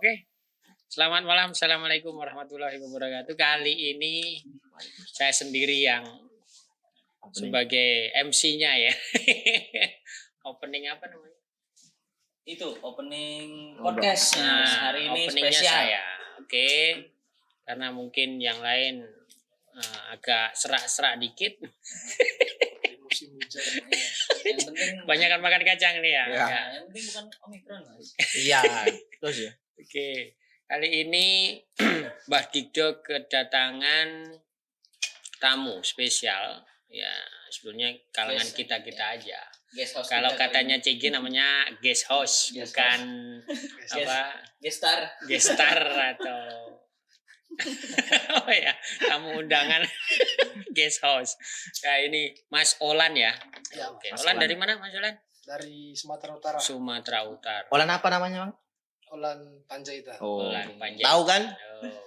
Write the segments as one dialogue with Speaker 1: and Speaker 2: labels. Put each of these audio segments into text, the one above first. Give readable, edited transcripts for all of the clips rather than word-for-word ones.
Speaker 1: Oke. Selamat malam. Assalamualaikum warahmatullahi wabarakatuh. Kali ini saya sendiri yang sebagai MC-nya ya. Opening apa namanya?
Speaker 2: Itu opening podcast.
Speaker 1: Nah,
Speaker 2: hari ini
Speaker 1: openingnya
Speaker 2: spesial.
Speaker 1: saya. Oke. Karena mungkin yang lain agak serak-serak dikit.
Speaker 2: Musim hujan. Yang penting
Speaker 1: Banyakan makan kacang nih ya.
Speaker 2: ya. Yang penting bukan Omikron, Mas.
Speaker 3: Iya, terus ya.
Speaker 1: Oke. Kali ini Mbah Dikdo kedatangan tamu spesial. Ya, sebetulnya kalangan
Speaker 2: Guest,
Speaker 1: kita-kita aja.
Speaker 2: Guest host.
Speaker 1: Kalau
Speaker 2: kita
Speaker 1: katanya CG namanya guest host,
Speaker 2: Guest
Speaker 1: bukan
Speaker 2: Guest-
Speaker 1: apa
Speaker 2: guest star.
Speaker 1: guest star atau oh ya, tamu undangan guest host. Ya ini Mas Olan ya.
Speaker 4: Ya,
Speaker 1: Oke.
Speaker 3: Mas
Speaker 1: Olan
Speaker 3: Olan.
Speaker 1: dari mana Mas Olan?
Speaker 4: Dari Sumatera Utara,
Speaker 1: Sumatera Utara.
Speaker 3: Olan apa namanya, Bang?
Speaker 4: Olan Panjaitan.
Speaker 3: Oh.
Speaker 1: Olan Panjang.
Speaker 3: Tahu kan?
Speaker 1: Oh,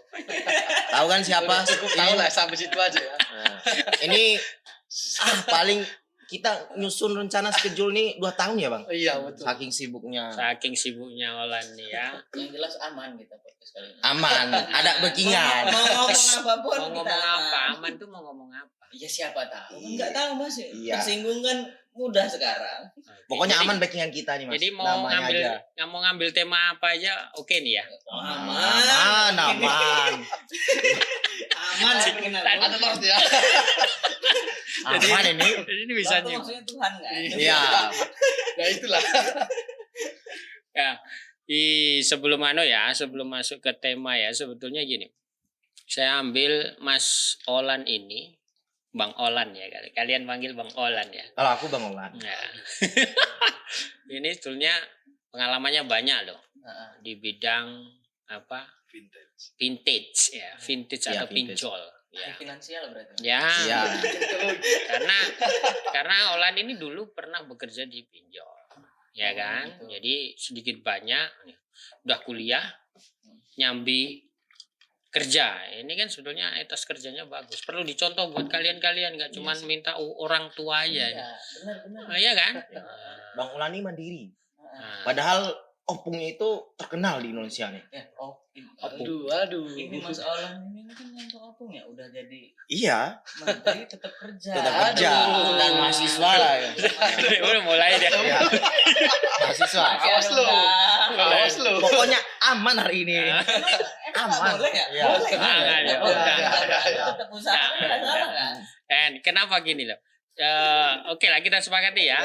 Speaker 3: Tahu kan siapa?
Speaker 4: Cukup tahu lah sampai situ aja ya.
Speaker 3: Nah, ini paling kita nyusun rencana schedule nih 2 tahun ya, Bang?
Speaker 4: Iya betul.
Speaker 3: Saking sibuknya.
Speaker 1: saking sibuknya Olan nih ya.
Speaker 2: Yang jelas aman kita podcast kali ini.
Speaker 3: Aman, ada backingan.
Speaker 2: Mau ngomong apapun
Speaker 1: Mau
Speaker 2: kita
Speaker 1: ngomong
Speaker 2: aman.
Speaker 1: apa? Aman tuh mau ngomong apa?
Speaker 2: Ya siapa tahu. Kan enggak tahu, Mas.
Speaker 3: Iya.
Speaker 2: Tersinggung kan mudah sekarang.
Speaker 3: Pokoknya
Speaker 1: Jadi-
Speaker 3: aman backingan kita nih, Mas.
Speaker 1: Jadi mau
Speaker 3: Namanya
Speaker 1: ngambil
Speaker 3: aja.
Speaker 1: mau ngambil tema apa aja oke nih ya.
Speaker 3: Aman, aman.
Speaker 2: Aman ya kenal.
Speaker 4: Ada Lord ya.
Speaker 3: Aman ini.
Speaker 1: Jadi ini bisa
Speaker 2: Waktu
Speaker 1: nih.
Speaker 2: maksudnya Tuhan kan.
Speaker 3: Iya.
Speaker 4: Ya itulah.
Speaker 1: Ya, sebelum sebelum masuk ke tema ya, sebetulnya gini. Saya ambil Mas Olan ini, Bang Olan ya, kalian panggil Bang Olan ya.
Speaker 3: Kalau aku Bang Olan.
Speaker 1: Nah. Ini sebetulnya pengalamannya banyak loh
Speaker 2: Heeh.
Speaker 1: di bidang apa?
Speaker 4: Vintage.
Speaker 1: Vintage ya, vintage
Speaker 3: Ya,
Speaker 1: atau
Speaker 3: vintage.
Speaker 1: pinjol. Ya.
Speaker 2: Finansial berarti.
Speaker 1: Ya,
Speaker 3: Iya.
Speaker 1: karena Olan ini dulu pernah bekerja di pinjol, ya
Speaker 2: Oh,
Speaker 1: kan?
Speaker 2: gitu.
Speaker 1: Jadi sedikit banyak nih, udah kuliah, nyambi kerja. Ini kan sebetulnya etos kerjanya bagus. Perlu dicontoh buat kalian-kalian, nggak cuman minta orang tua aja.
Speaker 2: Iya, benar-benar.
Speaker 1: Oh, iya kan?
Speaker 3: Bang Olan ini mandiri.
Speaker 2: Heeh.
Speaker 3: Padahal opungnya itu terkenal di Indonesia nih.
Speaker 2: Ya,
Speaker 4: Aduh.
Speaker 2: ini Mas Olan ini kan nyentuh opung ya, udah jadi
Speaker 3: Iya,
Speaker 2: menteri tetap kerja.
Speaker 3: tetap kerja
Speaker 4: Aduh.
Speaker 3: dan mahasiswa lah ya.
Speaker 1: Udah mulai deh.
Speaker 3: Iya. Mahasiswa.
Speaker 4: Awas lu. Awas lu.
Speaker 3: Pokoknya aman hari ini. Aman.
Speaker 2: Boleh ya?
Speaker 3: Iya.
Speaker 2: Boleh.
Speaker 1: Aman, ya.
Speaker 2: Tetap usaha nggak salah kan?
Speaker 1: Dan kenapa gini loh? Oke lah kita sepakati ya.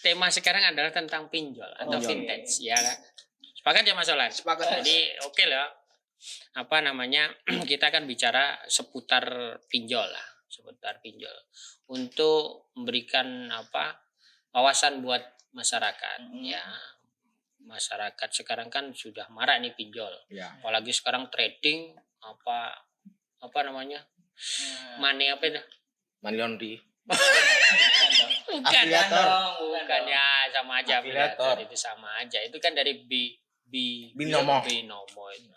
Speaker 1: Tema sekarang adalah tentang pinjol atau
Speaker 3: Pinjol.
Speaker 1: vintage, ya kan? Sepakat ya Mas Olan?
Speaker 4: Sepakat.
Speaker 1: Jadi oke lah. Apa namanya? Kita akan bicara seputar pinjol lah, seputar pinjol. Untuk memberikan wawasan buat masyarakat, ya. Masyarakat sekarang kan sudah marak nih pinjol.
Speaker 3: Iya.
Speaker 1: Apalagi sekarang trading apa namanya? Money apa itu?
Speaker 3: Money laundry.
Speaker 1: Bukan.
Speaker 3: Afiliator.
Speaker 1: Bukan ya, sama aja
Speaker 3: Afiliator.
Speaker 1: afiliator itu sama aja. Itu kan dari
Speaker 3: Binomo.
Speaker 1: Binomo itu.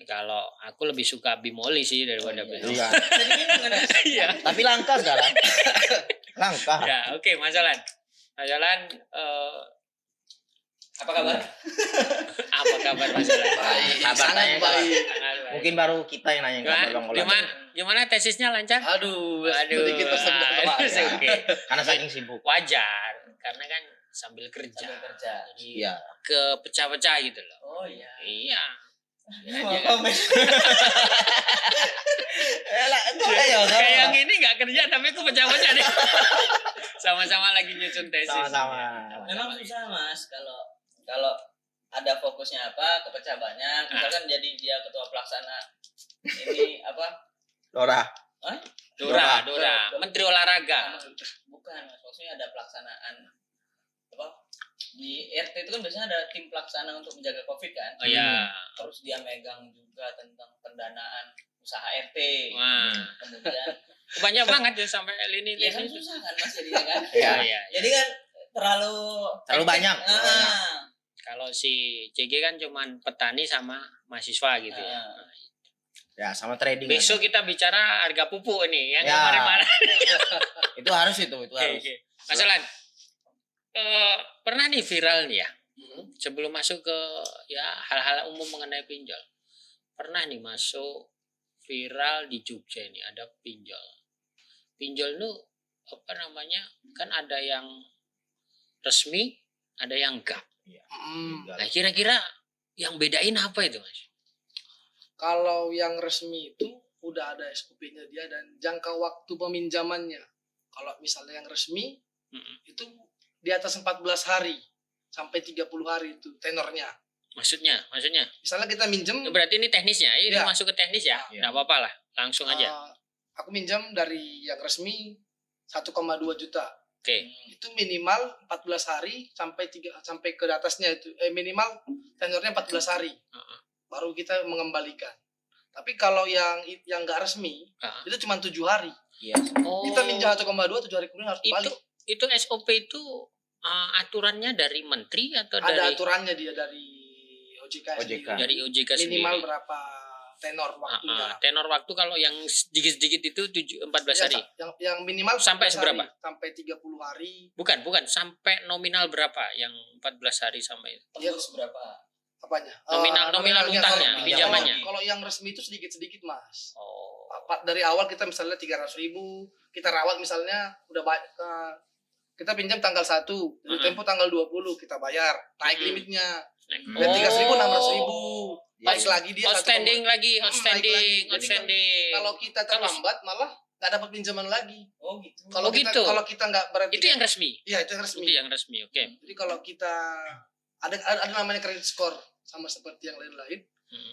Speaker 1: Kalau aku lebih suka Bimoli sih daripada Binomo.
Speaker 3: Iya.
Speaker 1: Iya.
Speaker 3: Tapi langka sekarang. Langka.
Speaker 1: Ya, oke, Mas Olan. Mas Olan,
Speaker 2: Apa kabar?
Speaker 1: apa kabar Mas Olan?
Speaker 4: Baik.
Speaker 3: Kabar
Speaker 4: Sangat
Speaker 3: tanya,
Speaker 4: baik.
Speaker 1: Sangat baik.
Speaker 3: Mungkin baru kita yang nanya kabar Bang Olan.
Speaker 1: Gimana tesisnya lancar?
Speaker 4: Aduh. Sedikit tersendat
Speaker 1: itu oke.
Speaker 3: Karena saking sibuk.
Speaker 1: Wajar, karena kan sambil kerja.
Speaker 2: Sambil kerja.
Speaker 1: Jadi
Speaker 3: Iya.
Speaker 1: kepecah-pecah gitu loh.
Speaker 2: Oh iya.
Speaker 1: Iya.
Speaker 2: Mau komen.
Speaker 1: Kayak yang ini nggak kerja tapi aku pecah-pecah deh. Sama-sama lagi nyusun tesis.
Speaker 3: Sama-sama.
Speaker 2: Memang susah Mas kalau ada fokusnya apa kepecah banyak. Misalkan jadi dia ketua pelaksana ini apa?
Speaker 3: Dora.
Speaker 1: Dora, Menteri Olahraga.
Speaker 2: Bukan, Mas. Maksudnya ada pelaksanaan apa? Di RT itu kan biasanya ada tim pelaksana untuk menjaga Covid kan.
Speaker 1: Oh ya.
Speaker 2: Terus dia megang juga tentang pendanaan usaha RT.
Speaker 1: Wah,
Speaker 2: Kemudian
Speaker 1: banyak banget ya sampai lini
Speaker 2: ya kan susah kan Mas jadinya kan.
Speaker 3: Iya.
Speaker 1: Iya.
Speaker 2: Jadi kan terlalu
Speaker 3: banyak.
Speaker 1: Kalau si CG kan cuman petani sama mahasiswa gitu ya.
Speaker 3: Ya, sama trading.
Speaker 1: Besok kita bicara harga pupuk ini yang
Speaker 3: Ya.
Speaker 1: kemarin-kemarin.
Speaker 3: Itu harus itu
Speaker 1: Oke,
Speaker 3: harus.
Speaker 1: oke. Mas Olan, pernah nih viral nih ya. Sebelum masuk ke ya hal-hal umum mengenai pinjol. Pernah nih masuk viral di Jogja ini ada pinjol. Pinjol itu apa namanya? Kan ada yang resmi, ada yang enggak. Nah, kira-kira yang bedain apa itu, Mas?
Speaker 4: Kalau yang resmi itu udah ada SOP-nya dia dan jangka waktu peminjamannya. Kalau misalnya yang resmi itu di atas 14 hari sampai 30 hari itu tenornya.
Speaker 1: Maksudnya?
Speaker 4: Misalnya kita minjem,
Speaker 1: Berarti ini teknisnya, ini
Speaker 4: Ya.
Speaker 1: masuk ke teknis ya?
Speaker 3: Ya.
Speaker 1: Nggak apa-apa lah, langsung aja.
Speaker 4: aku minjam dari yang resmi 1,2 juta.
Speaker 1: Oke.
Speaker 4: Itu minimal 14 hari sampai ke atasnya itu minimal tenornya 14 hari. Baru kita mengembalikan. Tapi kalau yang nggak resmi itu cuma 7 hari.
Speaker 3: Iya.
Speaker 1: Oh,
Speaker 4: Kita minjam 1,2 7 hari kemudian harus balik.
Speaker 1: itu SOP itu aturannya dari menteri atau
Speaker 4: Ada
Speaker 1: dari
Speaker 4: aturannya dia dari OJK.
Speaker 3: OJK.
Speaker 4: sendiri.
Speaker 1: dari OJK
Speaker 4: Minimal
Speaker 1: sendiri?
Speaker 4: berapa tenor waktunya.
Speaker 1: Tenor waktu kalau yang sedikit-sedikit itu 14 hari.
Speaker 4: Yang minimal
Speaker 1: Sampai
Speaker 4: 14
Speaker 1: seberapa?
Speaker 4: hari, sampai 30 hari.
Speaker 1: Bukan, sampai nominal berapa yang 14 hari sampai itu?
Speaker 2: Tembus berapa?
Speaker 4: Apanya?
Speaker 1: Nominal
Speaker 4: Nominalnya,
Speaker 1: utangnya,
Speaker 4: kalau-
Speaker 1: pinjamannya.
Speaker 4: Kalau yang resmi itu sedikit-sedikit, Mas.
Speaker 1: Oh.
Speaker 4: Dari awal kita misalnya 300.000, kita rawat misalnya udah kita pinjam tanggal 1, dari tempo tanggal 20 kita bayar, naik limitnya. Dan 300.000, 600.000. Balik lagi dia
Speaker 1: Outstanding
Speaker 4: 1,2.
Speaker 1: lagi,
Speaker 4: naik
Speaker 1: outstanding.
Speaker 4: Kalau kita terlambat malah nggak dapat pinjaman lagi.
Speaker 2: Oh gitu.
Speaker 1: Oh, gitu.
Speaker 4: Kalau kita nggak berarti
Speaker 1: Itu yang resmi.
Speaker 4: Iya, itu yang resmi.
Speaker 1: Itu yang resmi, oke.
Speaker 4: Jadi kalau kita ada namanya kredit skor sama seperti yang lain-lain.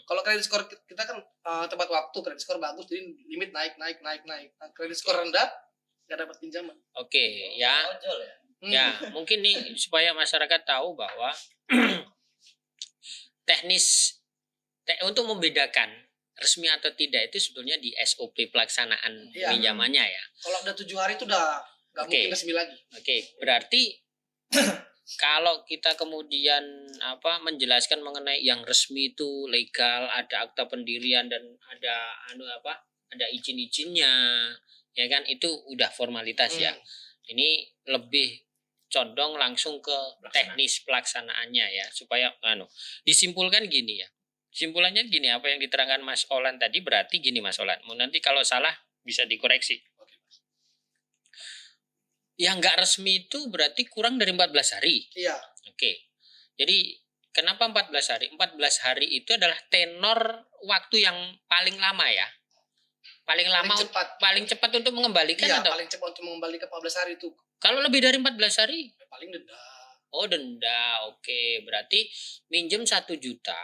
Speaker 4: Kalau kredit skor kita kan tepat waktu, kredit skor bagus, jadi limit naik. Nah, kredit skor rendah nggak dapat pinjaman.
Speaker 1: Oke, ya.
Speaker 2: Ojol ya.
Speaker 1: Ya, mungkin nih supaya masyarakat tahu bahwa untuk membedakan resmi atau tidak itu sebetulnya di SOP pelaksanaan
Speaker 4: Iya.
Speaker 1: pinjamannya ya.
Speaker 4: Kalau udah 7 hari itu udah nggak
Speaker 1: Oke.
Speaker 4: mungkin resmi lagi.
Speaker 1: Oke, berarti kalau kita kemudian menjelaskan mengenai yang resmi itu legal, ada akta pendirian dan ada ada izin-izinnya, ya kan itu udah formalitas ya. Ini lebih condong langsung ke teknis pelaksanaannya ya, supaya disimpulkan gini ya. Simpulannya gini, apa yang diterangkan Mas Olan tadi berarti gini Mas Olan. Nanti kalau salah bisa dikoreksi. Yang nggak resmi itu berarti kurang dari 14 hari.
Speaker 4: Iya.
Speaker 1: Oke. Jadi kenapa 14 hari? 14 hari itu adalah tenor waktu yang paling lama ya. Paling lama, paling cepat untuk mengembalikan
Speaker 4: Iya,
Speaker 1: atau?
Speaker 4: paling cepat untuk mengembalikan 14 hari itu.
Speaker 1: Kalau lebih dari 14 hari?
Speaker 4: Paling denda.
Speaker 1: Oh, denda. Oke, berarti minjem 1 juta.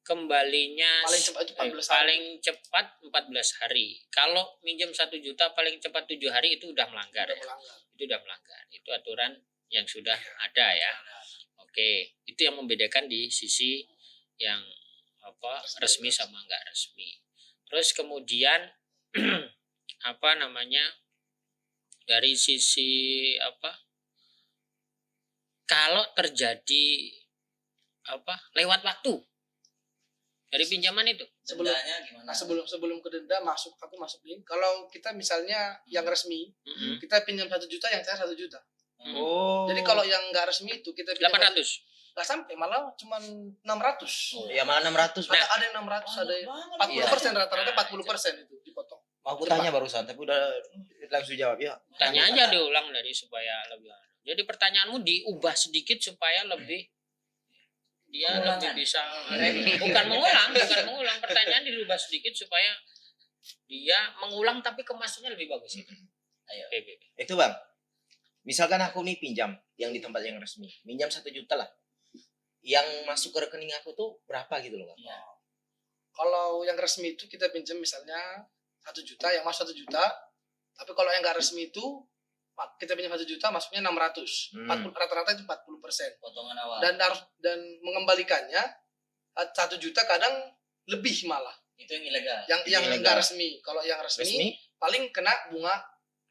Speaker 1: Kembalinya
Speaker 4: Paling cepat itu 14 hari.
Speaker 1: paling cepat 14 hari. Kalau minjem 1 juta paling cepat 7 hari itu udah melanggar
Speaker 4: Udah
Speaker 1: ya.
Speaker 4: melanggar.
Speaker 1: Itu udah melanggar. Itu aturan yang sudah ada ya. Oke, itu yang membedakan di sisi yang resmi sama enggak resmi. Terus kemudian dari sisi kalau terjadi lewat waktu dari pinjaman itu.
Speaker 2: Dendanya gimana?
Speaker 4: Nah, sebelum ke denda aku masuk ini. Kalau kita misalnya yang resmi, kita pinjam 1 juta, yang cair 1 juta.
Speaker 3: Oh.
Speaker 4: Jadi kalau yang nggak resmi itu kita pinjam
Speaker 1: 800.
Speaker 4: nggak sampai, malah cuma 600.
Speaker 3: Ya malah 600.
Speaker 1: Nah,
Speaker 4: Ada yang 600, ada yang 40%, rata-rata 40% itu dipotong.
Speaker 3: Mau aku tanya barusan tapi udah langsung jawab ya.
Speaker 1: Tanya aja diulang dari supaya lebih. Jadi pertanyaanmu diubah sedikit supaya lebih dia
Speaker 2: Pengulangan.
Speaker 1: lebih bisa bukan mengulang pertanyaan dirubah sedikit supaya dia mengulang tapi kemasnya lebih bagus itu.
Speaker 2: Ayo.
Speaker 1: Oke.
Speaker 3: Itu Bang. Misalkan aku nih pinjam yang di tempat yang resmi. Minjam 1 juta lah. Yang masuk ke rekening aku tuh berapa gitu loh Bang?
Speaker 2: Iya.
Speaker 4: Kalau yang resmi itu kita pinjam misalnya 1 juta, yang masuk 1 juta. Tapi kalau yang nggak resmi itu kita pinjam 1 juta, masuknya 600. 40, rata-rata itu 40%.
Speaker 2: Potongan awal.
Speaker 4: Dan mengembalikannya 1 juta kadang lebih malah.
Speaker 2: Itu yang ilegal.
Speaker 4: Yang
Speaker 3: ilegal.
Speaker 4: nggak resmi. Kalau yang resmi,
Speaker 3: Resmi?
Speaker 4: paling kena bunga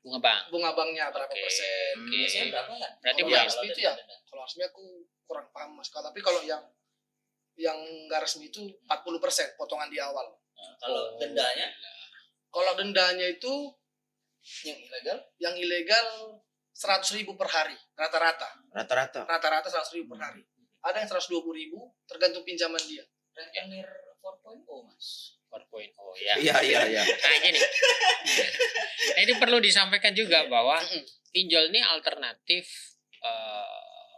Speaker 1: Bunga
Speaker 4: banknya berapa
Speaker 1: Oke.
Speaker 4: persen.
Speaker 1: Oke.
Speaker 2: Biasanya berapa kan?
Speaker 1: Berarti
Speaker 4: Kalau
Speaker 1: main.
Speaker 4: yang resmi itu ya, kalau resmi aku kurang paham Mas. Tapi kalau yang nggak resmi itu 40% potongan di awal.
Speaker 2: Nah, kalau dendanya
Speaker 4: Kalau dendanya itu
Speaker 2: yang ilegal
Speaker 4: yang ilegal 100.000 per hari rata-rata.
Speaker 3: Rata-rata.
Speaker 4: Rata-rata 100.000 per hari. ada yang 120.000, tergantung pinjaman dia.
Speaker 2: Rentenir 4.0 Mas.
Speaker 1: 4.0 ya.
Speaker 3: Iya.
Speaker 1: Nah gini, nah, ini perlu disampaikan juga bahwa pinjol ini alternatif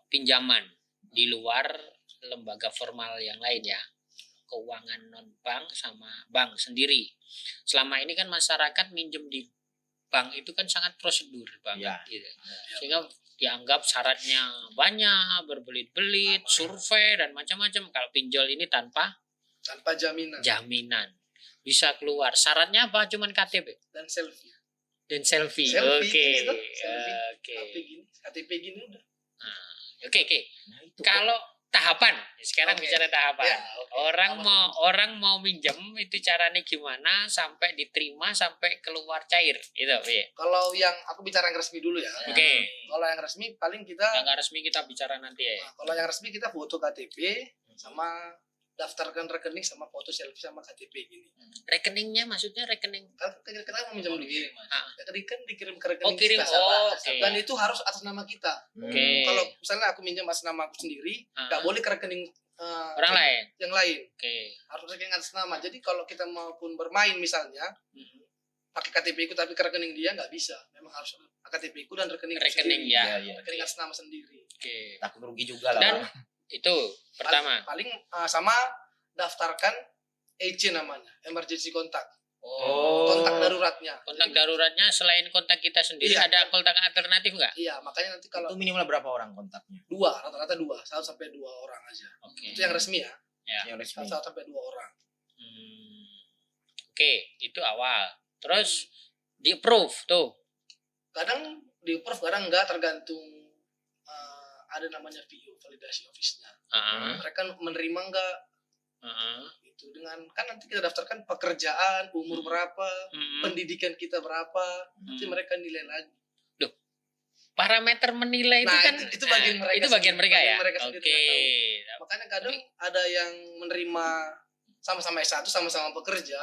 Speaker 1: pinjaman di luar lembaga formal yang lain ya, keuangan non bank sama bank sendiri. Selama ini kan masyarakat minjem di bank itu kan sangat prosedur banget,
Speaker 3: Ya.
Speaker 1: gitu. Sehingga dianggap syaratnya banyak, berbelit-belit, survei dan macam-macam. Kalau pinjol ini tanpa
Speaker 4: Jaminan
Speaker 1: jaminan bisa keluar. Syaratnya apa? Cuman KTP
Speaker 4: dan selfie.
Speaker 1: dan selfie.
Speaker 4: Selfie
Speaker 1: Oke.
Speaker 4: gini tuh, selfie.
Speaker 1: Oke.
Speaker 4: KTP gini udah.
Speaker 1: Oke.
Speaker 3: Nah, itu
Speaker 1: Kalau tahapan, sekarang
Speaker 4: Oke.
Speaker 1: bicara tahapan.
Speaker 4: Ya, oke.
Speaker 1: Orang mau minjem itu caranya gimana sampai diterima sampai keluar cair itu. Iya.
Speaker 4: Kalau yang aku bicara yang resmi dulu ya.
Speaker 1: Oke.
Speaker 4: Kalau yang resmi paling kita
Speaker 1: Yang nggak resmi kita bicara nanti ya.
Speaker 4: nah, kalau yang resmi kita foto KTP sama daftarkan rekening sama foto selfie sama KTP gini.
Speaker 1: Rekeningnya maksudnya rekening.
Speaker 4: Kan kita mau minjam duit.
Speaker 2: Dikirim, Mas.
Speaker 4: Rekening kan dikirim ke rekening
Speaker 1: Oh kirim.
Speaker 4: kita.
Speaker 1: Oh,
Speaker 2: Oke.
Speaker 1: oke.
Speaker 4: Dan itu harus atas nama kita.
Speaker 1: Oke.
Speaker 4: Kalau misalnya aku minjam atas nama aku sendiri, nggak boleh ke rekening
Speaker 1: Orang lain.
Speaker 4: yang lain.
Speaker 1: Oke.
Speaker 4: Harus rekening atas nama. Jadi kalau kita maupun bermain misalnya pakai KTP ku tapi ke rekening dia nggak bisa. Memang harus KTP ku dan rekening
Speaker 1: Rekening
Speaker 4: sendiri.
Speaker 1: ya.
Speaker 4: Rekening atas nama sendiri.
Speaker 1: Oke.
Speaker 3: takut rugi juga lah.
Speaker 1: Dan itu pertama.
Speaker 4: Paling sama daftarkan EC namanya, emergency contact.
Speaker 3: Oh.
Speaker 4: Kontak daruratnya.
Speaker 1: Kontak daruratnya selain kontak kita sendiri
Speaker 4: Iya.
Speaker 1: ada kontak alternatif nggak?
Speaker 4: Iya, makanya nanti kalau
Speaker 3: Itu minimal berapa orang kontaknya?
Speaker 4: rata-rata 1 sampai 2 orang aja.
Speaker 1: Oke.
Speaker 4: Itu yang resmi ya.
Speaker 3: Yang resmi.
Speaker 4: 1 sampai 2 orang.
Speaker 1: Oke, itu awal. Terus di approve tuh.
Speaker 4: Kadang di approve, kadang enggak, tergantung ada namanya VO, validasi office-nya.
Speaker 1: Heeh.
Speaker 4: Mereka menerima enggak itu dengan kan nanti kita daftarkan pekerjaan, umur berapa, pendidikan kita berapa, nanti mereka nilai lagi.
Speaker 1: Parameter menilai itu
Speaker 4: Nah,
Speaker 1: kan
Speaker 4: itu bagian mereka
Speaker 1: itu bagian
Speaker 4: sendiri,
Speaker 1: mereka ya.
Speaker 4: bagian mereka sendiri
Speaker 1: Oke.
Speaker 4: nggak Makanya kadang ada yang menerima sama-sama S1, sama-sama bekerja,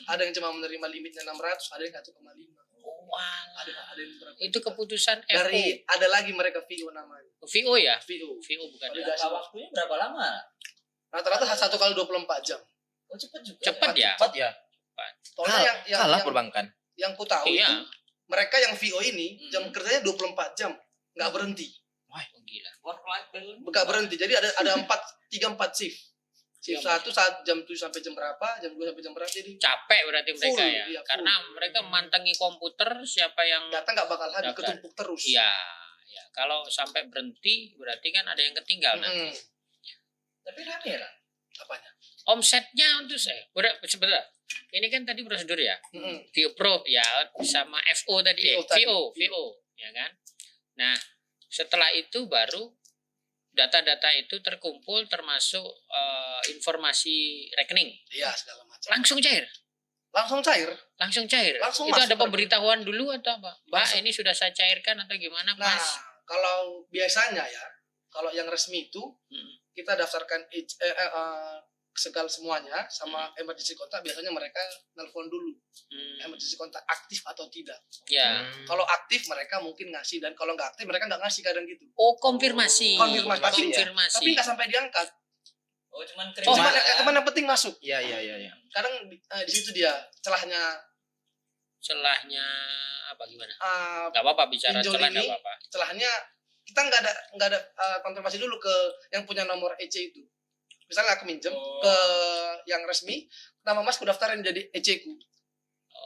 Speaker 4: ada yang cuma menerima limitnya 600, ada yang 1,5.
Speaker 1: Wah,
Speaker 4: Ada yang berapa?
Speaker 1: itu keputusan FO.
Speaker 4: Dari ada lagi mereka VO namanya.
Speaker 1: VO ya?
Speaker 4: VO.
Speaker 1: VO bukan ya?
Speaker 4: Validasi.
Speaker 2: Jangka waktunya berapa lama?
Speaker 4: Rata-rata 1 kali 24 jam.
Speaker 2: Oh cepet juga.
Speaker 1: Cepet ya?
Speaker 3: Cepat ya.
Speaker 4: Soalnya
Speaker 3: Kalah perbankan.
Speaker 4: yang ku tahu
Speaker 1: Iya.
Speaker 4: itu mereka yang VO ini jam
Speaker 2: Hmm.
Speaker 4: kerjanya 24 jam, nggak berhenti.
Speaker 1: Oh, gila.
Speaker 2: Work life balance.
Speaker 4: Nggak berhenti. Jadi ada 3-4 shift. Shift 1 saat jam 7 sampai jam berapa, jam 2 sampai jam berapa, jadi
Speaker 1: Capek berarti mereka
Speaker 4: Full,
Speaker 1: ya.
Speaker 4: iya, full.
Speaker 1: Karena mereka memantangi komputer siapa yang
Speaker 4: data nggak bakal habis,
Speaker 1: Daftar.
Speaker 4: ketumpuk terus.
Speaker 1: iya. Ya, kalau sampai berhenti berarti kan ada yang ketinggal nanti.
Speaker 4: Mm-mm.
Speaker 2: Tapi rame ya.
Speaker 4: Apanya?
Speaker 1: Omsetnya untuk saya. Sebentar. Ini kan tadi prosedur ya.
Speaker 4: Mm-mm.
Speaker 1: VO Pro ya sama FO tadi
Speaker 4: VO tadi.
Speaker 1: VO ya kan. Nah, setelah itu baru data-data itu terkumpul termasuk informasi rekening.
Speaker 4: Iya, segala macam.
Speaker 1: Langsung cair.
Speaker 4: Langsung cair.
Speaker 1: Langsung cair.
Speaker 4: Langsung
Speaker 1: itu
Speaker 4: masuk
Speaker 1: ada
Speaker 4: rekening.
Speaker 1: pemberitahuan dulu atau apa? Mbak,
Speaker 4: Langsung.
Speaker 1: ini sudah saya cairkan atau gimana,
Speaker 4: Nah,
Speaker 1: Mas?
Speaker 4: kalau biasanya ya, kalau yang resmi itu
Speaker 1: Hmm.
Speaker 4: kita daftarkan segala semuanya sama emergency contact, biasanya mereka nelpon dulu emergency contact aktif atau tidak.
Speaker 1: Ya.
Speaker 4: Kalau aktif mereka mungkin ngasih, dan kalau nggak aktif mereka nggak ngasih kadang gitu.
Speaker 1: Oh, konfirmasi.
Speaker 4: Konfirmasi.
Speaker 1: Konfirmasi.
Speaker 4: Tapi nggak sampai diangkat.
Speaker 2: Oh cuman
Speaker 1: Oh,
Speaker 4: Cuman,
Speaker 2: ya.
Speaker 4: cuman yang penting masuk.
Speaker 3: Iya.
Speaker 4: Kadang di situ dia celahnya
Speaker 1: Celahnya apa gimana?
Speaker 4: uh,
Speaker 1: Gak apa-apa bicara
Speaker 4: Pinjol
Speaker 1: celah
Speaker 4: ini,
Speaker 1: gak apa-apa.
Speaker 4: celahnya kita nggak ada konfirmasi dulu ke yang punya nomor EC itu. Misalnya aku minjem ke yang resmi, nama Mas ku daftarin jadi EC ku.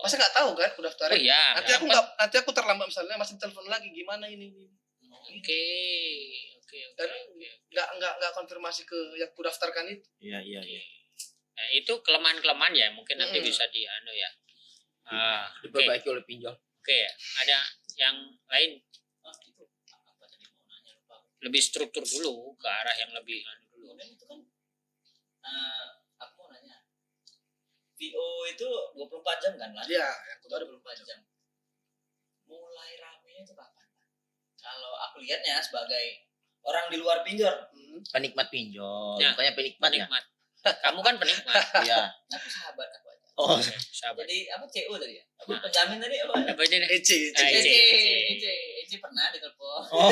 Speaker 4: Masa nggak tahu kan ku
Speaker 1: Oh
Speaker 4: daftarin?
Speaker 1: iya.
Speaker 4: Nanti aku terlambat misalnya masih telepon lagi gimana ini.
Speaker 1: Oke.
Speaker 4: Dan nggak konfirmasi ke yang ku daftarkan itu.
Speaker 3: Iya.
Speaker 1: Nah, itu kelemahan-kelemahan ya, mungkin nanti
Speaker 4: Mm-mm.
Speaker 1: bisa di ya. Oke.
Speaker 3: Diperbaiki oleh pinjol.
Speaker 1: Oke, ada yang lain
Speaker 2: Itu apa tadi mau nanya lupa.
Speaker 1: lebih struktur dulu ke arah yang lebih dulu.
Speaker 2: Kemudian itu kan aku mau nanya. VO itu 24 jam kan lah?
Speaker 4: Iya, yang ku tahu ada
Speaker 2: 24 jam. Mulai rame itu kapan? Kalau aku lihatnya sebagai orang di luar pinjol,
Speaker 3: Penikmat pinjol.
Speaker 1: Ya.
Speaker 3: Bukannya penikmat ya?
Speaker 1: Penikmat. Kamu kan penikmat.
Speaker 3: Iya.
Speaker 2: aku sahabat aku aja.
Speaker 3: Oh,
Speaker 1: Sahabat.
Speaker 2: Jadi apa CO tadi ya? Apa
Speaker 1: Nah.
Speaker 2: penjamin tadi apa?
Speaker 1: Apa aja deh?
Speaker 4: EC.
Speaker 1: Ah, EC.
Speaker 2: EC pernah ditelepon.
Speaker 3: oh.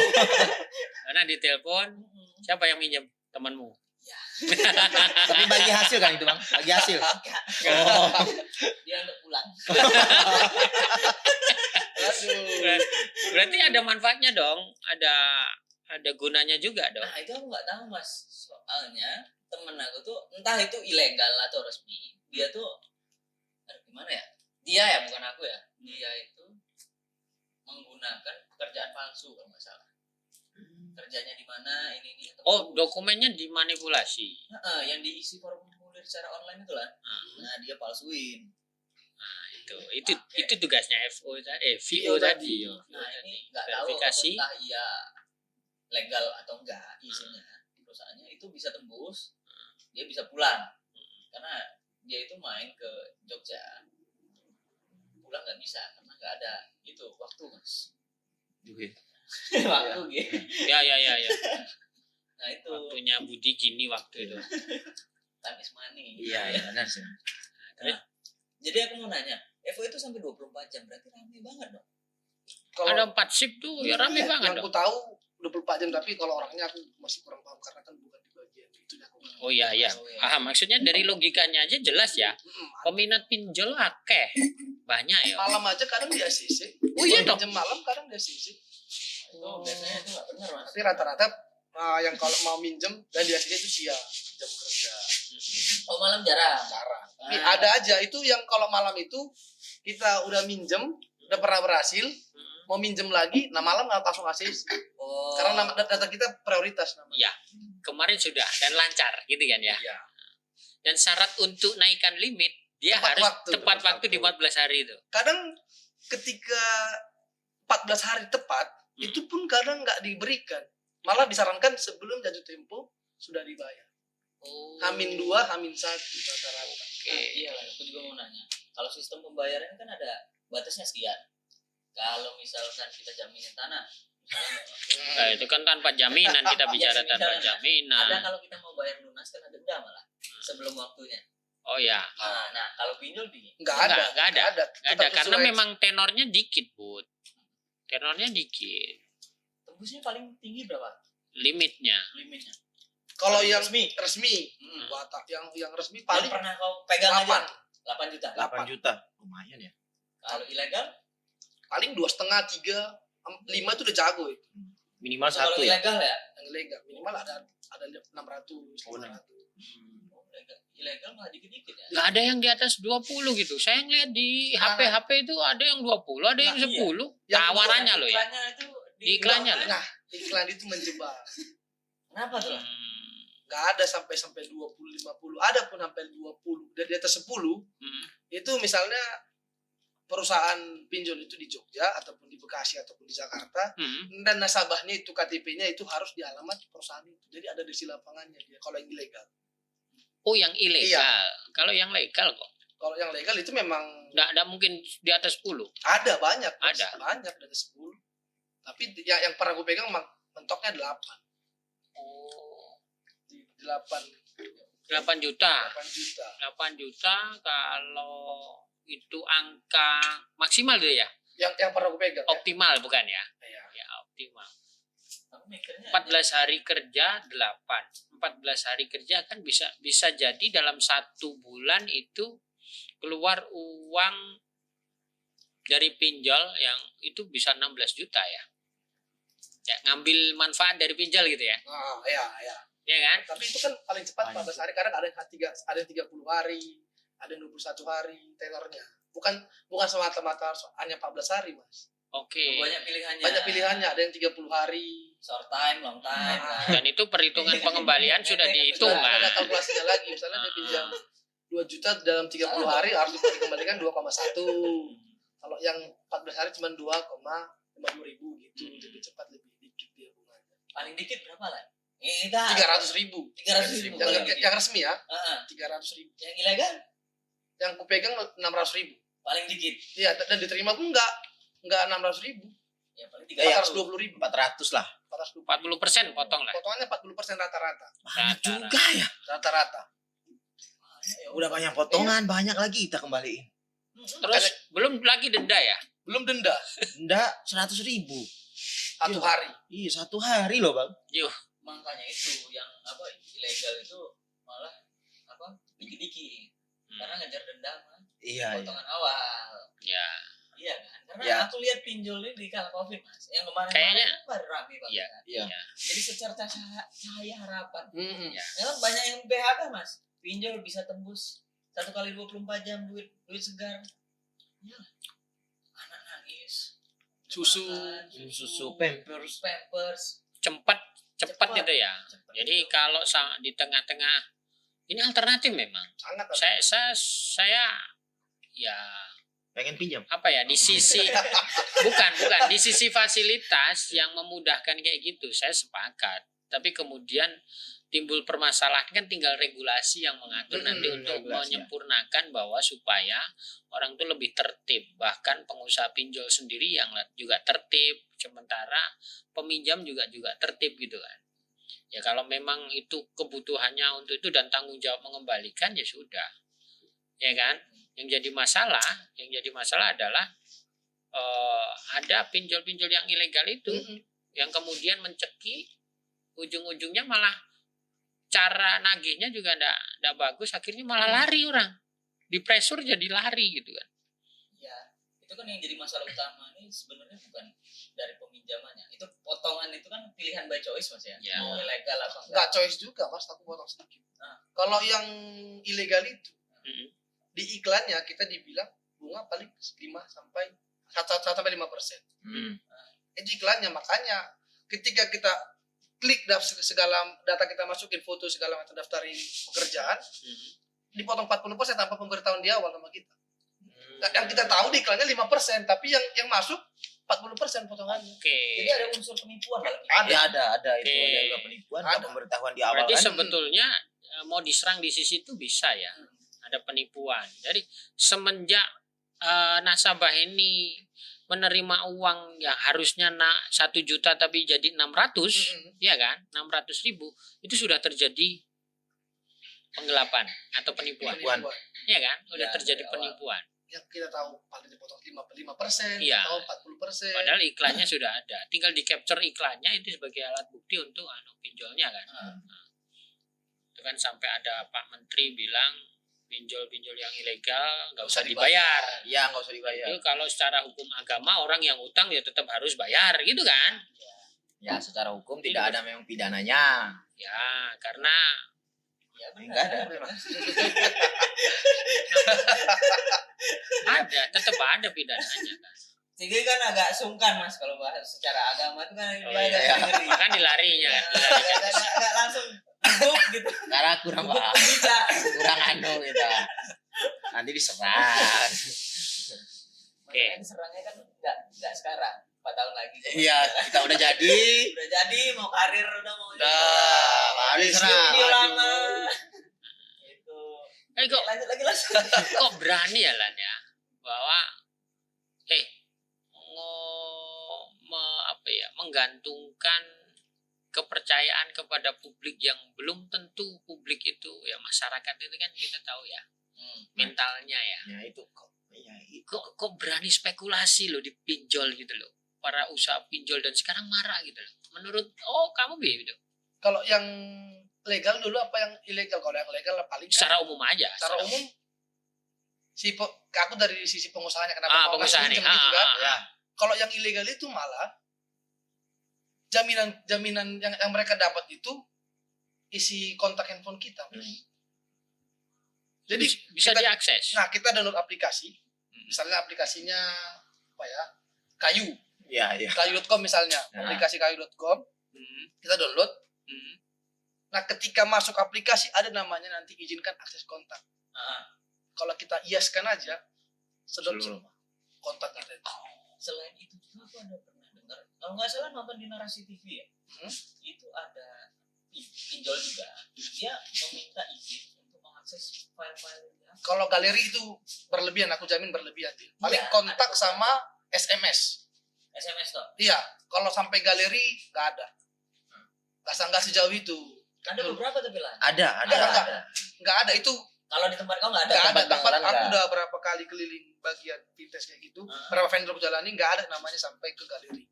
Speaker 1: Karena ditelepon, siapa yang minjem? temanmu.
Speaker 3: Tapi bagi hasil kan itu bang, bagi hasil.
Speaker 2: Enggak.
Speaker 3: Oh,
Speaker 2: Dia untuk pulang.
Speaker 4: Aduh.
Speaker 1: Berarti ada manfaatnya dong, ada gunanya juga dong.
Speaker 2: Nah itu aku nggak tahu mas. Soalnya temen aku tuh entah itu ilegal atau resmi. Dia tuh aduh, gimana ya? Dia ya bukan aku ya. Dia itu menggunakan pekerjaan palsu kalau nggak salah. Kerjanya di mana ini
Speaker 1: Oh, dokumennya dimanipulasi.
Speaker 2: yang diisi formulir secara online itu lah. Nah dia palsuin.
Speaker 1: Itu tugasnya VO tadi.
Speaker 2: Nah ini nggak tahu
Speaker 1: Verifikasi.
Speaker 2: entah iya legal atau enggak isinya. Perusahaannya itu bisa tembus, dia bisa pulang karena dia itu main ke Jogja, pulang nggak bisa karena nggak ada itu waktu mas. Waktu gitu.
Speaker 1: Ya.
Speaker 2: Nah itu
Speaker 1: Waktunya Budi gini waktu itu.
Speaker 2: time is money.
Speaker 3: iya benar sih.
Speaker 2: Jadi aku mau nanya, Evo itu sampai 24 jam berarti rame banget dong.
Speaker 4: Kalau
Speaker 1: Ada 4 shift tuh ya rame
Speaker 4: Iya,
Speaker 1: banget
Speaker 4: yang
Speaker 1: dong.
Speaker 4: aku tahu 24 jam, tapi kalau orangnya aku masih kurang paham karena kan bukan di bagian itu aku.
Speaker 1: Oh iya. Paham, maksudnya dari logikanya aja jelas ya. Peminat pinjol akeh. Banyak ya.
Speaker 4: Malam aja kadang di ACC.
Speaker 1: Oh iya dong.
Speaker 4: Jam malam kadang di ACC.
Speaker 2: Itu biasanya itu nggak benar mas.
Speaker 4: Tapi rata-rata yang kalau mau minjem dan di ACC itu siang jam kerja.
Speaker 2: Oh malam jarang.
Speaker 4: Jarang. Tapi ada aja itu yang kalau malam itu kita udah minjem, udah pernah berhasil, mau minjem lagi, nah malam nggak langsung ACC.
Speaker 2: Oh.
Speaker 4: Karena data kita prioritas namanya.
Speaker 1: Iya. Kemarin sudah dan lancar gitu kan ya.
Speaker 4: Iya.
Speaker 1: Dan syarat untuk naikkan limit dia
Speaker 4: Tepat
Speaker 1: harus
Speaker 4: waktu,
Speaker 1: tepat
Speaker 4: tepat
Speaker 1: waktu di 14 hari itu.
Speaker 4: Kadang ketika 14 hari tepat, itu pun kadang nggak diberikan. Malah disarankan sebelum jatuh tempo sudah dibayar.
Speaker 1: Oh.
Speaker 4: Hamin 2, Hamin 1 rata-rata.
Speaker 2: Nah, iya lah, aku juga mau nanya. Kalau sistem pembayaran kan ada batasnya sekian. Kalau misalkan kita jaminin tanah, misalnya
Speaker 1: Nah, itu kan tanpa jaminan kita bicara
Speaker 2: Iya,
Speaker 1: tanpa
Speaker 2: misalnya. ada
Speaker 1: jaminan.
Speaker 2: kalau kita mau bayar lunas kan ada denda malah sebelum waktunya.
Speaker 1: Oh ya.
Speaker 2: Nah kalau pinjol bi
Speaker 4: Nggak
Speaker 1: Nggak
Speaker 4: ada.
Speaker 1: ada.
Speaker 4: Nggak ada.
Speaker 1: Nggak ada
Speaker 4: Tetap
Speaker 1: karena
Speaker 4: sesuai.
Speaker 1: memang tenornya dikit, Bud. Tenornya dikit.
Speaker 2: tembusnya paling tinggi berapa
Speaker 1: Limitnya.
Speaker 2: limitnya?
Speaker 4: Kalau yang
Speaker 2: resmi.
Speaker 4: resmi,
Speaker 2: Hmm.
Speaker 4: yang resmi
Speaker 2: Paling
Speaker 4: paling
Speaker 2: pernah kau pegang
Speaker 4: 8.
Speaker 2: aja 8 juta.
Speaker 3: 8 juta, lumayan ya.
Speaker 2: Kalau ilegal?
Speaker 4: Paling 2,5, 3, 5 itu udah jago itu.
Speaker 3: Minimal
Speaker 2: Kalau
Speaker 3: 1 ya.
Speaker 2: ilegal ya?
Speaker 4: Yang ilegal minimal ada 600,
Speaker 3: Oh,
Speaker 4: 500.
Speaker 2: Oh, ilegal malah dikit-dikit ya.
Speaker 1: Nggak ada yang di atas 20 gitu. Saya ngeliat di HP itu ada yang 20, ada yang
Speaker 2: Nah, iya.
Speaker 1: 10.
Speaker 4: Yang
Speaker 1: Tawarannya loh ya.
Speaker 2: Iklannya itu
Speaker 1: Di iklannya loh.
Speaker 4: Nah, iklan itu menjebak.
Speaker 2: Kenapa tuh?
Speaker 4: Nggak ada sampai 20, 50. Ada pun sampai 20. Dan di atas 10 itu misalnya perusahaan pinjol itu di Jogja ataupun di Bekasi ataupun di Jakarta, dan nasabahnya itu KTP-nya itu harus di alamat perusahaan itu. Jadi ada di lapangannya dia kalau yang ilegal.
Speaker 1: Oh, yang ilegal.
Speaker 4: Iya.
Speaker 1: Kalau yang legal kok.
Speaker 4: Kalau yang legal itu memang
Speaker 1: Nggak mungkin di atas 10.
Speaker 4: ada banyak, Mas.
Speaker 1: Ada.
Speaker 4: Banyak dari 10. Tapi yang pernah gue pegang mentoknya 8.
Speaker 1: Oh.
Speaker 4: Di 8
Speaker 1: 8 juta.
Speaker 4: 8 juta.
Speaker 1: 8 juta kalau itu angka maksimal tuh ya.
Speaker 4: Yang pernah gue pegang.
Speaker 1: Optimal bukan ya?
Speaker 4: Ya.
Speaker 1: Ya, optimal.
Speaker 2: Aku mikirnya
Speaker 1: 14 hari kerja 8. 14 hari kerja kan bisa jadi dalam 1 bulan itu keluar uang dari pinjol yang itu bisa 16 juta ya. Ya, ngambil manfaat dari pinjol gitu ya.
Speaker 4: Ya.
Speaker 1: Ya kan?
Speaker 4: Tapi itu kan paling cepat
Speaker 3: Paling
Speaker 4: 14 hari. Kadang ada yang 30 hari, ada yang 21 hari tenornya. Bukan semata-mata hanya 14 hari, Mas.
Speaker 1: Oke.
Speaker 2: banyak pilihannya.
Speaker 4: Banyak pilihannya, ada yang 30 hari.
Speaker 2: Short time, long time.
Speaker 4: Nah,
Speaker 1: Dan itu perhitungan pengembalian sudah dihitung
Speaker 4: Ada
Speaker 1: kan.
Speaker 4: kalkulasinya lagi. Misalnya dia pinjam 2 juta dalam 30 hari harus dikembalikan 2,1. Kalau yang 14 hari cuma 2,50 ribu gitu. Lebih cepat, lebih dikit dia bunganya.
Speaker 2: Paling dikit berapa lah? Kita
Speaker 4: 300 ribu.
Speaker 2: 300 ribu.
Speaker 4: Yang resmi ya,
Speaker 2: Heeh.
Speaker 4: 300 ribu.
Speaker 2: Yang ilegal
Speaker 4: Yang kupegang 600 ribu.
Speaker 2: paling dikit.
Speaker 4: Iya, dan diterima pun enggak 600 ribu.
Speaker 2: Ya paling
Speaker 3: Iya.
Speaker 4: 420 ribu.
Speaker 3: 400 lah.
Speaker 1: 40% potong lah.
Speaker 4: Potongannya 40% rata-rata.
Speaker 3: Banyak
Speaker 1: Rata-rata.
Speaker 3: juga ya.
Speaker 4: Rata-rata.
Speaker 3: Udah banyak potongan, banyak lagi kita kembaliin.
Speaker 1: Terus belum lagi denda ya.
Speaker 4: Belum denda
Speaker 3: Denda 100 ribu.
Speaker 4: 1 hari.
Speaker 3: Iya 1 hari loh bang.
Speaker 1: Yuh,
Speaker 2: makanya itu yang apa ilegal itu malah apa dikit-dikit karena ngejar dendam kan,
Speaker 3: Iya, iya.
Speaker 2: potongan awal.
Speaker 1: Ya,
Speaker 2: Iya kan? Karena
Speaker 3: Ya.
Speaker 2: aku lihat pinjol ini di kala Covid Mas. Yang kemarin
Speaker 1: Kayaknya
Speaker 2: kan baru rame banget.
Speaker 1: iya.
Speaker 2: Kan?
Speaker 3: Iya.
Speaker 2: Jadi secerca cahaya harapan.
Speaker 1: Ya.
Speaker 2: Memang banyak yang PHK Mas. Pinjol bisa tembus 1 kali 24 jam duit segar. Ya. Anak nangis.
Speaker 4: Susu.
Speaker 2: Makan,
Speaker 3: Susu, pampers.
Speaker 1: cepat
Speaker 2: Cepat.
Speaker 1: itu ya.
Speaker 2: Cepet
Speaker 1: Jadi
Speaker 2: itu.
Speaker 1: kalau di tengah-tengah ini alternatif memang.
Speaker 4: Sangat.
Speaker 1: Saya ya
Speaker 3: Pengen pinjam.
Speaker 1: apa ya di sisi bukan di sisi fasilitas yang memudahkan kayak gitu saya sepakat. Tapi kemudian timbul permasalahan kan tinggal regulasi yang mengatur nanti untuk
Speaker 3: regulasi, ya.
Speaker 1: menyempurnakan bahwa supaya orang tuh lebih tertib, bahkan pengusaha pinjol sendiri yang juga tertib, sementara peminjam juga tertib gitu kan. Ya kalau memang itu kebutuhannya untuk itu dan tanggung jawab mengembalikan ya sudah. Ya kan? Yang jadi masalah adalah ada pinjol-pinjol yang ilegal itu yang kemudian mencekik, ujung-ujungnya malah cara nagihnya juga ndak bagus, akhirnya malah lari orang. Dipresur jadi lari gitu kan.
Speaker 2: Ya, itu kan yang jadi masalah utama ini sebenarnya bukan dari peminjamannya. Itu potongan itu kan pilihan by choice Mas ya.
Speaker 1: Ya.
Speaker 2: Mau ilegal apa enggak.
Speaker 4: Nggak choice juga Mas, aku potong sedikit.
Speaker 2: Nah.
Speaker 4: Kalau yang ilegal itu
Speaker 1: Mm-mm.
Speaker 4: di iklannya kita dibilang bunga paling 5 sampai 1 sampai 5%. Itu iklannya, makanya ketika kita klik segala data kita masukin foto segala macam daftarin pekerjaan dipotong 40% tanpa pemberitahuan di awal sama kita. Yang kita tahu di iklannya 5%, tapi yang masuk 40% potongannya.
Speaker 1: Oke.
Speaker 2: Jadi ada unsur penipuan dalam itu.
Speaker 3: Ada itu
Speaker 1: Oke.
Speaker 3: ada juga penipuan,
Speaker 4: Ada.
Speaker 3: pemberitahuan di awal
Speaker 1: Berarti
Speaker 3: kan.
Speaker 1: sebetulnya mau diserang di sisi itu bisa ya. Ada penipuan. Jadi semenjak nasabah ini menerima uang yang harusnya 1 juta tapi jadi 600, ya kan? 600.000 itu sudah terjadi penggelapan atau penipuan.
Speaker 3: Penipuan.
Speaker 1: Iya kan? Udah
Speaker 2: Ya,
Speaker 1: terjadi
Speaker 2: dari awal.
Speaker 1: penipuan.
Speaker 4: Yang kita tahu paling dipotong 5%
Speaker 1: Iya.
Speaker 4: atau 40%.
Speaker 1: Padahal iklannya sudah ada. Tinggal di capture iklannya itu sebagai alat bukti untuk pinjolnya kan. Itu kan sampai ada Pak Menteri bilang pinjol-pinjol yang ilegal nggak usah dibayar.
Speaker 3: Iya, nggak usah dibayar.
Speaker 1: Itu kalau secara hukum agama orang yang utang ya tetap harus bayar gitu kan.
Speaker 3: Ya, secara hukum tidak ada memang pidananya.
Speaker 1: Ya, karena
Speaker 2: Ya
Speaker 3: Enggak ada.
Speaker 2: benar.
Speaker 1: tetap ada pidananya kan.
Speaker 2: Jadi kan agak sungkan Mas kalau bahas secara agama itu kan
Speaker 1: Oh,
Speaker 2: dia agak
Speaker 3: iya.
Speaker 2: ngeri.
Speaker 1: Kan dilarinya.
Speaker 2: Ya, agak langsung duduk gitu.
Speaker 3: Karena kurang
Speaker 2: Duduk
Speaker 3: paham,
Speaker 2: bisa.
Speaker 3: kurang gitu. Nanti diserang.
Speaker 2: Makanya diserangnya kan enggak sekarang, 4 tahun lagi.
Speaker 3: Iya, kita udah jadi.
Speaker 2: Udah jadi mau karir udah mau
Speaker 3: Baru diserang.
Speaker 2: Video lama. Itu.
Speaker 1: Kok
Speaker 2: Lanjut lagi.
Speaker 1: kok berani ya Lan ya bahwa menggantungkan kepercayaan kepada publik yang belum tentu publik itu ya masyarakat itu kan kita tahu ya mentalnya ya.
Speaker 3: Ya itu kok. Ya,
Speaker 1: Kok berani spekulasi loh di pinjol gitu loh. Para usaha pinjol dan sekarang marah gitu loh. Menurut kamu gitu.
Speaker 4: Kalau yang legal dulu apa yang ilegal? Kalau yang legal paling
Speaker 1: Secara umum aja.
Speaker 4: secara umum aku dari sisi pengusahanya kenapa mau
Speaker 1: pengusaha
Speaker 4: ngasih
Speaker 1: nih.
Speaker 4: pinjam gitu kan?
Speaker 3: ya.
Speaker 4: Kalau yang ilegal itu malah jaminan yang mereka dapat itu isi kontak handphone kita. Jadi
Speaker 1: bisa
Speaker 4: kita,
Speaker 1: diakses.
Speaker 4: nah kita download aplikasi, misalnya aplikasinya apa ya, kayu,
Speaker 3: Ya, ya.
Speaker 4: kayu.com misalnya,
Speaker 3: Nah.
Speaker 4: aplikasi kayu.com kita download. Nah ketika masuk aplikasi ada namanya nanti izinkan akses kontak. Kalau kita iaskan aja, sedot
Speaker 3: Seluruh.
Speaker 4: semua kontak kita itu.
Speaker 2: Selain itu juga aku ada pernah dengar, kalau nggak salah nonton di Narasi TV ya, itu ada pinjol juga, dia meminta izin untuk mengakses file-filenya.
Speaker 4: Kalau galeri itu berlebihan, aku jamin berlebihan. Paling
Speaker 2: Iya,
Speaker 4: kontak
Speaker 2: ada.
Speaker 4: sama SMS.
Speaker 2: SMS toh.
Speaker 4: Iya, kalau sampai galeri nggak ada. Nggak sejauh itu.
Speaker 2: Ada beberapa tapi lah.
Speaker 3: Ada.
Speaker 4: Nggak ada itu
Speaker 2: Kalau di tempat kau nggak ada.
Speaker 4: Nggak ada
Speaker 3: tempat
Speaker 4: tempat,
Speaker 3: bangkalan
Speaker 4: aku
Speaker 3: nggak.
Speaker 4: udah berapa kali keliling bagian Pintes kayak gitu, berapa vendor aku jalani nggak ada namanya sampai ke galeri.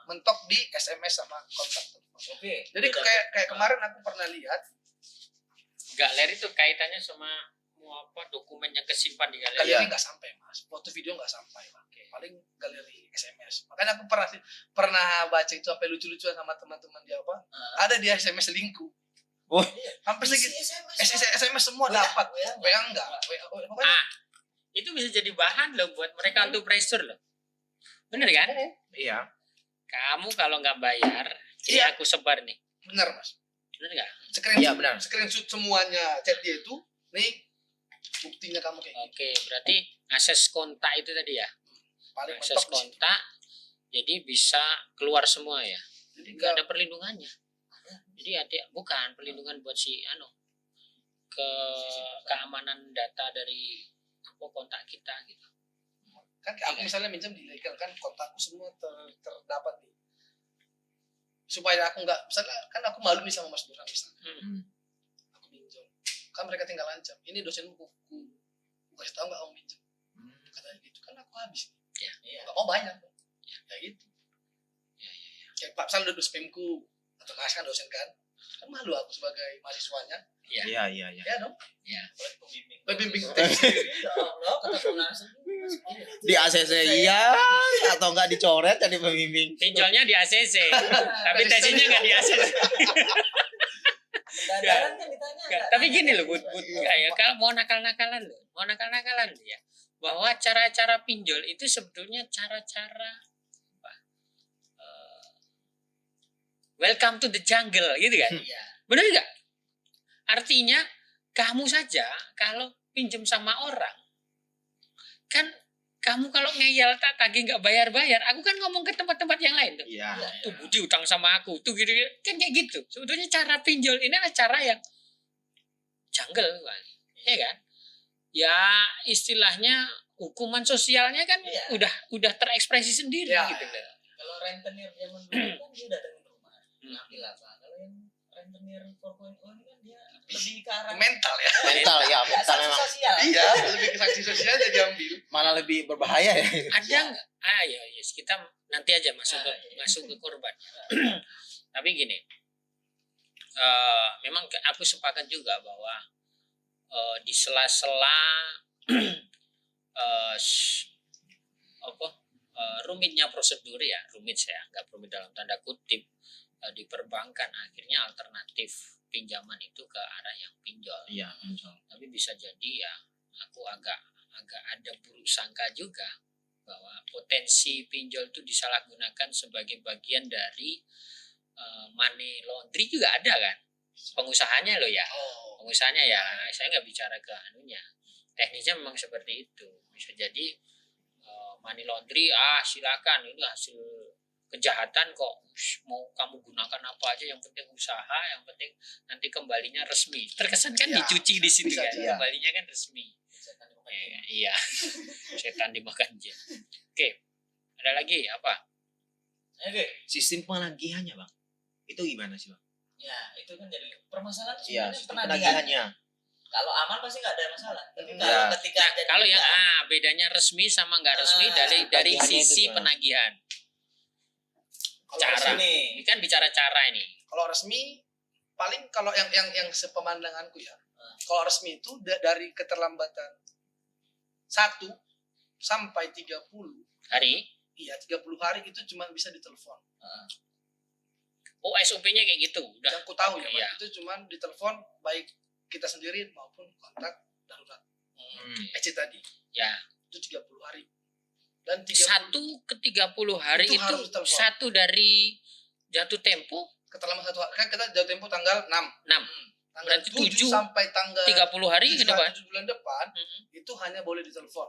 Speaker 4: Mentok di SMS sama kontak.
Speaker 2: Oke.
Speaker 4: Jadi kayak kemarin aku pernah lihat
Speaker 1: Galeri itu kaitannya sama mau apa dokumen yang kesimpan di galeri.
Speaker 4: galeri nggak sampai mas, foto video nggak sampai, paling galeri SMS. Makanya aku pernah baca itu sampai lucu-lucuan sama teman-teman dia apa, ada dia SMS selingkuh.
Speaker 3: Oh.
Speaker 4: Hampir segitu. SMS semua
Speaker 2: WA,
Speaker 4: dapat,
Speaker 2: WA
Speaker 4: WA enggak, pokoknya
Speaker 1: Itu bisa jadi bahan loh buat mereka untuk pressure loh. Bener kan?
Speaker 3: Iya.
Speaker 1: Kamu kalau nggak bayar, ini
Speaker 4: Iya.
Speaker 1: aku sebar nih.
Speaker 4: benar mas.
Speaker 1: Bener nggak?
Speaker 3: Iya, benar.
Speaker 4: Screenshot semuanya chat dia itu, nih buktinya kamu kayak gitu.
Speaker 1: Oke, berarti akses kontak itu tadi ya.
Speaker 4: Paling
Speaker 1: Akses
Speaker 4: mentok di situ.
Speaker 1: kontak, jadi bisa keluar semua ya.
Speaker 4: Jadi
Speaker 1: Nggak ada perlindungannya. Jadi ada bukan perlindungan buat si keamanan data dari apa kontak kita gitu.
Speaker 4: kan aku misalnya minjem di ilegal kan kontakku semua terdapat nih. Supaya aku nggak, misalnya kan aku malu nih sama Mas Duran misalnya. Aku minjem. Kan mereka tinggal ancam. Ini dosenmu aku kasih tahu nggak kamu minjem. Katanya gitu kan aku habis.
Speaker 2: Iya.
Speaker 4: Nggak mau banyak. Ya gitu. Kayak Pak Sal udah spamku atau Mas kan dosen kan. Kan malu aku sebagai mahasiswanya.
Speaker 3: Iya.
Speaker 4: Ya dong.
Speaker 2: Pembimbing.
Speaker 4: Pembimbing.
Speaker 2: Ya Allah, ketemu langsung.
Speaker 3: Di ACC iya atau enggak dicoret jadi pembimbing.
Speaker 1: Pinjolnya di ACC, tapi tesinya nggak di ACC.
Speaker 2: Dadaran kan ditanya.
Speaker 1: Nggak, tapi gini loh, Bud, nggak ya, kalau mau nakal-nakalan ya, bahwa cara-cara pinjol itu sebetulnya cara-cara apa, welcome to the jungle gitu kan,
Speaker 2: Iya.
Speaker 1: benar nggak? Artinya kamu saja kalau pinjam sama orang, kan kamu kalau ngeyel tak tagih nggak bayar-bayar, aku kan ngomong ke tempat-tempat yang lain tuh.
Speaker 3: Iya.
Speaker 1: Tuh Budi utang sama aku, tuh gitu, kan kayak gitu. Sebetulnya cara pinjol ini adalah cara yang jungle, kan? Ya kan? Ya istilahnya hukuman sosialnya kan
Speaker 2: Iya.
Speaker 1: udah terekspresi sendiri
Speaker 4: Ya,
Speaker 1: gitu loh.
Speaker 2: Kalau rentenir zaman dulu kan dia datang ke rumah, ngambil apa. Kalau yang rentenir 4.0 ini kan dia lebih ke arah
Speaker 4: Mental ya.
Speaker 3: Mental ya, mental
Speaker 2: sanksi
Speaker 3: memang.
Speaker 2: sosial.
Speaker 4: Iya, lebih ke sanksi sosial aja diambil.
Speaker 3: Malah lebih berbahaya ya.
Speaker 1: Ada nggak? Ya yes, kita nanti aja masuk ke korban. Tapi gini, memang aku sepakat juga bahwa di sela-sela rumitnya prosedur ya, rumit saya anggap rumit dalam tanda kutip di perbankan, akhirnya alternatif pinjaman itu ke arah yang pinjol.
Speaker 3: Iya, betul.
Speaker 1: Tapi bisa jadi ya aku agak ada buruk sangka juga bahwa potensi pinjol itu disalahgunakan sebagai bagian dari money laundry juga ada kan, pengusahanya loh ya, pengusahanya ya, saya nggak bicara ke anunya, teknisnya memang seperti itu. Bisa jadi money laundry, silakan, ini hasil kejahatan kok, mau kamu gunakan apa aja, yang penting usaha, yang penting nanti kembalinya resmi. Terkesan kan
Speaker 4: Ya,
Speaker 1: dicuci di situ
Speaker 4: bisa,
Speaker 1: kan,
Speaker 3: iya.
Speaker 1: kembalinya kan resmi. Iya, setan dimakan jin. Oke, ada lagi apa?
Speaker 2: Oke.
Speaker 3: Sistem penagihannya, Bang. Itu gimana sih, Bang?
Speaker 2: Ya, itu kan jadi permasalahan
Speaker 3: Iya,
Speaker 2: sebenarnya
Speaker 3: sistem
Speaker 2: penagihan.
Speaker 3: penagihannya.
Speaker 2: Kalau aman pasti nggak ada masalah. Tapi
Speaker 3: Ya.
Speaker 2: kalau ketika
Speaker 1: Nah,
Speaker 2: jadi
Speaker 1: kalau yang
Speaker 2: enggak,
Speaker 1: bedanya resmi sama nggak resmi dari
Speaker 3: Penagihannya itu
Speaker 1: sisi
Speaker 3: gimana?
Speaker 1: penagihan.
Speaker 4: Kalau
Speaker 1: Cara.
Speaker 4: resmi,
Speaker 1: Ini kan bicara cara ini.
Speaker 4: kalau resmi paling kalau yang sepemandanganku ya. Kalau resmi itu dari keterlambatan 1 sampai 30.
Speaker 1: Hari,
Speaker 4: Iya, 30 hari itu cuma bisa ditelepon.
Speaker 1: SOP-nya kayak gitu. Udah.
Speaker 4: Yang ku tahu ya, Mas,
Speaker 1: Iya.
Speaker 4: itu cuma ditelepon baik kita sendiri maupun kontak darurat. EC tadi.
Speaker 1: Ya.
Speaker 4: Itu 30 hari. Dan 30
Speaker 1: 1 ke 30 hari
Speaker 4: Itu
Speaker 1: itu
Speaker 4: harus telepon.
Speaker 1: satu dari jatuh tempo
Speaker 4: keterlambatan 1 hari. Kan kita jauh tempo tanggal 6.
Speaker 1: 6.
Speaker 4: Tanggal
Speaker 1: Berarti
Speaker 4: 7
Speaker 1: 7,
Speaker 4: sampai tanggal
Speaker 1: 30 hari ke depan.
Speaker 4: 7 bulan depan
Speaker 1: Mm-mm.
Speaker 4: itu hanya boleh ditelepon.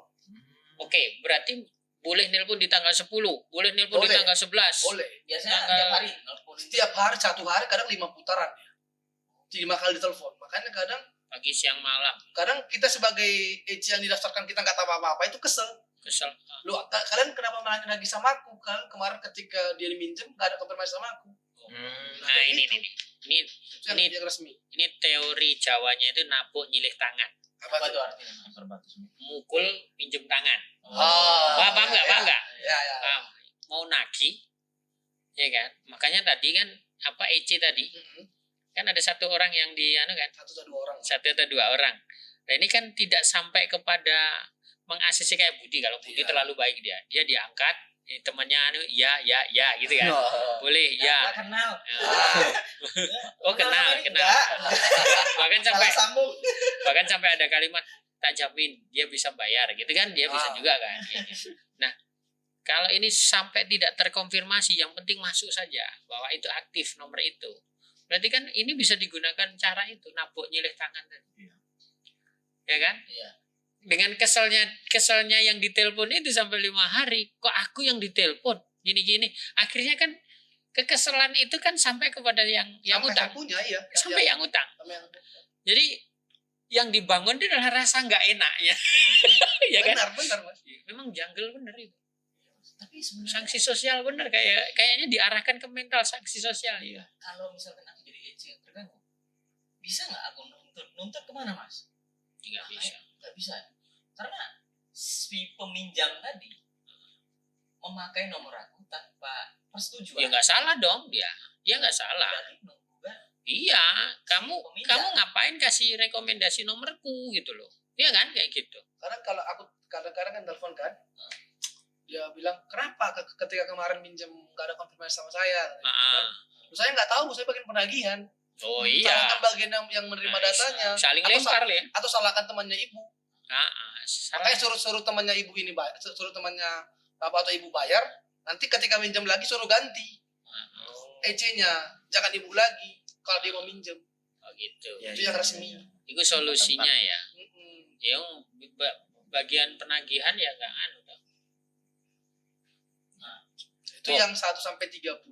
Speaker 1: Oke, berarti boleh nelpon di tanggal 10, boleh nelpon di
Speaker 4: Boleh.
Speaker 1: tanggal 11.
Speaker 4: Boleh.
Speaker 2: biasanya
Speaker 1: Tanggal-
Speaker 2: tiap hari nelpon.
Speaker 4: Setiap hari 1 hari kadang 5 putaran ya. 5 kali ditelepon. Makanya
Speaker 1: Pagi, siang, malam.
Speaker 4: kadang kita sebagai EC yang didaftarkan kita nggak tahu apa-apa itu kesel.
Speaker 1: Kesel.
Speaker 4: Lu kalian kenapa nanya lagi sama aku? Kan kemarin ketika dia minjem nggak ada konfirmasi sama aku.
Speaker 1: Nah, ini
Speaker 4: itu.
Speaker 1: nih. Ini
Speaker 4: Itu yang,
Speaker 1: Ini-
Speaker 4: yang resmi.
Speaker 1: ini teori Jawanya itu nabok nyilih tangan.
Speaker 2: Apa tuh artinya? Mas?
Speaker 3: Berbatas.
Speaker 1: Mukul pinjem tangan.
Speaker 2: Oh.
Speaker 1: Paham nggak? Paham nggak?
Speaker 4: Ya.
Speaker 1: Paham. Mau nagih, ya kan? Makanya tadi kan apa EC tadi kan ada satu orang yang di anu kan,
Speaker 4: Satu atau dua orang.
Speaker 1: satu atau dua orang. Nah ini kan tidak sampai kepada mengasisi kayak Budi. Kalau Budi
Speaker 3: Iya.
Speaker 1: terlalu baik dia diangkat, temannya anu ya gitu kan.
Speaker 3: Oh.
Speaker 1: Boleh ya.
Speaker 2: Nggak kenal.
Speaker 1: Oh kenal.
Speaker 2: Enggak.
Speaker 1: Bahkan
Speaker 2: Salah
Speaker 1: sampai
Speaker 2: sambung.
Speaker 1: ada kalimat tak jamin dia bisa bayar gitu kan, dia bisa juga kan. Nah kalau ini sampai tidak terkonfirmasi, yang penting masuk saja bahwa itu aktif nomor itu, berarti kan ini bisa digunakan cara itu, nabok nyilih tangan tadi.
Speaker 3: Iya.
Speaker 1: Ya kan?
Speaker 2: Iya.
Speaker 1: Dengan keselnya yang ditelepon itu sampai 5 hari, kok aku yang ditelepon gini-gini, akhirnya kan kekesalan itu kan sampai kepada yang
Speaker 4: Sampai
Speaker 1: utang,
Speaker 4: yang punya, iya.
Speaker 1: sampai yang utang.
Speaker 4: Sampai yang
Speaker 1: Jadi yang dibangun itu adalah rasa nggak enaknya, ya kan?
Speaker 4: benar Mas.
Speaker 1: Memang jungle bener itu.
Speaker 2: Tapi sebenarnya
Speaker 1: Sanksi sosial bener, kayaknya diarahkan ke mental sanksi sosial ya.
Speaker 2: kalau misalkan aku jadi EC yang terganggu, bisa nggak aku nuntut kemana Mas?
Speaker 1: Nggak bisa.
Speaker 2: Nggak bisa. Karena si peminjam tadi memakai nomor aku tanpa persetujuan.
Speaker 1: Ya nggak salah dong dia nggak salah.
Speaker 2: Berarti menggugat.
Speaker 1: Iya, kamu
Speaker 2: peminjam.
Speaker 1: ngapain kasih rekomendasi nomorku gitu loh. Iya kan kayak gitu.
Speaker 4: Karena kalau aku kadang-kadang kan telepon kan, dia bilang kenapa ketika kemarin minjem nggak ada konfirmasi sama saya.
Speaker 1: Ah,
Speaker 4: Terus saya nggak tahu, saya bagian penagihan.
Speaker 1: oh
Speaker 4: Salahkan
Speaker 1: iya.
Speaker 4: bagian yang menerima
Speaker 1: Nah,
Speaker 4: datanya.
Speaker 1: saling
Speaker 4: Atau
Speaker 1: lempar ya.
Speaker 4: Atau salahkan temannya ibu.
Speaker 1: Salah.
Speaker 4: Makanya suruh temannya ibu ini bayar, suruh temannya bapak atau ibu bayar. Nanti ketika minjem lagi suruh ganti EC-nya, jangan ibu lagi kalau dia mau minjem.
Speaker 1: Oh gitu.
Speaker 3: Ya,
Speaker 4: Itu yang resmi.
Speaker 1: Itu solusinya ya.
Speaker 4: Mm-mm.
Speaker 1: Yang bagian penagihan ya nggak anu toh.
Speaker 4: Itu
Speaker 1: Bob.
Speaker 4: yang 1 sampai 30.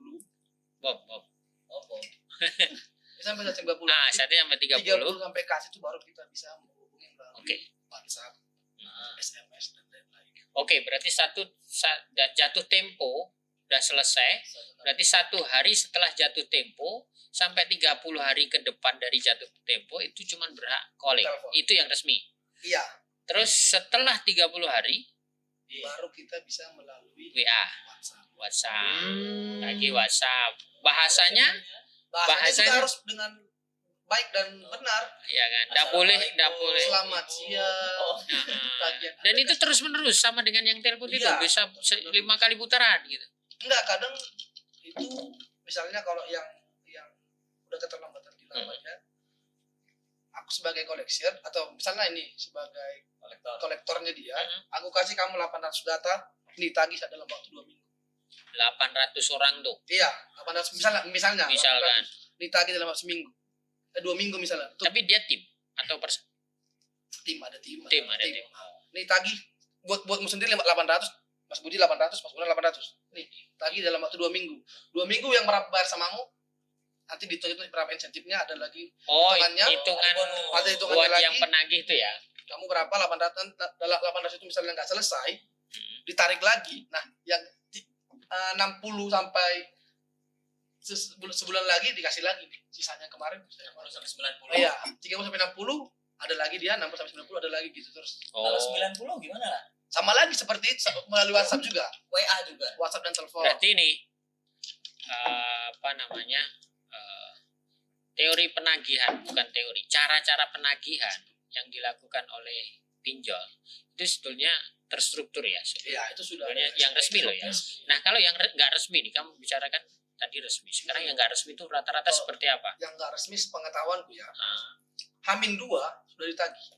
Speaker 1: Bob.
Speaker 2: Oh,
Speaker 4: Itu sampai 1 sampai 30.
Speaker 1: Nah, satu sampai 30.
Speaker 4: 30 sampai kasih itu baru kita bisa menghubungi melalui
Speaker 1: Oke.
Speaker 4: WhatsApp, SMS dan lain-lain.
Speaker 1: Oke, berarti jatuh tempo udah selesai. Berarti 1 hari setelah jatuh tempo sampai 30 hari ke depan dari jatuh tempo itu cuma berhak calling.
Speaker 4: Telepon.
Speaker 1: Itu yang resmi.
Speaker 4: Iya,
Speaker 1: Terus setelah 30 hari
Speaker 4: baru kita bisa melalui
Speaker 1: WA,
Speaker 4: WhatsApp.
Speaker 1: WhatsApp, lagi WhatsApp. Bahasanya
Speaker 4: Bahasanya juga
Speaker 1: Bahasanya-
Speaker 4: harus dengan baik dan benar.
Speaker 1: ya kan, enggak boleh.
Speaker 4: Selamat siang.
Speaker 2: Oh.
Speaker 4: Tagihan.
Speaker 1: Dan itu terus-menerus sama dengan yang telepon itu
Speaker 4: Iya.
Speaker 1: bisa 5 kali putaran gitu.
Speaker 4: Enggak, kadang itu misalnya kalau yang udah keterlambatan di lamanya, aku sebagai collection atau misalnya ini sebagai kolektornya dia, aku kasih kamu 800 data, ini tagih dalam waktu 2 minggu.
Speaker 1: 800 orang tuh
Speaker 4: Iya, 800 misalnya
Speaker 1: misalkan.
Speaker 4: ditagih dalam waktu seminggu. 2 minggu misalnya. Tuh,
Speaker 1: Tapi dia tim atau person?
Speaker 4: ada tim.
Speaker 1: Ada tim.
Speaker 4: Nih tagih buatmu sendiri 800, Mas Budi 800, Mas Budi 800. Nih, tagih dalam waktu 2 minggu. 2 minggu yang berapa bayar samamu, nanti dihitung berapa insentifnya, ada lagi
Speaker 1: Oh,
Speaker 4: hitungannya,
Speaker 1: hitungan
Speaker 4: ada hitungannya
Speaker 1: buat
Speaker 4: lagi.
Speaker 1: yang penagih itu ya.
Speaker 4: Kamu berapa 800 itu misalnya nggak selesai, ditarik lagi. Nah, yang 60 sampai sebulan lagi dikasih lagi sisanya kemarin.
Speaker 2: 30 sampai 90.
Speaker 4: Iya, 30 sampai 60 ada lagi dia, 60 sampai 90 ada lagi gitu terus.
Speaker 2: Kalau
Speaker 1: Oh,
Speaker 2: 90 gimana lah?
Speaker 4: Sama lagi seperti itu melalui WhatsApp juga,
Speaker 2: WA juga.
Speaker 4: WhatsApp dan telepon.
Speaker 1: berarti ini teori penagihan, bukan teori, cara-cara penagihan yang dilakukan oleh pinjol itu sebetulnya terstruktur ya.
Speaker 4: Iya, itu sudah
Speaker 1: Sebetulnya yang resmi loh ya. Nah, kalau yang nggak resmi nih, kamu bicarakan tadi resmi. Sekarang yang nggak resmi itu rata-rata seperti apa?
Speaker 4: Yang nggak resmi sepengetahuanku ya.
Speaker 1: Nah,
Speaker 4: Hamin 2 sudah ditagih.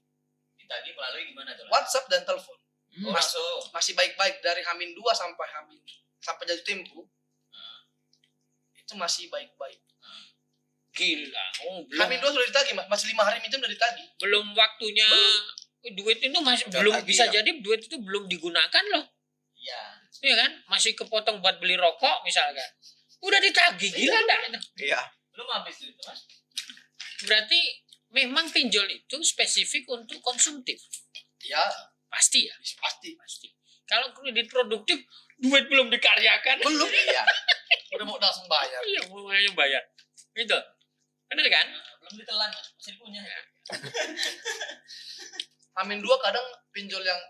Speaker 2: Ditagih melalui gimana tuh?
Speaker 4: WhatsApp dan telepon.
Speaker 2: Masuk.
Speaker 4: Masih baik-baik dari Hamin 2 sampai jatuh tempo. Itu masih baik-baik.
Speaker 1: gila.
Speaker 4: Hamin 2 sudah ditagih, Mas. Masih 5 hari minjem sudah ditagih.
Speaker 1: Belum waktunya duit itu masih
Speaker 3: Udah
Speaker 1: belum
Speaker 3: tagih
Speaker 1: bisa
Speaker 3: ya?
Speaker 1: jadi duit itu belum digunakan loh.
Speaker 2: Iya.
Speaker 1: Iya kan? Masih kepotong buat beli rokok misalkan. Udah ditagih, gila enggak itu?
Speaker 3: Iya.
Speaker 2: Belum habis itu, Mas.
Speaker 1: Berarti memang pinjol itu spesifik untuk konsumtif.
Speaker 4: Ya,
Speaker 1: Pasti ya,
Speaker 4: pasti.
Speaker 1: pasti. Kalau kredit produktif, duit belum dikaryakan.
Speaker 4: Belum.
Speaker 3: Iya.
Speaker 4: Udah mau langsung bayar.
Speaker 1: Iya, mau yang bayar. Gitu. Bener kan?
Speaker 2: Belum ditelan, Mas. Masih punya.
Speaker 4: Amin 2 kadang pinjol yang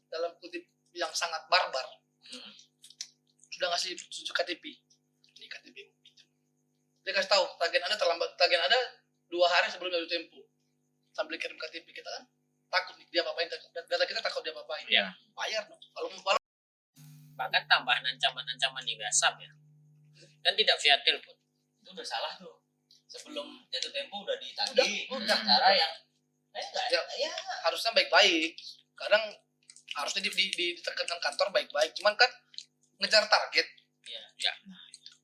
Speaker 4: dalam kutip yang sangat barbar sudah ngasih 7 KTP. Ini KTP pinjam. Dia kasih tahu tagihan Anda terlambat, tagihan Anda 2 hari sebelum jatuh tempo. Sambil kirim KTP kita kan takut nih dia apa-apain, data kita takut dia apa-apain.
Speaker 1: Iya.
Speaker 4: Bayar dong. Kalau
Speaker 1: Bahkan tambahan ancaman-ancaman di WhatsApp ya. Dan tidak via telepon.
Speaker 2: Itu udah salah tuh. Sebelum jatuh tempo udah ditagih.
Speaker 4: Udah.
Speaker 2: Cara yang enggak
Speaker 4: Ya. harusnya baik-baik. Kadang harusnya ditekankan kantor baik-baik. Cuman kan ngejar target.
Speaker 2: Iya.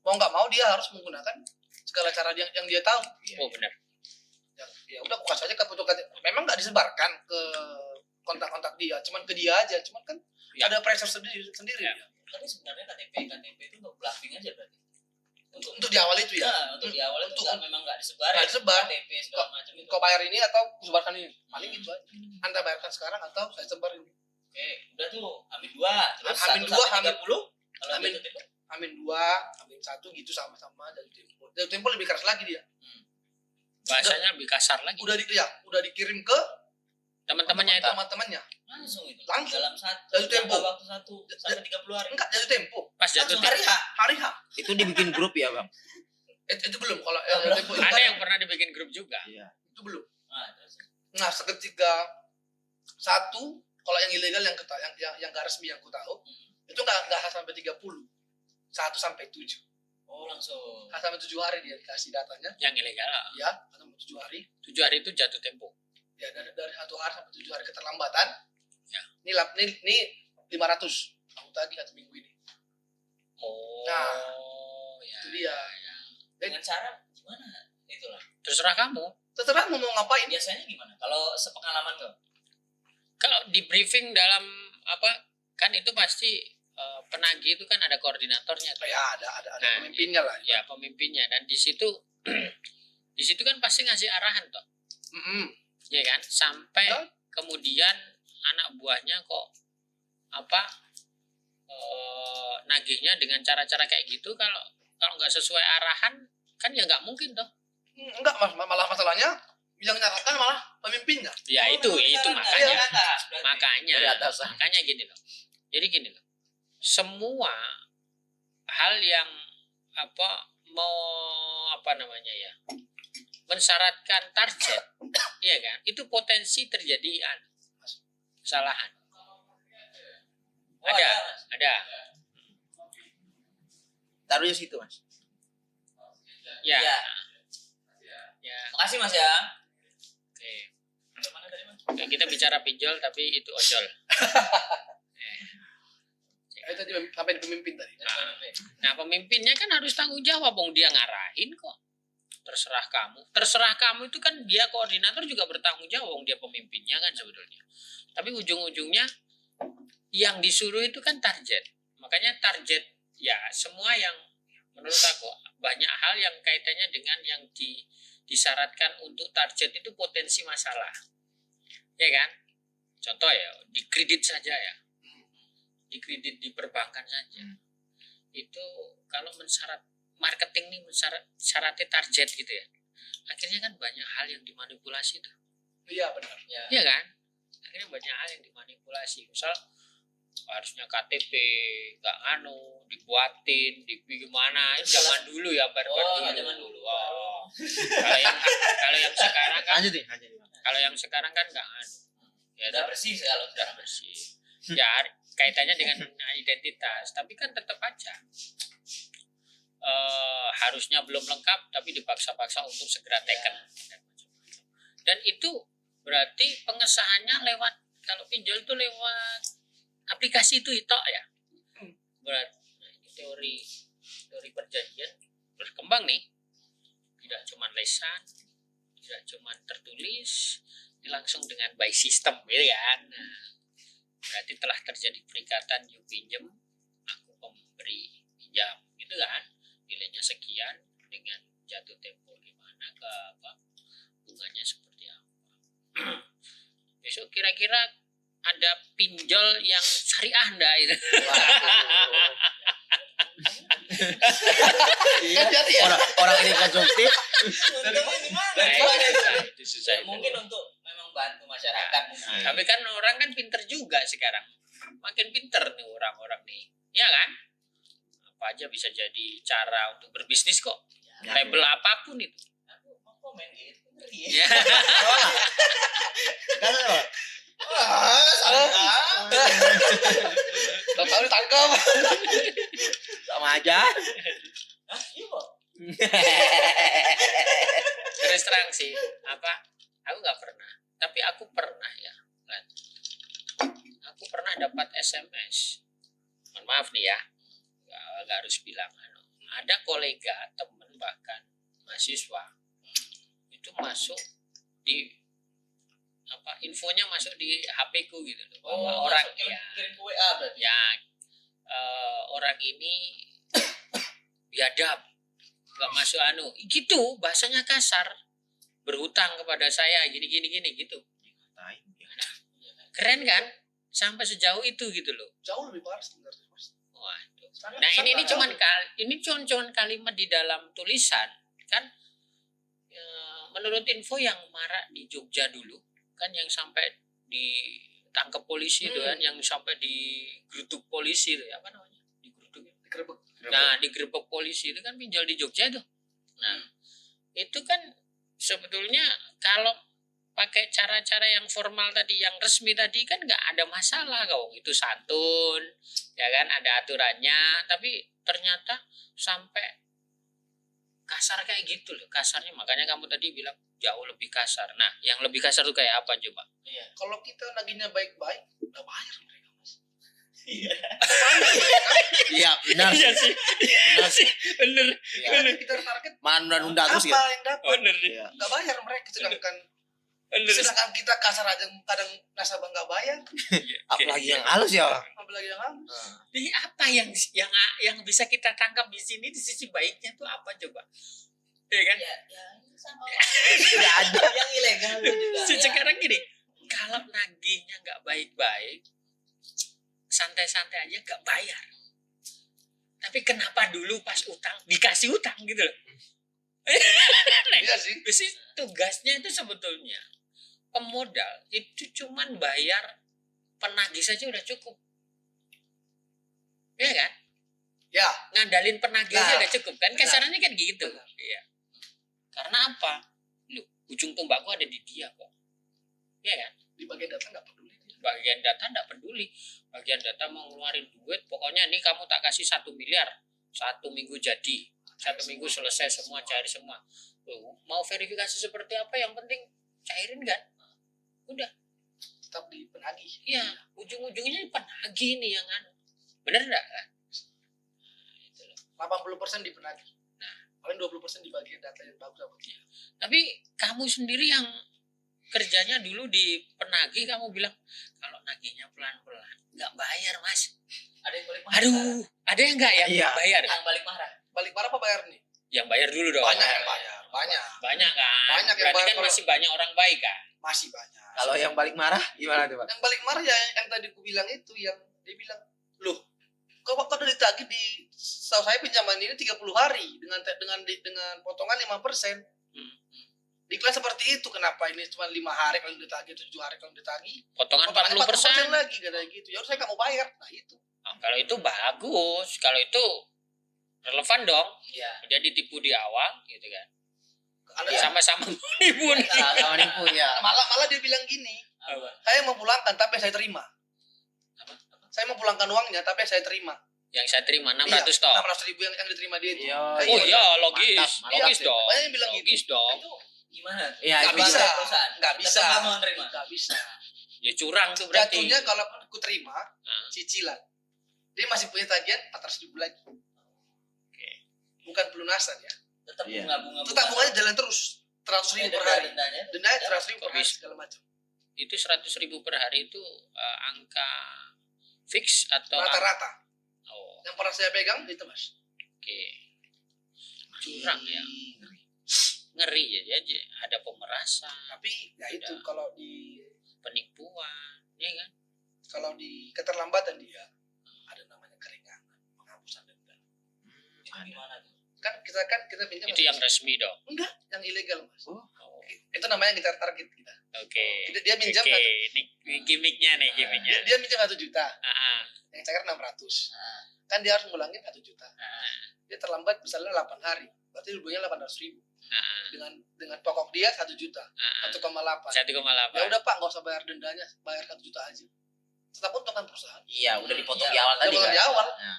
Speaker 4: Mau nggak mau dia harus menggunakan segala cara yang dia tahu.
Speaker 1: Oh benar.
Speaker 4: Ya udah aku kasih aja ke foto KTP. Memang nggak disebarkan ke kontak-kontak dia, cuman ke dia aja. Cuman kan
Speaker 1: Ya.
Speaker 4: ada pressure sendiri.
Speaker 1: Ya.
Speaker 2: Tapi sebenarnya KTP itu untuk bluffing aja berarti.
Speaker 4: Untuk di awal itu ya.
Speaker 2: Nah, untuk di awal itu
Speaker 4: Untuk-
Speaker 2: kan memang nggak disebar.
Speaker 4: nggak disebar.
Speaker 2: KTP segala macam itu.
Speaker 4: Kau bayar ini atau sebarkan ini. Paling gitu aja. Anda bayarkan sekarang atau saya sebar ini.
Speaker 2: Oke, udah tuh Amin 2, terus
Speaker 4: Amin
Speaker 2: 1
Speaker 4: 2,
Speaker 2: sampai 30. Kalau
Speaker 4: Amin.
Speaker 2: jatuh tempo.
Speaker 4: Amin 2, Amin 1 gitu sama-sama dari tempo. Dari tempo lebih keras lagi dia.
Speaker 1: Bahasanya lebih kasar lagi.
Speaker 4: Udah dikirim ke
Speaker 1: Teman-temannya itu.
Speaker 4: teman-temannya.
Speaker 2: Langsung itu.
Speaker 4: Langsung.
Speaker 2: Dalam
Speaker 4: Jatuh tempo.
Speaker 2: waktu 1 sampai 30 hari.
Speaker 4: Enggak jatuh tempo.
Speaker 1: Pas jatuh
Speaker 2: Langsung
Speaker 1: tempo.
Speaker 2: hari H.
Speaker 4: Hari H.
Speaker 3: Itu dibikin grup ya, Bang?
Speaker 4: Itu belum kalau
Speaker 2: belum.
Speaker 4: tempo itu
Speaker 1: Ada
Speaker 4: kan
Speaker 1: yang pernah dibikin grup juga.
Speaker 3: Iya.
Speaker 4: itu belum.
Speaker 2: Nah, terus
Speaker 4: Nah, seketika satu kalau yang ilegal yang gak resmi yang ku tahu itu nggak sampai 30. 1 sampai 7.
Speaker 2: langsung.
Speaker 4: Sampai 7 hari dia dikasih datanya.
Speaker 1: Yang ilegal.
Speaker 4: Ya, sampai 7 hari.
Speaker 1: 7 hari itu jatuh tempo.
Speaker 4: Ya, dari 1 hari sampai 7 hari keterlambatan.
Speaker 1: Ya.
Speaker 4: Ini 500. Aku tagih 1 minggu ini.
Speaker 1: Oh.
Speaker 4: Nah,
Speaker 1: Ya.
Speaker 4: Itu dia.
Speaker 2: Dengan cara gimana? Itulah.
Speaker 1: Terserah kamu.
Speaker 4: Terserah mau ngapain.
Speaker 2: Biasanya gimana? Kalau sepengalaman kau?
Speaker 1: Kalau di briefing dalam apa kan itu pasti penagih itu kan ada koordinatornya tuh.
Speaker 4: Ya, ada
Speaker 1: Nah,
Speaker 4: pemimpinnya lah.
Speaker 1: Ya pemimpinnya dan di situ di situ kan pasti ngasih arahan toh. Ya kan sampai
Speaker 4: Ya.
Speaker 1: kemudian anak buahnya kok apa nagihnya dengan cara-cara kayak gitu kalau nggak sesuai arahan kan ya nggak mungkin toh.
Speaker 4: Enggak, malah masalahnya yang nyatakan malah pemimpinnya.
Speaker 1: Ya itu makanya
Speaker 2: Dari atas, berarti.
Speaker 1: makanya
Speaker 3: Dari atasan.
Speaker 1: makanya gini loh. Jadi gini loh. Semua hal yang mensyaratkan target, iya kan? Itu potensi terjadi kesalahan.
Speaker 2: Oh,
Speaker 1: Ada.
Speaker 2: Mas.
Speaker 1: Ada.
Speaker 3: Taruh di situ, Mas.
Speaker 1: Ya.
Speaker 2: Ya.
Speaker 1: Ya.
Speaker 2: Makasih Mas ya.
Speaker 1: Oke.
Speaker 2: Sampai mana tadi Mas?
Speaker 1: Oke, kita bicara pinjol tapi itu ojol.
Speaker 4: Itu tadi sampai di pemimpin tadi.
Speaker 1: Nah, pemimpinnya kan harus tanggung jawab, wong dia ngarahin kok. Terserah kamu. Terserah kamu itu kan dia koordinator juga bertanggung jawab, wong dia pemimpinnya kan sebetulnya. Tapi ujung-ujungnya yang disuruh itu kan target. Makanya target ya semua yang menurut aku banyak hal yang kaitannya dengan yang disyaratkan untuk target itu potensi masalah. Ya kan? Contoh ya, di kredit saja ya. Di kredit di perbankan saja. Itu kalau mensyarat marketing nih syaratnya target gitu ya. Akhirnya kan banyak hal yang dimanipulasi tuh.
Speaker 4: Iya benar.
Speaker 1: Iya kan? Akhirnya banyak hal yang dimanipulasi. Misal harusnya KTP nggak dibuatin, gimana? Itu zaman dulu ya,
Speaker 2: zaman dulu.
Speaker 1: Oh. Kalau yang sekarang kan
Speaker 3: Lanjut nih, lanjut.
Speaker 1: kalau yang sekarang kan nggak ya
Speaker 2: Udah bersih kalau
Speaker 1: udah
Speaker 2: sekarang.
Speaker 1: bersih. Ya kaitannya dengan identitas, tapi kan tetap aja harusnya belum lengkap tapi dipaksa-paksa untuk segera teken dan itu berarti pengesahannya lewat kalau pinjol itu lewat aplikasi itu ya berarti teori perjanjian berkembang nih, tidak cuma lisan, tidak cuma tertulis, langsung dengan by system gitu kan. Berarti telah terjadi perikatan you pinjam, aku pemberi pinjam gitu kan, nilainya sekian dengan jatuh tempo gimana ke bunganya seperti apa. Besok kira-kira ada pinjol yang syariah enggak itu?
Speaker 3: Iya.
Speaker 4: Jadi ya.
Speaker 3: Orang ini konsumtif.
Speaker 2: Untungnya gimana?
Speaker 1: Nah,
Speaker 2: Gimana itu?
Speaker 1: itu susah.
Speaker 2: Mungkin untuk memang membantu masyarakat mungkin.
Speaker 1: Tapi kan orang kan pinter juga sekarang. Makin pinter nih orang-orang nih. Ya kan? Apa aja bisa jadi cara untuk berbisnis kok.
Speaker 3: Ya,
Speaker 1: Label apapun itu.
Speaker 2: Aku mau komen gitu ngeri
Speaker 1: Ya.
Speaker 3: Kan apa?
Speaker 4: Tahu ditangkap.
Speaker 3: Sama aja.
Speaker 2: Hah, iya kok.
Speaker 1: Terus terang sih, aku nggak pernah, tapi aku pernah ya kan. Aku pernah dapat SMS, mohon maaf nih ya, nggak harus bilang ada kolega, temen, bahkan mahasiswa itu masuk di infonya masuk di HP ku gitu loh, bahwa orang
Speaker 2: kirim,
Speaker 1: ya
Speaker 2: kirim ke WA berarti.
Speaker 1: orang ini biadab, nggak masuk gitu, bahasanya kasar, berhutang kepada saya gini gitu. Keren kan? Sampai sejauh itu gitu loh.
Speaker 4: Jauh lebih parah sebenarnya, Mas.
Speaker 1: Waduh. Nah, ini cuman kalimat di dalam tulisan kan. Menurut info yang marak di Jogja dulu kan, yang sampai ditangkap polisi itu kan, yang sampai digeruduk polisi itu, apa namanya?
Speaker 4: Digerebek.
Speaker 1: Nah, digerebek polisi itu kan pinjol di Jogja itu. Nah, itu kan sebetulnya kalau pakai cara-cara yang formal tadi, yang resmi tadi kan nggak ada masalah kok. Itu santun, ya kan, ada aturannya. Tapi ternyata sampai kasar kayak gitu loh, kasarnya. Makanya kamu tadi bilang jauh lebih kasar. Nah, yang lebih kasar tuh kayak apa coba?
Speaker 2: Iya.
Speaker 4: Kalau kita nagihnya baik-baik, udah bayar mereka, Mas.
Speaker 2: Iya.
Speaker 3: Iya, benar.
Speaker 1: Iya sih.
Speaker 3: Benar sih.
Speaker 1: Bener.
Speaker 3: Iya.
Speaker 4: Kita target
Speaker 3: Nunda terus
Speaker 4: apa
Speaker 3: ya.
Speaker 4: yang dapat?
Speaker 1: Bener.
Speaker 3: Iya.
Speaker 4: Nggak bayar mereka,
Speaker 1: Bener.
Speaker 4: sedangkan kita kasar aja kadang nasabah nggak bayar,
Speaker 3: Apalagi yang halus ya.
Speaker 4: apalagi yang halus.
Speaker 1: Jadi apa yang bisa kita tangkap di sini, di sisi baiknya tuh apa coba? Ya kan?
Speaker 2: Ya sama.
Speaker 3: Nggak ada.
Speaker 2: Yang ilegal juga.
Speaker 1: Sekarang gini, kalau nagihnya nggak baik-baik, santai-santai aja nggak bayar. Tapi kenapa dulu pas utang dikasih utang gitu loh?
Speaker 4: Iya sih.
Speaker 1: Besi tugasnya itu sebetulnya pemodal itu cuman bayar penagih saja udah cukup, ya kan?
Speaker 4: Ya,
Speaker 1: Ngandalin penagih aja
Speaker 4: Nah,
Speaker 1: udah cukup kan?
Speaker 4: benar.
Speaker 1: Kasarannya kan gitu.
Speaker 4: Benar.
Speaker 1: Iya. Karena apa? Loh, ujung tombakku ada di dia kok, ya kan?
Speaker 4: di bagian data nggak peduli.
Speaker 1: Bagian data nggak peduli, bagian data mau ngeluarin duit, pokoknya nih kamu tak kasih 1 miliar, 1 minggu jadi, 1 minggu selesai semua, cair semua. Loh, mau verifikasi seperti apa, yang penting cairin kan, udah.
Speaker 4: Tetap di penagih.
Speaker 1: Iya, ujung-ujungnya penagih nih yang bener nggak kan?
Speaker 4: 80% di penagih. Paling 20% di bagian data yang bagus apa tidak.
Speaker 1: Tapi kamu sendiri yang kerjanya dulu di penagih, kamu bilang kalau nagihnya pelan-pelan nggak bayar mas.
Speaker 2: Ada yang balik marah.
Speaker 1: Aduh, ada yang nggak yang
Speaker 3: Iya.
Speaker 1: bayar?
Speaker 2: Yang balik marah.
Speaker 4: Balik parah apa bayar nih?
Speaker 1: Yang bayar dulu dong.
Speaker 4: Banyak yang bayar, banyak.
Speaker 1: Banyak kan?
Speaker 4: Banyak yang
Speaker 1: Berarti
Speaker 4: bayar
Speaker 1: kan
Speaker 4: kalau-
Speaker 1: masih banyak orang baik kan?
Speaker 4: Masih banyak.
Speaker 3: Kalau yang balik marah gimana tuh, Pak?
Speaker 4: Yang balik marah ya yang tadi aku bilang itu, yang dia bilang, loh, kok udah ditagih di, setahu saya pinjaman ini 30 hari dengan potongan 5%. Diklat seperti itu, kenapa ini cuma 5 hari kalau ditagih, 7 hari kalau ditagih,
Speaker 1: Potongan
Speaker 4: potongannya
Speaker 1: 40%.
Speaker 4: lagi kayak gitu. Ya udah saya nggak mau bayar. Nah itu.
Speaker 1: Oh, kalau itu bagus, kalau itu relevan dong.
Speaker 2: Iya.
Speaker 1: Dia ditipu di awal gitu kan.
Speaker 4: Ada
Speaker 1: Sama-sama menipu nih.
Speaker 3: Sama nipu ya.
Speaker 4: malah dia bilang gini,
Speaker 2: Apa?
Speaker 4: saya mau pulangkan tapi saya terima. Saya mau pulangkan uangnya tapi saya terima.
Speaker 1: Yang saya terima 600 toh.
Speaker 4: 600.000 yang diterima dia itu.
Speaker 3: Iya.
Speaker 1: Oh iya, logis.
Speaker 3: Mantap,
Speaker 1: Logis
Speaker 4: mantap.
Speaker 1: dong.
Speaker 4: Banyak yang bilang
Speaker 1: Logis dong.
Speaker 2: Itu gimana?
Speaker 3: Iya,
Speaker 4: Nggak
Speaker 3: itu
Speaker 4: bisa.
Speaker 2: Perusahaan.
Speaker 4: Nggak
Speaker 2: Tetap
Speaker 4: bisa.
Speaker 2: nggak mau nerima.
Speaker 4: Nggak bisa.
Speaker 1: Ya curang tuh berarti.
Speaker 4: Jatuhnya kalau aku terima
Speaker 1: Nah.
Speaker 4: cicilan, dia masih punya tagihan 400.000 lagi.
Speaker 1: Oke.
Speaker 4: Bukan pelunasan ya.
Speaker 2: Tetap
Speaker 3: Iya.
Speaker 2: bunga-bunga.
Speaker 4: Itu tabungannya jalan terus 100.000 per hari.
Speaker 2: Dendanya.
Speaker 4: Dendanya 100.000 per
Speaker 1: Kok
Speaker 4: hari
Speaker 1: bisa?
Speaker 4: segala macam.
Speaker 1: Itu 100.000 per hari itu angka fix atau
Speaker 4: Rata-rata.
Speaker 1: Oh,
Speaker 4: Yang pernah saya pegang itu Mas.
Speaker 1: oke. Curang ya. Ngeri ya, jadi ada pemerasan,
Speaker 4: Tapi ya itu
Speaker 1: Ada.
Speaker 4: kalau di
Speaker 1: penipuan, ya kan?
Speaker 4: keterlambatan dia ada namanya keringanan, penghapusan denda.
Speaker 2: Itu gimana tuh?
Speaker 4: Kan kita pinjam
Speaker 1: Itu yang resmi dong.
Speaker 4: enggak, yang ilegal Mas.
Speaker 1: Oh.
Speaker 4: Itu namanya yang kita target kita.
Speaker 1: Oke.
Speaker 4: Dia minjam
Speaker 1: Oke,
Speaker 4: satu,
Speaker 1: ini gimmicknya nih, gimmicknya.
Speaker 4: dia minjam 1 juta,
Speaker 1: Ah,
Speaker 4: yang cair 600.
Speaker 2: Nah,
Speaker 4: Kan dia harus ngulangin 1 juta.
Speaker 2: nah,
Speaker 4: Dia terlambat misalnya 8 hari, berarti rugianya 800.000.
Speaker 1: ah,
Speaker 4: Dengan pokok dia 1 juta,
Speaker 1: ah.
Speaker 4: 1,8.
Speaker 1: 1,8.
Speaker 4: Ya udah Pak, nggak usah bayar dendanya, bayar 1 juta aja. Tetap untung kan perusahaan.
Speaker 3: Iya, udah dipotong
Speaker 2: Iya,
Speaker 3: di awal
Speaker 4: Dia
Speaker 3: tadi
Speaker 4: potong
Speaker 3: kan.
Speaker 4: di awal.
Speaker 3: Nah,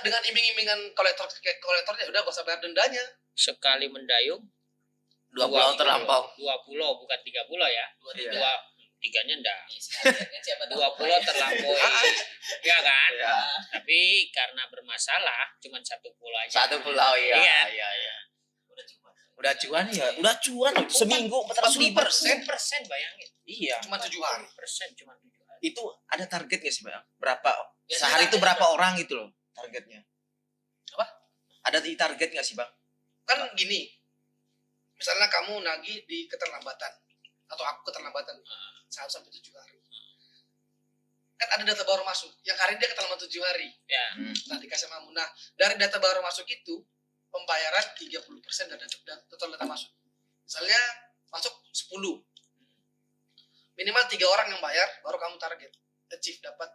Speaker 4: Dengan iming-imingan kolektornya udah gak usah bayar dendanya.
Speaker 1: Sekali mendayung
Speaker 3: 2 pulau terlampau.
Speaker 1: 2 pulau bukan 3 pulau ya.
Speaker 2: dua
Speaker 3: Iya.
Speaker 2: tiga.
Speaker 1: 3-nya enggak.
Speaker 2: Sekalian siapa tahu
Speaker 1: 2 pulau terlampaui. Ya kan?
Speaker 3: Iya.
Speaker 1: Tapi karena bermasalah cuman 1 pulau aja.
Speaker 3: 1 pulau
Speaker 1: Iya.
Speaker 3: iya.
Speaker 2: udah cukup.
Speaker 3: Udah cuan ya, udah cuan loh. Seminggu 400.000.
Speaker 1: 40% bayangin.
Speaker 3: Iya.
Speaker 4: Cuma 7 hari.
Speaker 1: 40% cuma 7 hari.
Speaker 3: Itu ada target gak sih, Bang? Berapa
Speaker 2: Biasanya
Speaker 3: sehari itu
Speaker 2: target
Speaker 3: berapa
Speaker 2: berapa?
Speaker 3: orang gitu loh targetnya?
Speaker 4: Apa?
Speaker 3: Ada di target gak sih, Bang?
Speaker 4: Kan gini, misalnya kamu nagih di keterlambatan, atau aku keterlambatan, 1 sampai 7 hari. Kan ada data baru masuk, yang hari ini dia keterlambatan 7 hari.
Speaker 1: Ya.
Speaker 4: Nah, dikasih sama Nah, dari data baru masuk itu, pembayaran 30% dari total data masuk. Misalnya, masuk 10. Minimal 3 orang yang bayar, baru kamu target. Achieve, dapat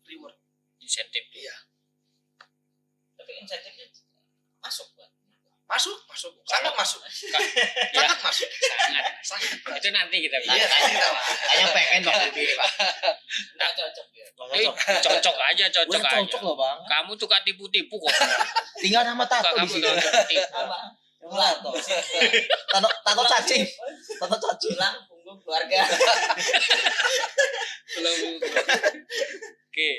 Speaker 4: reward.
Speaker 1: Insentif.
Speaker 4: Iya.
Speaker 2: Tapi insentifnya masuk kan.
Speaker 4: Masuk. Sangat masuk.
Speaker 1: Ya,
Speaker 4: Sangat masuk.
Speaker 1: sangat.
Speaker 4: Sangat masuk.
Speaker 1: Itu nanti kita
Speaker 4: Iya,
Speaker 1: bahas.
Speaker 4: kita Pak.
Speaker 3: Kayaknya pengen Bang lebih nih, Pak.
Speaker 2: Nggak cocok ya.
Speaker 1: Cocok aja, cocok
Speaker 3: Udah
Speaker 1: aja.
Speaker 3: cocok loh, Bang.
Speaker 1: Kamu suka tipu-tipu kok.
Speaker 3: Tinggal nama
Speaker 1: Suka
Speaker 3: tato di
Speaker 1: kamu
Speaker 3: sini.
Speaker 1: kalau tipu.
Speaker 2: Apa?
Speaker 3: Tato. Tato cacing. Tato cacing.
Speaker 2: Tulang punggung keluarga.
Speaker 1: Oke,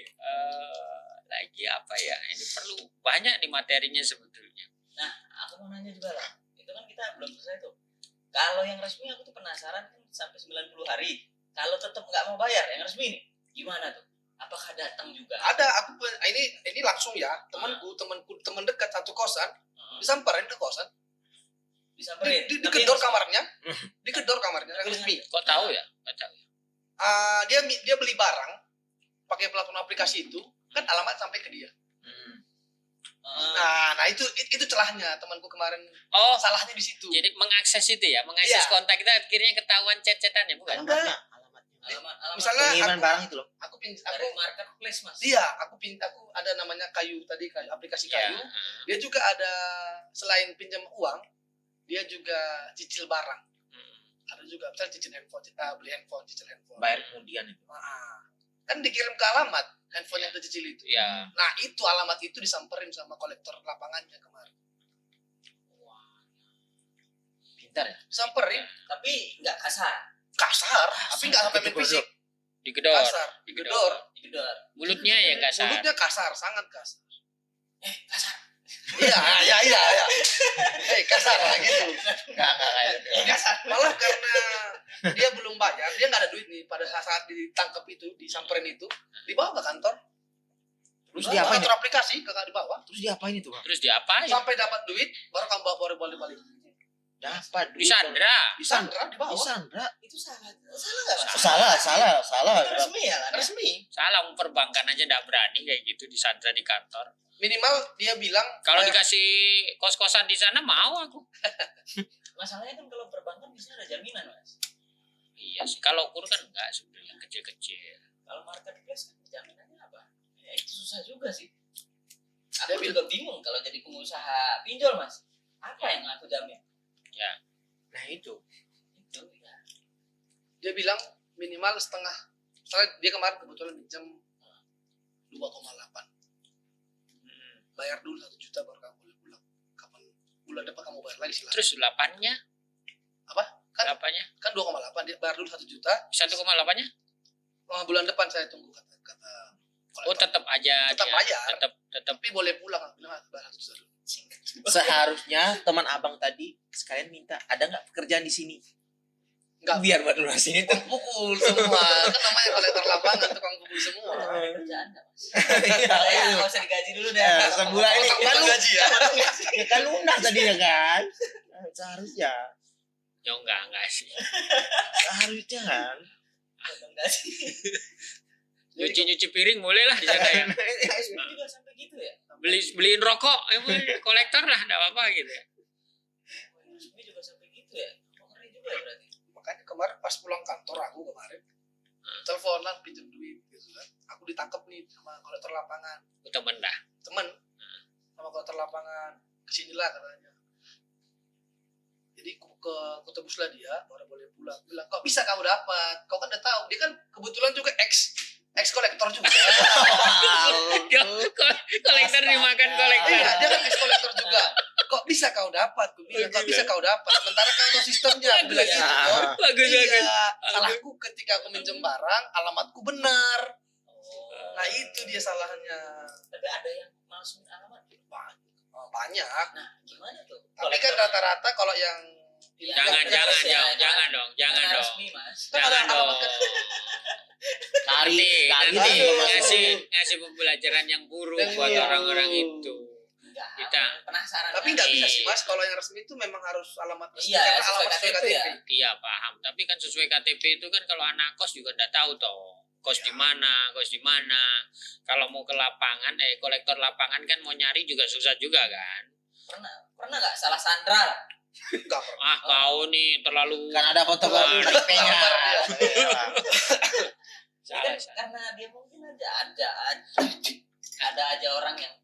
Speaker 1: lagi apa ya? Ini perlu banyak nih materinya sebetulnya.
Speaker 2: Nah, aku mau nanya juga lah. Itu kan kita belum selesai tuh. Kalau yang resmi aku tuh penasaran kan sampai 90 hari. Kalau tetap nggak mau bayar yang resmi nih, gimana tuh? Apakah datang juga?
Speaker 4: Ada ini langsung ya, teman dekat satu kosan, disamperin ke kosan,
Speaker 2: Disamperin.
Speaker 4: digedor kamarnya, digedor kamarnya yang resmi.
Speaker 1: Kok tahu ya? Kok tahu ya?
Speaker 4: Dia beli barang pakai platform aplikasi itu, kan alamat sampai ke dia. Nah itu celahnya temanku kemarin,
Speaker 1: Oh,
Speaker 4: salahnya di situ.
Speaker 1: jadi mengakses itu ya, mengakses
Speaker 4: Iya.
Speaker 1: kontak kita akhirnya ketahuan chat-chatannya bukan?
Speaker 3: Alamatnya.
Speaker 2: alamat
Speaker 4: Misalnya
Speaker 3: Pengiriman barang itu loh.
Speaker 4: aku
Speaker 2: dari marketplace mas.
Speaker 4: iya, aku ada namanya kayu tadi, aplikasi
Speaker 1: Ya.
Speaker 4: kayu. Dia juga ada, selain pinjam uang, dia juga cicil barang. Ada juga misalnya cicil handphone, beli handphone, cicil handphone.
Speaker 3: Bayar kemudian itu.
Speaker 4: Kan dikirim ke alamat handphone yang tercicil itu.
Speaker 1: Ya.
Speaker 4: Nah itu alamat itu disamperin sama kolektor lapangannya kemarin.
Speaker 3: Pintar ya.
Speaker 4: Disamperin
Speaker 2: Tapi nggak
Speaker 4: kasar, tapi nggak sampai main fisik.
Speaker 1: Digedor.
Speaker 4: Kasar, digedor.
Speaker 2: digedor.
Speaker 1: Mulutnya ya nggak sah.
Speaker 4: Mulutnya kasar, sangat kasar.
Speaker 2: Kasar.
Speaker 4: Iya. Kasar lah gitu.
Speaker 3: Enggak kayak gitu.
Speaker 4: Kasar. Malah karena dia belum bayar, dia nggak ada duit nih pada saat ditangkap itu, disamperin itu, dibawa ke kantor.
Speaker 3: Terus
Speaker 4: Dibawa
Speaker 3: diapain?
Speaker 4: kantor aplikasi ke dibawa.
Speaker 3: Terus diapain itu, Bang?
Speaker 1: Terus diapain?
Speaker 4: Sampai dapat duit, baru kamu bawa balik.
Speaker 3: Dapat duit.
Speaker 1: Disandra.
Speaker 4: Disandra, dibawa.
Speaker 3: Disandra.
Speaker 2: Itu salah nggak mas?
Speaker 3: Salah.
Speaker 2: Itu resmi ya kan?
Speaker 4: Resmi.
Speaker 1: Salah, perbankan aja nggak berani kayak gitu disandra di kantor.
Speaker 4: Minimal dia bilang
Speaker 1: Kalau dikasih kos-kosan di sana mau aku.
Speaker 2: Masalahnya kan kalau perbankan bisa ada jaminan mas.
Speaker 1: Iya sih, kalau kur kan enggak sebenarnya kecil-kecil.
Speaker 2: Kalau marketplace kan jaminannya apa? Ya itu susah juga sih.
Speaker 4: Dia
Speaker 2: Aku juga bingung kalau jadi pengusaha pinjol mas. Apa yang aku jamin?
Speaker 3: Nah itu.
Speaker 2: Itu ya.
Speaker 4: dia bilang minimal setengah. Misalnya dia kemarin kebetulan pinjam 2,8. Bayar dulu 1 juta baru kamu boleh pulang. Kapan bulan depan kamu bayar lagi silahkan.
Speaker 1: Terus 8-nya?
Speaker 4: Apa? Kan
Speaker 1: 8-nya?
Speaker 4: kan 2,8 dia bayar dulu 1 juta.
Speaker 1: 1,8-nya?
Speaker 4: Bulan depan saya tunggu kata
Speaker 1: Oh, tetap aja.
Speaker 4: Tetap
Speaker 1: dia.
Speaker 4: bayar.
Speaker 1: Tetap
Speaker 4: tapi boleh pulang bilang bayar 1 juta dulu.
Speaker 3: Seharusnya teman abang tadi sekalian minta, ada nggak pekerjaan di sini?
Speaker 4: Enggak.
Speaker 3: Biar buat lunasin itu.
Speaker 4: Pukul semua. Kan namanya kolektor lapangan tukang pukul semua.
Speaker 2: Kerjaan nggak mas?
Speaker 3: Iya,
Speaker 2: Ya nggak usah digaji dulu deh.
Speaker 3: Ya, sebulan ini
Speaker 4: Potong
Speaker 3: kan lu
Speaker 4: gaji ya.
Speaker 3: ya kan lunas tadinya kan. Seharusnya.
Speaker 1: Ya enggak sih.
Speaker 3: Seharusnya kan.
Speaker 2: Potong gaji.
Speaker 1: Nyuci piring boleh lah di sana ya.
Speaker 2: Resmi juga sampai gitu ya?
Speaker 1: Beliin rokok, kolektor lah, enggak apa-apa gitu ya.
Speaker 2: Resmi juga sampai gitu ya? Ngeri juga juga ya berarti.
Speaker 4: Makanya kemarin pas pulang kantor aku kemarin teleponan pinjam duit gitu kan. Aku ditangkap nih sama kolektor lapangan.
Speaker 1: Temen dah.
Speaker 4: Temen sama kolektor lapangan. Kesinilah katanya. Jadi aku tebuslah dia, baru boleh pulang. Bilang, kok bisa kamu dapat? Kau kan udah tahu. Dia kan kebetulan juga ex kolektor juga.
Speaker 1: Kolektor dimakan kolektor.
Speaker 4: Iya, dia kan ex kolektor juga. Kok bisa kau dapat? Gue bilang, kok bisa kau dapat? Sementara kau tahu sistemnya. Aku bilang gitu.
Speaker 1: Bagus.
Speaker 4: Iya, salahku ketika aku minjem barang, alamatku benar.
Speaker 2: Oh.
Speaker 4: Nah itu dia salahnya.
Speaker 2: Tapi ada yang masukin alamat.
Speaker 4: Banyak.
Speaker 2: Nah, gimana tuh?
Speaker 4: Tapi kan rata-rata kalau yang
Speaker 1: Jangan dong.
Speaker 2: Karena resmi, Mas.
Speaker 1: Jangan dong.
Speaker 3: Cari
Speaker 1: Nanti
Speaker 3: nih.
Speaker 1: ngasih pembelajaran yang buruk
Speaker 4: Yang
Speaker 1: buat
Speaker 4: buruk.
Speaker 1: orang-orang itu.
Speaker 2: Enggak,
Speaker 1: Kita-
Speaker 2: penasaran.
Speaker 4: Tapi
Speaker 2: kan?
Speaker 4: nggak bisa sih mas, kalau yang resmi itu memang harus alamat resmi
Speaker 2: Iya,
Speaker 4: karena
Speaker 2: sesuai
Speaker 4: alamat sesuai
Speaker 2: KTP ya.
Speaker 4: KTP.
Speaker 1: Iya paham. Tapi kan sesuai KTP itu kan kalau anak kos juga nggak tahu toh. Kos di mana. Kalau mau ke lapangan, kolektor lapangan kan mau nyari juga susah juga kan.
Speaker 2: Pernah nggak salah Sandra?
Speaker 4: Nggak pernah.
Speaker 1: Kau nih terlalu
Speaker 3: Kan ada foto KTP-nya.
Speaker 1: salah.
Speaker 2: Karena dia mungkin ada aja orang yang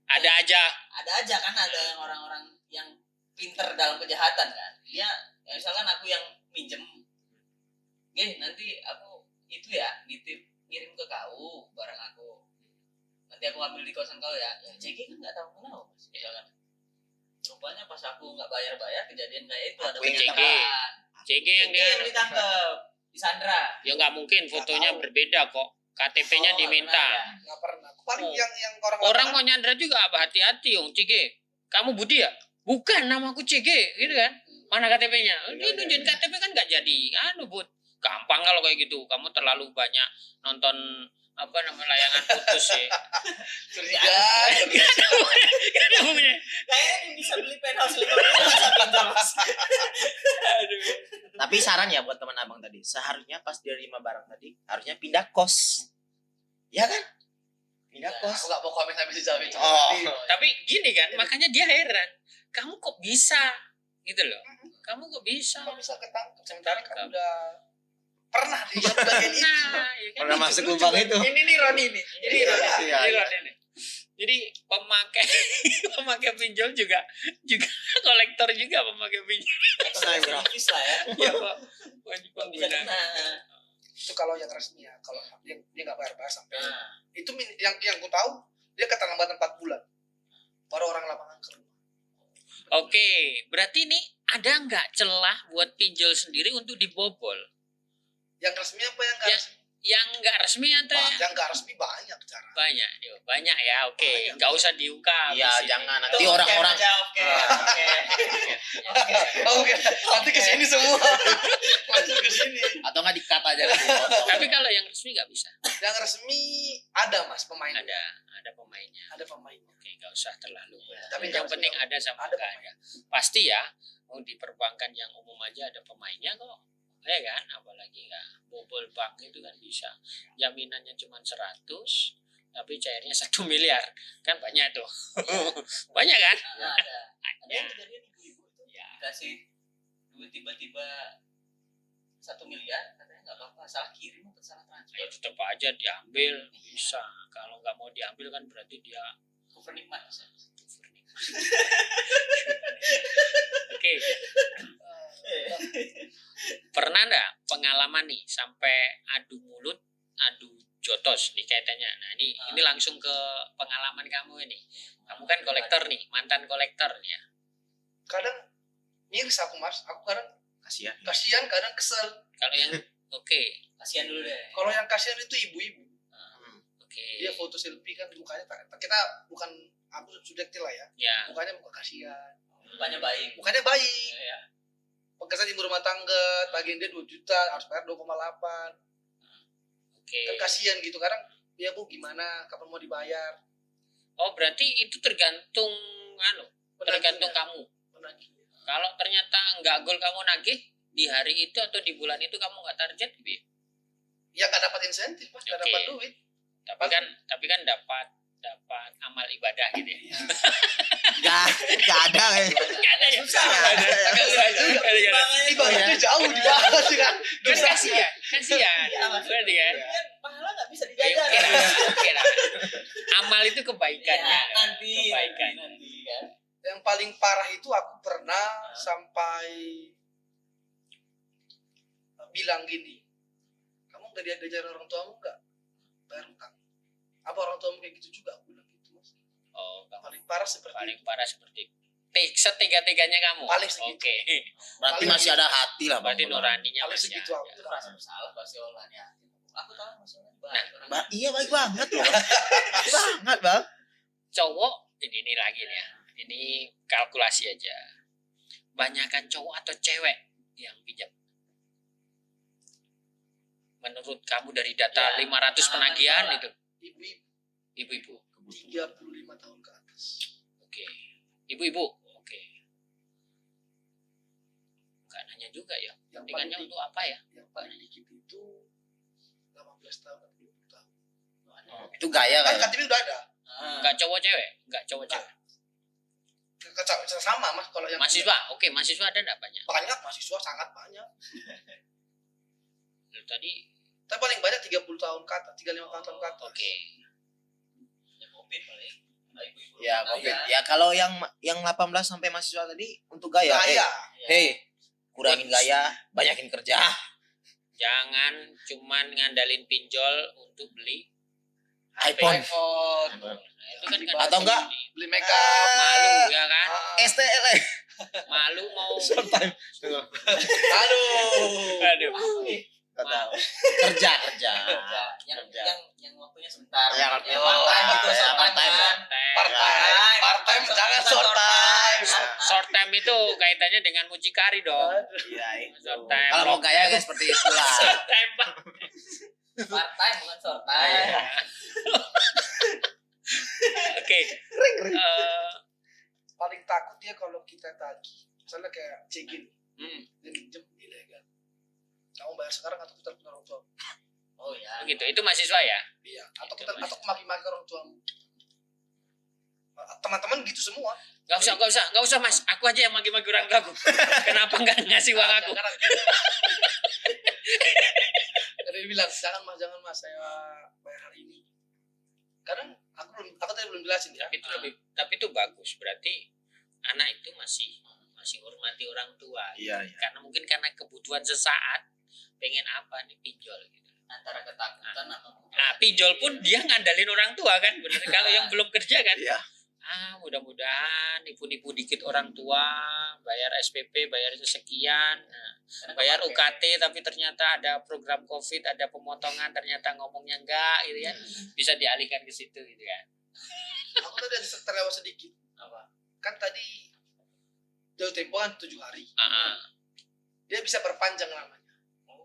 Speaker 1: Ada aja.
Speaker 2: kan ada yang orang-orang yang pinter dalam kejahatan kan. Dia ya misalkan aku yang minjem, nanti aku itu ya nitip ngirim ke kau barang aku. Nanti aku ambil di kosan kau ya. Ya CG kan nggak tahu kenapa mas. Misalkan rupanya pas aku nggak bayar kejadian kayak itu ada
Speaker 3: Aku yang
Speaker 2: penyetaan.
Speaker 1: CG yang dia
Speaker 2: yang ditangkap di Sandra.
Speaker 1: ya nggak mungkin fotonya
Speaker 4: tahu.
Speaker 1: berbeda kok. KTP-nya
Speaker 2: Oh,
Speaker 1: diminta.
Speaker 2: nggak pernah, ya.
Speaker 4: Nggak pernah. Paling
Speaker 1: Oh.
Speaker 4: yang
Speaker 1: Orang
Speaker 4: lapangan,
Speaker 1: mau nyandra juga hati-hati Om Cige. Kamu Budi ya? Bukan, namaku Cige, gitu kan? Mana KTP-nya? Ini nunjukin KTP kan nggak jadi. Bud. Gampang kalau kayak gitu. Kamu terlalu banyak nonton layangan putus ya.
Speaker 4: curiga.
Speaker 1: Gak ada punya.
Speaker 2: Kayaknya dia bisa beli penthouse 5 miliar bisa pinjam mas.
Speaker 1: Aduh.
Speaker 3: Tapi saran ya buat teman abang tadi, seharusnya pas dia terima barang tadi, harusnya pindah kos. Ya kan? Pindah
Speaker 2: Ya,
Speaker 3: kos.
Speaker 4: Aku nggak mau komen sampai sejauh itu.
Speaker 3: Oh.
Speaker 1: Tapi gini kan, makanya dia heran. Kamu kok bisa? Gitu loh. Kamu kok bisa?
Speaker 4: Kok bisa ketangkep sementara
Speaker 1: Ketangkep.
Speaker 4: kamu udah pernah di bagian itu.
Speaker 1: Nah, ya kan?
Speaker 3: Pernah masuk lubang itu.
Speaker 4: Ini Roni nih. Ini Roni.
Speaker 3: Iya,
Speaker 1: Ini
Speaker 3: iya.
Speaker 1: Roni nih. Jadi pemakai pinjol juga kolektor juga pemakai pinjol.
Speaker 2: Eksklusif lah ya.
Speaker 1: Iya Pak. Wajib
Speaker 2: Kok bisa
Speaker 1: pengguna.
Speaker 2: kena.
Speaker 4: Itu kalau yang resmi ya. Kalau dia nggak bayar sampai.
Speaker 2: Nah,
Speaker 4: Itu yang ku tahu dia keterlambatan 4 bulan. Baru orang lapangan ke rumah.
Speaker 1: Oke, berarti ini ada nggak celah buat pinjol sendiri untuk dibobol?
Speaker 4: Yang resmi apa yang nggak
Speaker 1: Ya.
Speaker 4: resmi?
Speaker 1: Yang nggak resmi atau
Speaker 4: Yang nggak resmi banyak cara.
Speaker 1: banyak? Banyak ya, oke.
Speaker 4: Banyak.
Speaker 1: Nggak usah diungkap.
Speaker 3: Iya,
Speaker 1: di sini.
Speaker 3: jangan
Speaker 2: itu
Speaker 3: nanti orang-orang
Speaker 2: oke aja, oke. Oke.
Speaker 4: Oke, nanti ke sini semua. Langsung ke sini.
Speaker 3: atau nggak dikat aja nanti potong.
Speaker 1: Tapi kalau yang resmi nggak bisa.
Speaker 4: Yang resmi ada mas pemain.
Speaker 1: Ada pemainnya.
Speaker 4: Ada pemainnya.
Speaker 1: Oke, nggak usah terlalu.
Speaker 4: Tapi
Speaker 1: yang
Speaker 4: nggak
Speaker 1: penting
Speaker 4: usah.
Speaker 1: ada sama
Speaker 4: Ada
Speaker 1: nggak ada. Pasti ya, mau di perbankan yang umum aja ada pemainnya kok. Ya kan, apalagi nggak bobol bank itu kan bisa. Jaminannya cuma 100, tapi cairnya 1 miliar. Kan banyak tuh. Banyak kan?
Speaker 2: Nah, ada yang kejadian ibu-ibu itu
Speaker 1: Ya.
Speaker 2: dikasih duit tiba-tiba 1 miliar, katanya nggak apa-apa, salah kirim atau salah transfer.
Speaker 1: Ya tetap aja diambil bisa. Kalau nggak mau diambil kan berarti dia
Speaker 2: Cover nikmat Mas.
Speaker 1: Oke, pernah nggak pengalaman nih sampai adu mulut, adu jotos nih kaitannya? Nah ini langsung ke pengalaman kamu ini. Kamu kan kolektor nih, mantan kolektor nih ya.
Speaker 4: Kadang miris aku mas. Aku kadang
Speaker 3: Kasihan.
Speaker 4: kasihan, kadang kesel.
Speaker 1: Kalau yang oke,
Speaker 2: Kasihan dulu deh.
Speaker 4: Kalau yang kasihan itu ibu-ibu.
Speaker 1: oke,
Speaker 4: Dia foto selfie kan mukanya kita bukan aku subjektif lah ya.
Speaker 1: ya,
Speaker 4: Mukanya muka kasihan.
Speaker 2: Mukanya baik.
Speaker 4: Mukanya baik.
Speaker 2: Ya.
Speaker 4: Pekerjaan ibu rumah tangga, tagihan dia 2 juta, harus bayar 2,8.
Speaker 1: oke.
Speaker 4: Kan kasihan gitu. Kadang ya bu gimana, kapan mau dibayar?
Speaker 1: Oh berarti itu tergantung tergantung
Speaker 4: Penagihnya.
Speaker 1: kamu.
Speaker 4: Penagihnya.
Speaker 1: Kalau ternyata nggak gol kamu nagih di hari itu atau di bulan itu kamu nggak target, Bi.
Speaker 4: Ya nggak dapat insentif mas, nggak
Speaker 1: Oke.
Speaker 4: dapat duit.
Speaker 1: Tapi kan dapat dapat amal ibadah gitu ya.
Speaker 5: Gak ada kayak.
Speaker 1: Gak ada ya.
Speaker 2: Susah.
Speaker 1: Nggak ada.
Speaker 4: Ibadahnya jauh dibahas sih kan.
Speaker 1: Kan kasihan.
Speaker 2: Iya, maksudnya.
Speaker 1: Berarti kan.
Speaker 2: Kan pahala nggak bisa
Speaker 1: Ya,
Speaker 2: dijaga.
Speaker 1: oke lah. Amal itu kebaikannya.
Speaker 2: Ya, nanti kan.
Speaker 4: Yang paling parah itu aku pernah sampai bilang gini, kamu nggak diajarin orang tuamu nggak bayar utang? Apa orang tuamu kayak gitu juga? Aku bilang gitu, Mas.
Speaker 1: Oh,
Speaker 4: Paling parah seperti
Speaker 1: paling
Speaker 4: itu.
Speaker 1: parah seperti itu. Setiga-tiganya kamu.
Speaker 4: Paling segitu.
Speaker 1: Oke.
Speaker 5: Berarti masih ada hati lah Bang.
Speaker 1: Berarti nuraninya
Speaker 4: Paling
Speaker 1: masih
Speaker 4: segitu
Speaker 1: ada.
Speaker 4: aku.
Speaker 2: Itu rasa bersalah pasti olahnya. Aku tahu masalahnya
Speaker 1: Nah,
Speaker 2: baik.
Speaker 5: Iya baik banget loh. Baik banget Bang.
Speaker 1: Cowok ini lagi nih ya. Ini kalkulasi aja. Banyakan cowok atau cewek yang pinjam? Menurut kamu dari data
Speaker 2: Ya,
Speaker 1: 500 penagihan
Speaker 2: pengalaman
Speaker 1: itu,
Speaker 4: Ibu-ibu
Speaker 1: ibu-ibu.
Speaker 4: 35 tahun ke atas.
Speaker 1: Oke. Ibu-ibu. Oke. Enggak nanya juga ya.
Speaker 4: Yang
Speaker 1: Kepentingannya
Speaker 4: paling
Speaker 1: untuk apa ya?
Speaker 4: Yang paling dikit itu 18 tahun atau 20 tahun.
Speaker 5: Itu gaya
Speaker 4: Kan
Speaker 5: kan.
Speaker 4: KTP udah ada.
Speaker 1: Enggak cowok cewek, enggak cowok cewek.
Speaker 4: Sama Mas kalau yang
Speaker 1: Mahasiswa. Oke, mahasiswa ada enggak banyak?
Speaker 4: banyak mahasiswa sangat banyak.
Speaker 1: Lu tadi
Speaker 4: Tapi paling banyak 30 tahun ke atas, 35 tahun ke atas.
Speaker 1: oke.
Speaker 2: Ya Covid paling. Ibu-ibu
Speaker 5: Ya
Speaker 2: rumah
Speaker 5: Covid.
Speaker 2: tangga.
Speaker 5: Ya kalau yang 18 sampai mahasiswa tadi untuk gaya.
Speaker 4: Gaya.
Speaker 5: Hei, kurangin gaya, banyakin kerja.
Speaker 1: Jangan cuman ngandalin pinjol untuk beli
Speaker 5: iPhone.
Speaker 4: iPhone,
Speaker 1: Nah, itu kan kan
Speaker 5: Atau enggak?
Speaker 4: beli make up,
Speaker 1: malu ya kan?
Speaker 4: ah,
Speaker 5: STL.
Speaker 1: Malu mau
Speaker 4: aduh.
Speaker 1: aduh.
Speaker 5: Kerja.
Speaker 2: Yang waktunya sebentar.
Speaker 5: Yang
Speaker 2: Yang part time gitu,
Speaker 5: ya,
Speaker 2: short
Speaker 5: part
Speaker 2: time
Speaker 5: time.
Speaker 2: kan.
Speaker 4: Part time, jangan short time.
Speaker 1: Short time itu kaitannya dengan mucikari dong.
Speaker 5: Iya itu.
Speaker 1: Short time.
Speaker 5: Kalau mau gaya kayak seperti itulah.
Speaker 1: Short time, Pak.
Speaker 2: Part time bukan short
Speaker 5: Iya.
Speaker 2: time.
Speaker 1: Oke.
Speaker 4: Paling takut dia kalau kita tagih. Misalnya kayak cegin, dia minjem ilegal. Kamu bayar sekarang atau kita punya orang tua?
Speaker 2: Oh ya.
Speaker 1: Begitu. Itu mahasiswa ya?
Speaker 4: Iya. Atau maki-maki orang tuamu. Teman-teman gitu semua.
Speaker 1: Gak usah Mas. Aku aja yang maki-maki orang tua aku. Kenapa nggak ngasih uang aku?
Speaker 4: Jadi dia bilang jangan mas saya bayar hari ini. Kadang aku tadi belum jelasin ya.
Speaker 1: Tapi itu bagus. Berarti anak itu masih hormati orang tua.
Speaker 5: Iya.
Speaker 1: Karena mungkin karena kebutuhan sesaat pengen apa nih pinjol gitu.
Speaker 2: Antara ketakutan sama
Speaker 1: Nah, pinjol pun dia ngandalin orang tua kan, bener. Kalau yang belum kerja kan,
Speaker 5: Iya.
Speaker 1: mudah-mudahan nipu-nipu dikit orang tua, bayar SPP, bayar sekian, nah,
Speaker 2: Karena
Speaker 1: bayar
Speaker 2: kepake.
Speaker 1: UKT, tapi ternyata ada program COVID, ada pemotongan, ternyata ngomongnya enggak, gitu kan, bisa dialihkan ke situ, gitu kan.
Speaker 4: Aku tadi ada terlewat sedikit.
Speaker 2: Apa?
Speaker 4: Kan tadi jauh tempo kan 7 hari.
Speaker 1: Ah.
Speaker 4: Dia bisa perpanjang namanya.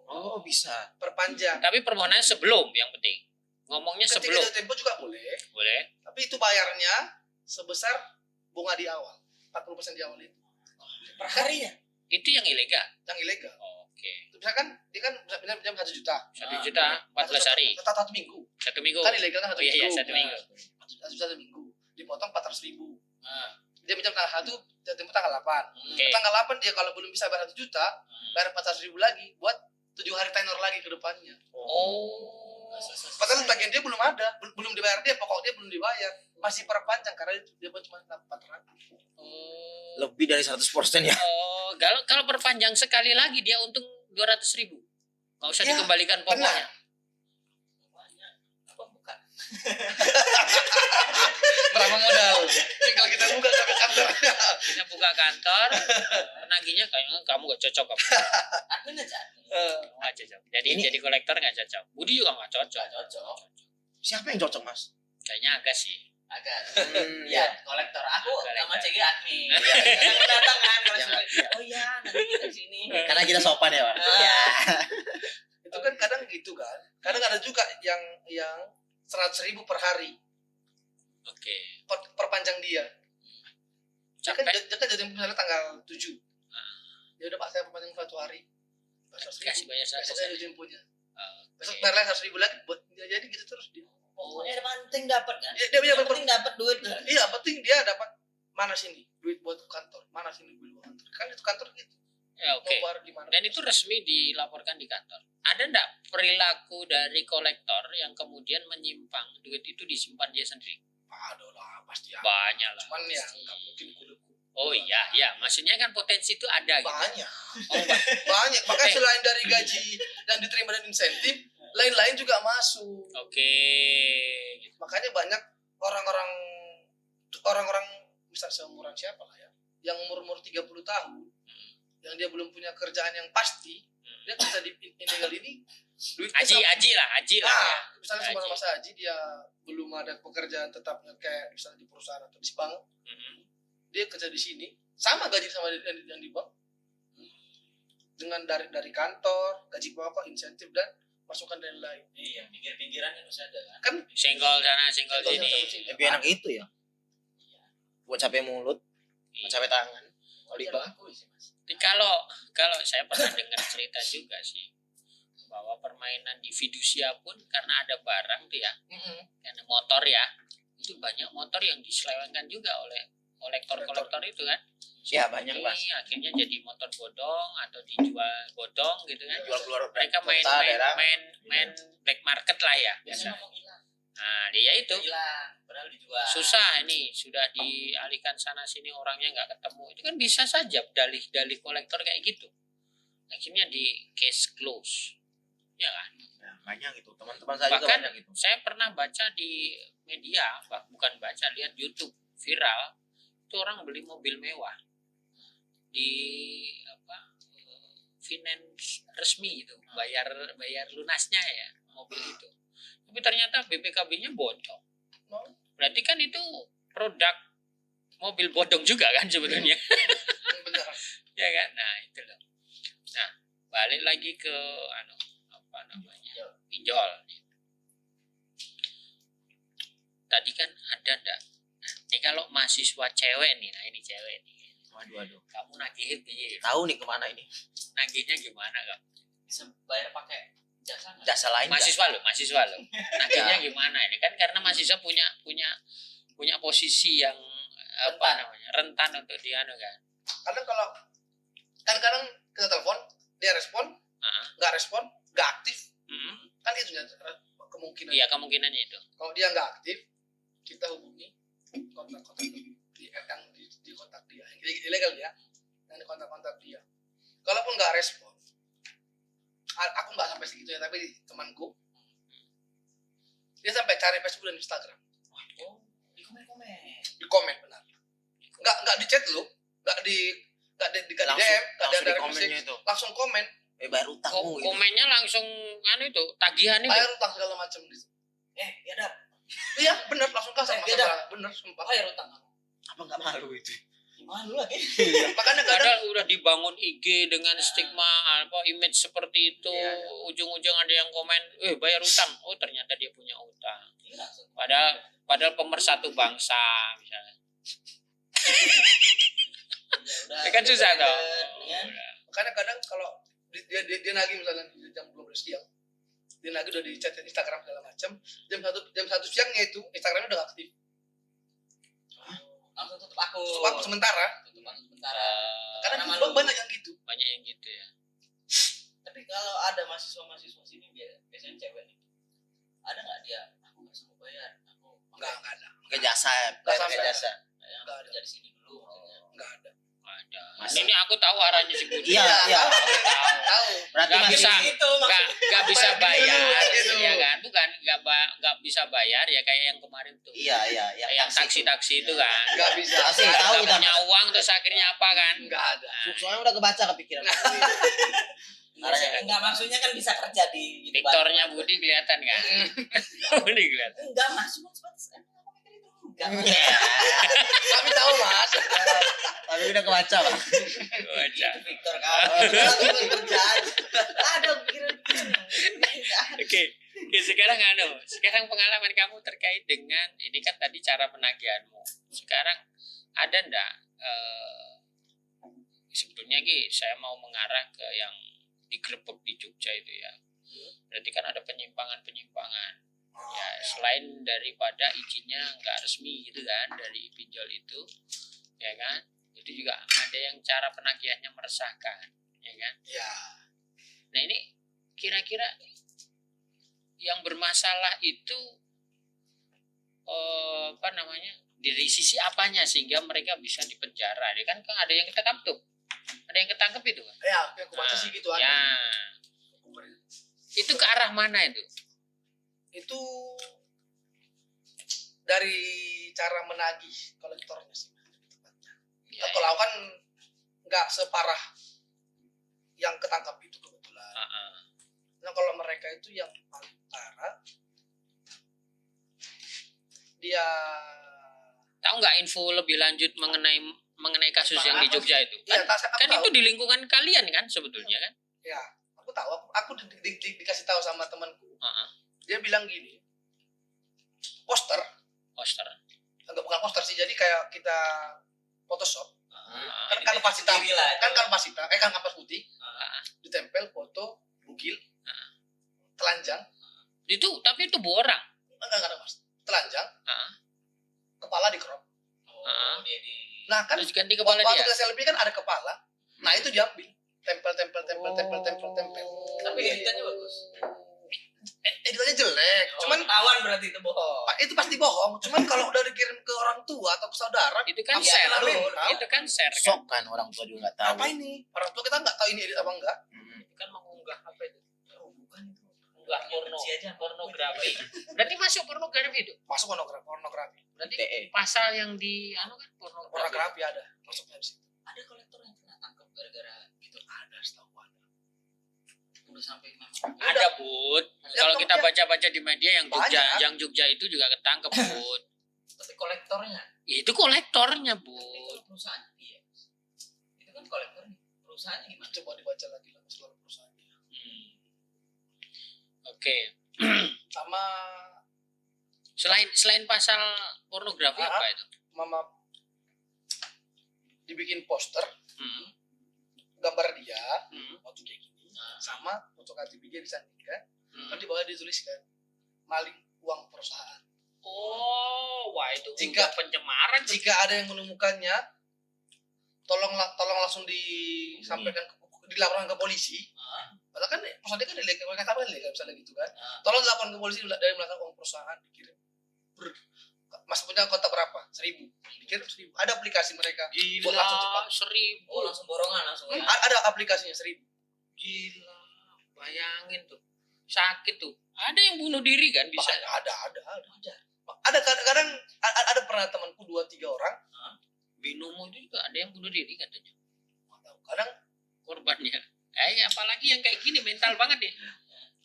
Speaker 5: Oh bisa.
Speaker 4: Perpanjang.
Speaker 1: Tapi permohonannya sebelum, yang penting. Ngomongnya
Speaker 4: Ketika
Speaker 1: sebelum,
Speaker 4: jauh tempo juga boleh.
Speaker 1: boleh.
Speaker 4: Tapi itu bayarnya sebesar bunga di awal. 40% di awal itu.
Speaker 2: Per hari ya?
Speaker 1: Itu yang ilegal.
Speaker 4: Yang ilegal.
Speaker 1: Oke.
Speaker 4: Itu misalkan dia kan bisa pinjam 1 juta.
Speaker 1: 1 juta, 14 hari.
Speaker 4: Satu minggu.
Speaker 1: 1 minggu.
Speaker 4: Kan ilegal kan 1
Speaker 1: Oh iya,
Speaker 4: minggu.
Speaker 1: 1 minggu.
Speaker 4: Satu minggu. Dipotong 400.000.
Speaker 2: Nah,
Speaker 4: Dia pinjam tanggal 1, jatuh tempo tanggal 8.
Speaker 1: Oke.
Speaker 4: Tanggal 8 dia kalau belum bisa bayar 1 juta, bayar 400.000 lagi buat 7 hari tenor lagi ke depannya.
Speaker 1: Oh.
Speaker 4: Padahal tagihan dia belum ada, belum dibayar dia, pokok dia belum dibayar. Masih perpanjang karena dia cuma 400.
Speaker 5: Lebih dari 100% ya.
Speaker 1: Oh, kalau perpanjang sekali lagi dia untung 200.000. Nggak usah
Speaker 4: Ya,
Speaker 1: dikembalikan pokoknya.
Speaker 4: benar.
Speaker 2: banyak. Apa bukan?
Speaker 4: Berapa modal? Tinggal kita buka sampai kantornya.
Speaker 1: Kita buka kantor, penagihnya kayaknya kamu gak cocok kamu.
Speaker 2: Admin aja.
Speaker 1: Kamu nggak cocok. Jadi kolektor nggak cocok. Budi juga nggak cocok.
Speaker 2: Nggak cocok.
Speaker 5: Siapa yang cocok Mas?
Speaker 1: Kayaknya agak sih.
Speaker 2: Agak.
Speaker 5: Iya.
Speaker 2: Ya, kolektor. Aku sama
Speaker 1: Kolektor.
Speaker 2: CG admin. Yang datang kan kalau
Speaker 5: Iya.
Speaker 2: sudah, oh iya, nanti kita di sini.
Speaker 5: Karena kita sopan ya Pak.
Speaker 4: Itu kan kadang gitu kan. Kadang ada juga yang 100.000 per hari.
Speaker 1: Oke.
Speaker 4: Perpanjang dia. Dia kan
Speaker 1: Capek.
Speaker 4: dia kan jadi misalnya tanggal 7. Ya udah Pak saya perpanjang 1 hari.
Speaker 1: Kasih bayar
Speaker 4: Besok
Speaker 1: 100.
Speaker 4: saya ada temponya.
Speaker 1: Oke.
Speaker 4: Besok bayar lagi 100.000 lagi buat dia, jadi gitu terus dia.
Speaker 2: Pokoknya yang penting dapat kan.
Speaker 4: Dia punya
Speaker 2: Yang penting dapat duit.
Speaker 4: iya, penting dia dapat mana sini duit buat kantor, mana sini duit buat kantor. Kan itu kantor gitu.
Speaker 1: Ya, oke.
Speaker 4: Mau di mana?
Speaker 1: Dan itu resmi dilaporkan di kantor. Ada enggak perilaku dari kolektor yang kemudian menyimpang, duit itu disimpan dia sendiri?
Speaker 4: Aduh lah, pasti ada.
Speaker 1: Banyak lah.
Speaker 4: Cuman ya nggak mungkin kudu
Speaker 1: Oh iya, ya. Maksudnya kan potensi itu ada gitu.
Speaker 4: banyak.
Speaker 1: Oh,
Speaker 4: Banyak. Makanya
Speaker 1: Eh.
Speaker 4: selain dari gaji yang diterima dan insentif, lain-lain juga masuk.
Speaker 1: Oke. Gitu.
Speaker 4: Makanya banyak orang-orang misal seumuran siapa lah ya, yang umur 30 tahun, yang dia belum punya kerjaan yang pasti, dia kerja di illegal ini, duitnya
Speaker 1: Aji lah.
Speaker 4: nah, misalnya
Speaker 1: Haji.
Speaker 4: sebelum masa haji dia belum ada pekerjaan tetapnya kayak misalnya di perusahaan atau di bank,
Speaker 1: Mhm.
Speaker 4: dia kerja di sini sama gaji sama yang di bank, dengan dari kantor, gaji pokok, insentif dan masukan dan lain.
Speaker 2: Iya, pinggir-pinggiran yang masih ada kan.
Speaker 4: Kan
Speaker 1: Senggol sana, senggol
Speaker 4: Senggol
Speaker 1: sini.
Speaker 4: sana, sini.
Speaker 3: Lebih enak itu ya. Buat capek mulut, buat capek tangan. Kalau di bank.
Speaker 2: Aku sih Mas.
Speaker 1: Jadi kalau saya pernah dengar cerita juga sih bahwa permainan di fidusia pun karena ada barang tuh ya, karena motor ya, itu banyak motor yang diselewengkan juga oleh kolektor itu kan.
Speaker 3: Ya banyak
Speaker 1: Ini
Speaker 3: Mas.
Speaker 1: akhirnya jadi motor bodong atau dijual bodong gitu kan.
Speaker 3: Jual keluar
Speaker 1: Mereka main
Speaker 3: kota, daerah.
Speaker 1: black market lah ya
Speaker 2: Biasanya
Speaker 1: biasa.
Speaker 2: ngomong hilang.
Speaker 1: Nah, dia itu
Speaker 2: Hilang, padahal dijual.
Speaker 1: susah ini sudah dialihkan sana sini orangnya nggak ketemu. Itu kan bisa saja dalih kolektor kayak gitu. Akhirnya di case close. Ya kan?
Speaker 3: Ya, banyak itu. Teman-teman saya juga
Speaker 1: Bahkan
Speaker 3: banyak itu.
Speaker 1: saya pernah baca di media, bukan baca, lihat YouTube viral, itu orang beli mobil mewah di finance resmi itu, bayar lunasnya ya mobil itu. Tapi ternyata BPKB-nya bodong. Berarti kan itu produk mobil bodong juga kan sebetulnya.
Speaker 4: benar.
Speaker 1: Ya kan? Nah, itu loh. Nah, balik lagi ke apa namanya? Pinjol. Tadi kan ada enggak? Nah, ini kalau mahasiswa cewek nih, nah ini cewek nih.
Speaker 3: Waduh.
Speaker 1: Kamu nagih piye?
Speaker 3: Tahu nih kemana ini.
Speaker 1: Nagihnya gimana kamu?
Speaker 2: Bisa bayar pakai jasa nggak?
Speaker 3: Jasa lain nggak?
Speaker 1: Mahasiswa loh. Nagihnya gimana ini? Kan karena mahasiswa punya posisi yang apa
Speaker 2: Rentan.
Speaker 1: namanya? Rentan untuk dianu kan.
Speaker 4: Kadang kita telepon, dia respon,
Speaker 1: Heeh.
Speaker 4: nggak respon, nggak aktif,
Speaker 1: Mm-mm.
Speaker 4: kan itu kemungkinan.
Speaker 1: Iya, kemungkinannya itu.
Speaker 4: Kalau dia nggak aktif, kita hubungi kontak di kontak dia, yang ilegal ya, yang di kontak dia. Kalaupun nggak respon, aku nggak sampai segitu ya, tapi temanku dia sampai cari Facebook dan Instagram,
Speaker 2: Oh, di komen-komen.
Speaker 4: di komen benar, nggak di chat lo, nggak di DM, nggak ada
Speaker 3: Langsung di
Speaker 4: direct
Speaker 3: komennya
Speaker 4: message,
Speaker 3: itu.
Speaker 4: langsung komen,
Speaker 3: Bayar utangmu gitu.
Speaker 1: Komennya langsung itu tagihan itu.
Speaker 4: bayar utang segala macam gitu.
Speaker 2: Ya dah,
Speaker 4: Iya benar, langsung kasar
Speaker 2: beda.
Speaker 4: benar sumpah.
Speaker 2: bayar utang kamu.
Speaker 3: Apa nggak malu itu?
Speaker 2: Gimana lu lagi?
Speaker 4: Makanya kadang
Speaker 1: Padahal udah dibangun IG dengan stigma image seperti itu.
Speaker 2: Iya,
Speaker 1: Ujung-ujung ada yang komen, bayar utang. Oh, ternyata dia punya utang.
Speaker 2: Ini langsung.
Speaker 1: Padahal pemersatu bangsa misalnya.
Speaker 2: Ya udah.
Speaker 1: Ya kan susah toh.
Speaker 2: Ya.
Speaker 4: makanya kadang kalau dia nagih misalnya di jam 12 siang, dia nagih udah di chat Instagram segala macam, jam 1 siangnya itu Instagramnya udah nggak aktif.
Speaker 2: Langsung tutup akun.
Speaker 4: Tutup aku sementara.
Speaker 2: Tutup akun sementara.
Speaker 4: Karena
Speaker 2: Karena
Speaker 4: di
Speaker 2: malu.
Speaker 4: bank banyak yang gitu.
Speaker 1: Banyak yang gitu ya.
Speaker 2: Tapi kalau ada mahasiswa sini biasanya cewek nih. Ada nggak dia? Aku nggak sanggup bayar. Aku
Speaker 4: Nggak ada.
Speaker 3: Pakai jasa,
Speaker 4: Nggak
Speaker 3: pakai
Speaker 4: sampai.
Speaker 3: jasa.
Speaker 4: Nggak ada.
Speaker 2: kerja di sini dulu. maksudnya.
Speaker 4: Nggak ada.
Speaker 1: Ada.
Speaker 3: Masa?
Speaker 1: Ini aku tahu arahnya si Budi.
Speaker 3: Iya, iya.
Speaker 1: Aku tahu.
Speaker 4: Tahu.
Speaker 3: Berarti
Speaker 1: Nggak
Speaker 3: masih
Speaker 1: bisa.
Speaker 2: Itu
Speaker 1: Nggak bisa bayar,
Speaker 4: Gitu.
Speaker 1: ya kan? Bukan nggak bisa bayar ya kayak yang kemarin tuh.
Speaker 3: Iya, iya,
Speaker 1: Yang taksi itu kan.
Speaker 4: Nggak bisa.
Speaker 3: Taksi,
Speaker 1: Nggak
Speaker 3: tahu kita.
Speaker 1: punya uang terus akhirnya apa kan?
Speaker 4: Nggak ada.
Speaker 3: Soalnya udah kebaca kepikiran.
Speaker 2: Enggak, maksudnya kan bisa kerja di
Speaker 1: Viktornya Budi kelihatan kan? Budi kelihatan.
Speaker 2: Enggak masuk emang aku mikir itu enggak.
Speaker 4: Kami tahu mas.
Speaker 3: Tapi udah kebaca, Bang.
Speaker 1: Baca.
Speaker 2: Itu Victor kamu aku kerja aja ada pikiran
Speaker 1: Oke, sekarang pengalaman kamu terkait dengan ini kan tadi cara penagihanmu. Sekarang ada ndak sebetulnya saya mau mengarah ke yang digerebek di Jogja itu ya. Berarti kan ada penyimpangan. Ya, selain daripada izinnya nggak resmi gitu kan dari pinjol itu, ya kan? Itu juga ada yang cara penagihannya meresahkan, ya kan?
Speaker 4: Ya.
Speaker 1: Nah ini kira-kira yang bermasalah itu apa namanya dari sisi apanya sehingga mereka bisa dipenjara? Ya kan ada yang ketangkap tuh, ada yang ketangkep itu kan?
Speaker 4: Ya, yang aku baca sih gitu aja.
Speaker 1: Ya, itu ke arah mana itu?
Speaker 4: Itu dari cara menagih kolektornya sih.
Speaker 1: Ya,
Speaker 4: Kalau aku kan nggak separah yang ketangkap itu kebetulan. Nah kalau mereka itu yang paling parah, dia
Speaker 1: tahu nggak info lebih lanjut mengenai kasus yang di Jogja itu?
Speaker 4: ya,
Speaker 1: Kan itu di lingkungan kalian kan sebetulnya kan?
Speaker 4: ya aku tahu, aku dikasih tahu sama temanku. Dia bilang gini, poster bukan poster sih, jadi kayak kita Photoshop kan kanvas hitam, kan kanvas putih, ditempel foto bugil, telanjang,
Speaker 1: Itu tapi itu bu orang.
Speaker 4: enggak mas, telanjang, kepala di crop. Nah kan
Speaker 1: Terus ganti kepala
Speaker 4: waktu
Speaker 1: dia.
Speaker 4: ke selfie kan ada kepala, nah itu diambil, tempel.
Speaker 2: Tapi editannya bagus.
Speaker 4: Editannya jelek, cuman
Speaker 2: ketahuan berarti itu bohong.
Speaker 4: itu pasti bohong. Cuman kalau udah dikirim ke orang tua atau ke saudara,
Speaker 1: Itu kan
Speaker 4: Iya,
Speaker 1: share.
Speaker 4: benar.
Speaker 1: Itu kan share kan.
Speaker 5: Sok kan orang tua juga nggak tahu.
Speaker 4: apa ini? Orang tua kita nggak tahu ini edit apa enggak.
Speaker 1: Itu kan mengunggah apa itu?
Speaker 2: Oh, bukan itu.
Speaker 1: Unggah porno.
Speaker 2: Benci aja
Speaker 1: Pornografi. Berarti masuk pornografi itu.
Speaker 4: Masuk pornografi.
Speaker 1: Berarti
Speaker 5: TE.
Speaker 1: pasal yang di kan pornografi.
Speaker 4: Pornografi ada, masuknya di situ.
Speaker 2: Ada kolektor yang kena tangkap gara-gara gitu.
Speaker 4: Ada, setahu ada.
Speaker 2: Udah sampai memang.
Speaker 1: Ada Bud. Kalau kita baca-baca di media
Speaker 4: Banyak.
Speaker 1: yang Jogja itu juga ketangkep Bud.
Speaker 2: Tapi kolektornya.
Speaker 1: Ya, itu kolektornya
Speaker 2: Tapi
Speaker 1: Bud.
Speaker 2: kalau perusahaan dia. Itu kan kolektornya. Perusahaannya gimana?
Speaker 4: Coba dibaca lagi lah masalah perusahaannya.
Speaker 1: Oke.
Speaker 4: Sama
Speaker 1: Selain pasal pornografi
Speaker 4: Ah.
Speaker 1: apa itu?
Speaker 4: mama dibikin poster
Speaker 1: Hmm.
Speaker 4: gambar dia
Speaker 1: Hmm.
Speaker 4: waktu kayak gini, sama foto KTP dia disandingkan,
Speaker 1: Hmm.
Speaker 4: tapi di bawah dituliskan maling uang perusahaan.
Speaker 1: Oh, wah itu
Speaker 4: Jika-
Speaker 1: udah pencemaran tuh.
Speaker 4: Jika ada yang menemukannya, tolong langsung disampaikan dilaporkan ke polisi. Padahal kan perusahaan dia kan ilegal, mereka kan ilegal misalnya gitu kan. Tolong dilaporkan ke polisi dari melakukan uang perusahaan dikirim. Mas punya kontak berapa? 1.000. Dikirim 1.000. Ada aplikasi mereka. Buat langsung cepat.
Speaker 1: 1.000.
Speaker 2: Oh, langsung borongan langsung.
Speaker 4: Ada aplikasinya 1.000.
Speaker 1: Gila. Bayangin tuh. Sakit tuh. Ada yang bunuh diri kan bisa.
Speaker 4: Ada. Ada kadang-kadang ada pernah temanku 2-3 orang.
Speaker 1: Binomo itu juga ada yang bunuh diri katanya.
Speaker 4: Kadang
Speaker 1: Korbannya. Apalagi yang kayak gini mental banget ya.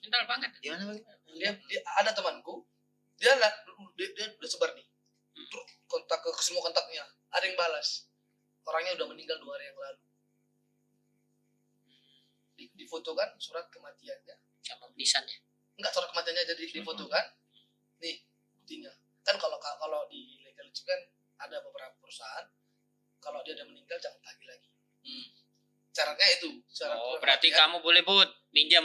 Speaker 1: Mental banget.
Speaker 5: Gimana Bang?
Speaker 4: dia ada temanku, dia udah sebar nih. Kontak ke semua kontaknya. Ada yang balas. Orangnya udah meninggal 2 hari yang lalu. Difotokan surat kematiannya.
Speaker 1: Sama nisannya.
Speaker 4: Enggak, surat kematiannya jadi difotokan. Nih, buktinya. Kan kalau di legal itu kan ada beberapa perusahaan kalau dia udah meninggal jangan tagih lagi. Syaratnya itu.
Speaker 1: Oh, berarti kamu boleh pinjam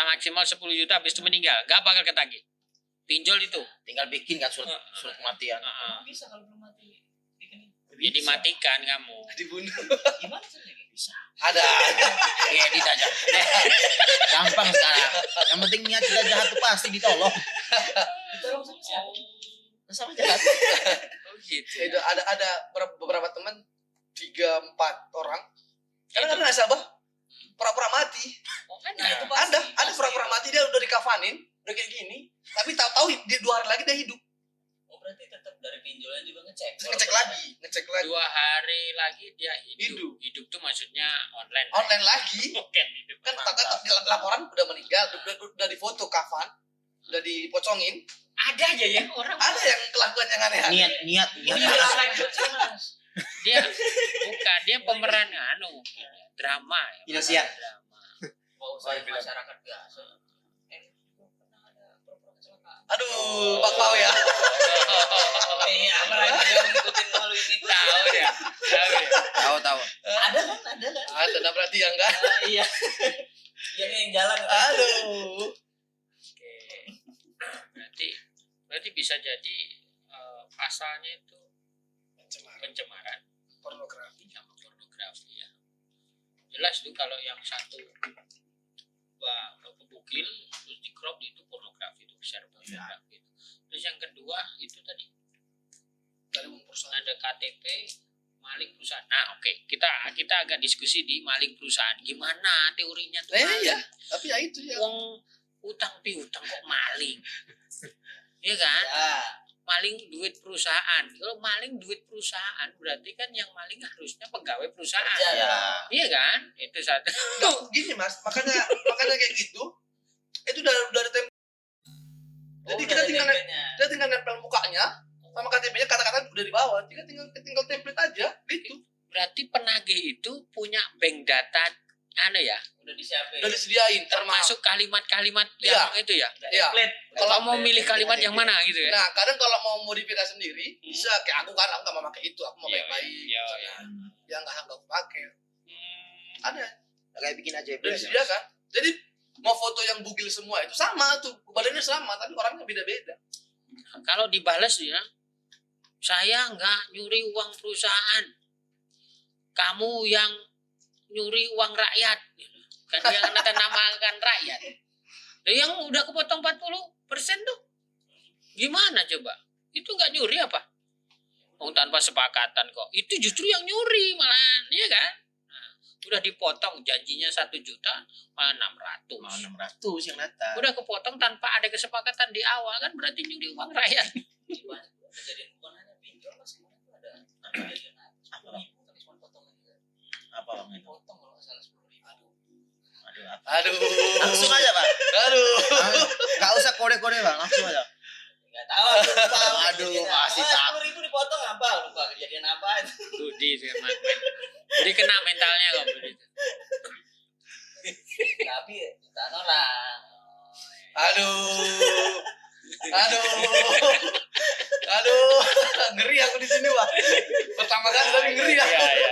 Speaker 1: maksimal 10 juta habis itu meninggal. Gak bakal ketagih. Pinjol itu.
Speaker 5: Tinggal bikin kan surat kematian.
Speaker 2: Emang bisa kalau belum mati bikin
Speaker 1: Jadi matikan kamu.
Speaker 4: dibunuh.
Speaker 2: gimana sih lagi?
Speaker 5: Bisa.
Speaker 4: Ada.
Speaker 5: Edit aja. Gampang sekarang. Yang penting niat kita jahat itu pasti ditolong.
Speaker 2: Ditolong sama siapa?
Speaker 5: Sama jahat.
Speaker 1: Oh gitu.
Speaker 4: Itu ada beberapa teman 3-4 orang. Kadang-kadang nasabah pura-pura mati.
Speaker 1: Oh, kan
Speaker 2: Nah, itu
Speaker 4: Ada pura-pura mati, dia udah dikafanin, udah kayak gini. Tapi tahu-tahu dia 2 hari lagi dia hidup.
Speaker 2: Oh, berarti tetap dari pinjolnya juga ngecek.
Speaker 4: Ngecek lagi.
Speaker 1: 2 hari lagi dia hidup.
Speaker 4: Hidup.
Speaker 1: Hidup tuh maksudnya online.
Speaker 4: Online lagi.
Speaker 1: Bukan hidup.
Speaker 4: Kan laporan udah meninggal, udah difoto kafan, udah dipocongin.
Speaker 1: Ada aja ya orang.
Speaker 4: Ada yang kelakuan yang aneh-aneh.
Speaker 5: Niat.
Speaker 1: Dia pemeran drama ya.
Speaker 5: Indosiar.
Speaker 1: Drama.
Speaker 2: Mau saya masyarakat biasa. Pernah ada pura-pura kecelakaan.
Speaker 4: Aduh, Pak Pau ya.
Speaker 2: Apa lagi yang ngikutin malu ini?
Speaker 1: Tahu deh.
Speaker 5: Tahu.
Speaker 2: Ada kan?
Speaker 4: Ada berarti yang enggak.
Speaker 2: Iya. Yang jalan.
Speaker 4: Aduh.
Speaker 1: Oke. Berarti Berarti bisa jadi pasalnya itu pencemaran
Speaker 4: pornografi.
Speaker 1: sama pornografi ya. Jelas tuh kalau yang satu bukil terus di crop itu pornografi itu share pornografi itu. Terus yang kedua itu tadi
Speaker 4: Dari uang perusahaan.
Speaker 1: ada KTP maling perusahaan. Nah, oke, kita agak diskusi di maling perusahaan. Gimana teorinya tuh?
Speaker 4: Iya, tapi ya itu ya.
Speaker 1: Uang utang piutang kok maling? Iya kan?
Speaker 2: Ya.
Speaker 1: Maling duit perusahaan. Kalau maling duit perusahaan berarti kan yang maling harusnya pegawai perusahaan.
Speaker 2: Kerja
Speaker 5: Ya.
Speaker 1: Iya kan? Itu satu.
Speaker 4: Enggak, gini Mas, makanya kayak gitu. Itu dari template. Jadi kita tinggal nempel mukanya sama KTP-nya, kata-kata udah di bawah. Tinggal template aja gitu.
Speaker 1: Berarti penagih itu punya bank data ya,
Speaker 2: udah disiapin.
Speaker 4: Udah disediain
Speaker 1: termasuk kalimat-kalimat yang itu ya.
Speaker 4: Iya.
Speaker 1: Kalau mau milih kalimat yang mana gitu ya.
Speaker 4: Nah, kadang kalau mau modifikasi sendiri, bisa kayak aku kan, aku nggak mau pakai itu, aku mau
Speaker 1: Iya,
Speaker 4: baik-baik.
Speaker 1: iya, iya.
Speaker 4: Ya nggak aku pakai. Ada,
Speaker 3: Kayak bikin aja
Speaker 4: udah disediakan. Jadi mau foto yang bugil semua itu sama tuh, badannya sama, tapi orangnya beda-beda.
Speaker 1: Kalau dibales ya, saya nggak nyuri uang perusahaan. Kamu yang nyuri uang rakyat. Kan dia akan namakan rakyat. Nah, yang udah kepotong 40% tuh gimana coba? Itu nggak nyuri apa? Oh, tanpa sepakatan kok. Itu justru yang nyuri malahan, iya kan? Nah, udah dipotong janjinya 1 juta malah 600.
Speaker 5: Mau 600 yang datang.
Speaker 1: Udah kepotong tanpa ada kesepakatan di awal kan berarti nyuri uang rakyat.
Speaker 2: Kejadian bukan hanya pinjol mas, kemarin tuh ada kejadian apa? 10.000 tapi cuma potongan juga.
Speaker 5: Apa bang itu?
Speaker 2: Potong kalau nggak salah 10.000.
Speaker 5: Aduh, apa?
Speaker 4: Aduh.
Speaker 5: Langsung aja pak.
Speaker 4: Aduh.
Speaker 5: Gak usah kode-kode bang, langsung aja.
Speaker 2: Nggak tahu. Lupa.
Speaker 5: Aduh,
Speaker 2: Kejadian
Speaker 5: masih
Speaker 2: apa?
Speaker 5: tak.
Speaker 2: 10.000 dipotong apa? Lupa kejadian apa?
Speaker 1: Budi jadi kena mentalnya kok Budi.
Speaker 2: Tapi jutaan orang.
Speaker 4: Aduh. Ngeri aku di sini, Pak. Pertama kali tapi ngeri ya.
Speaker 1: Iya.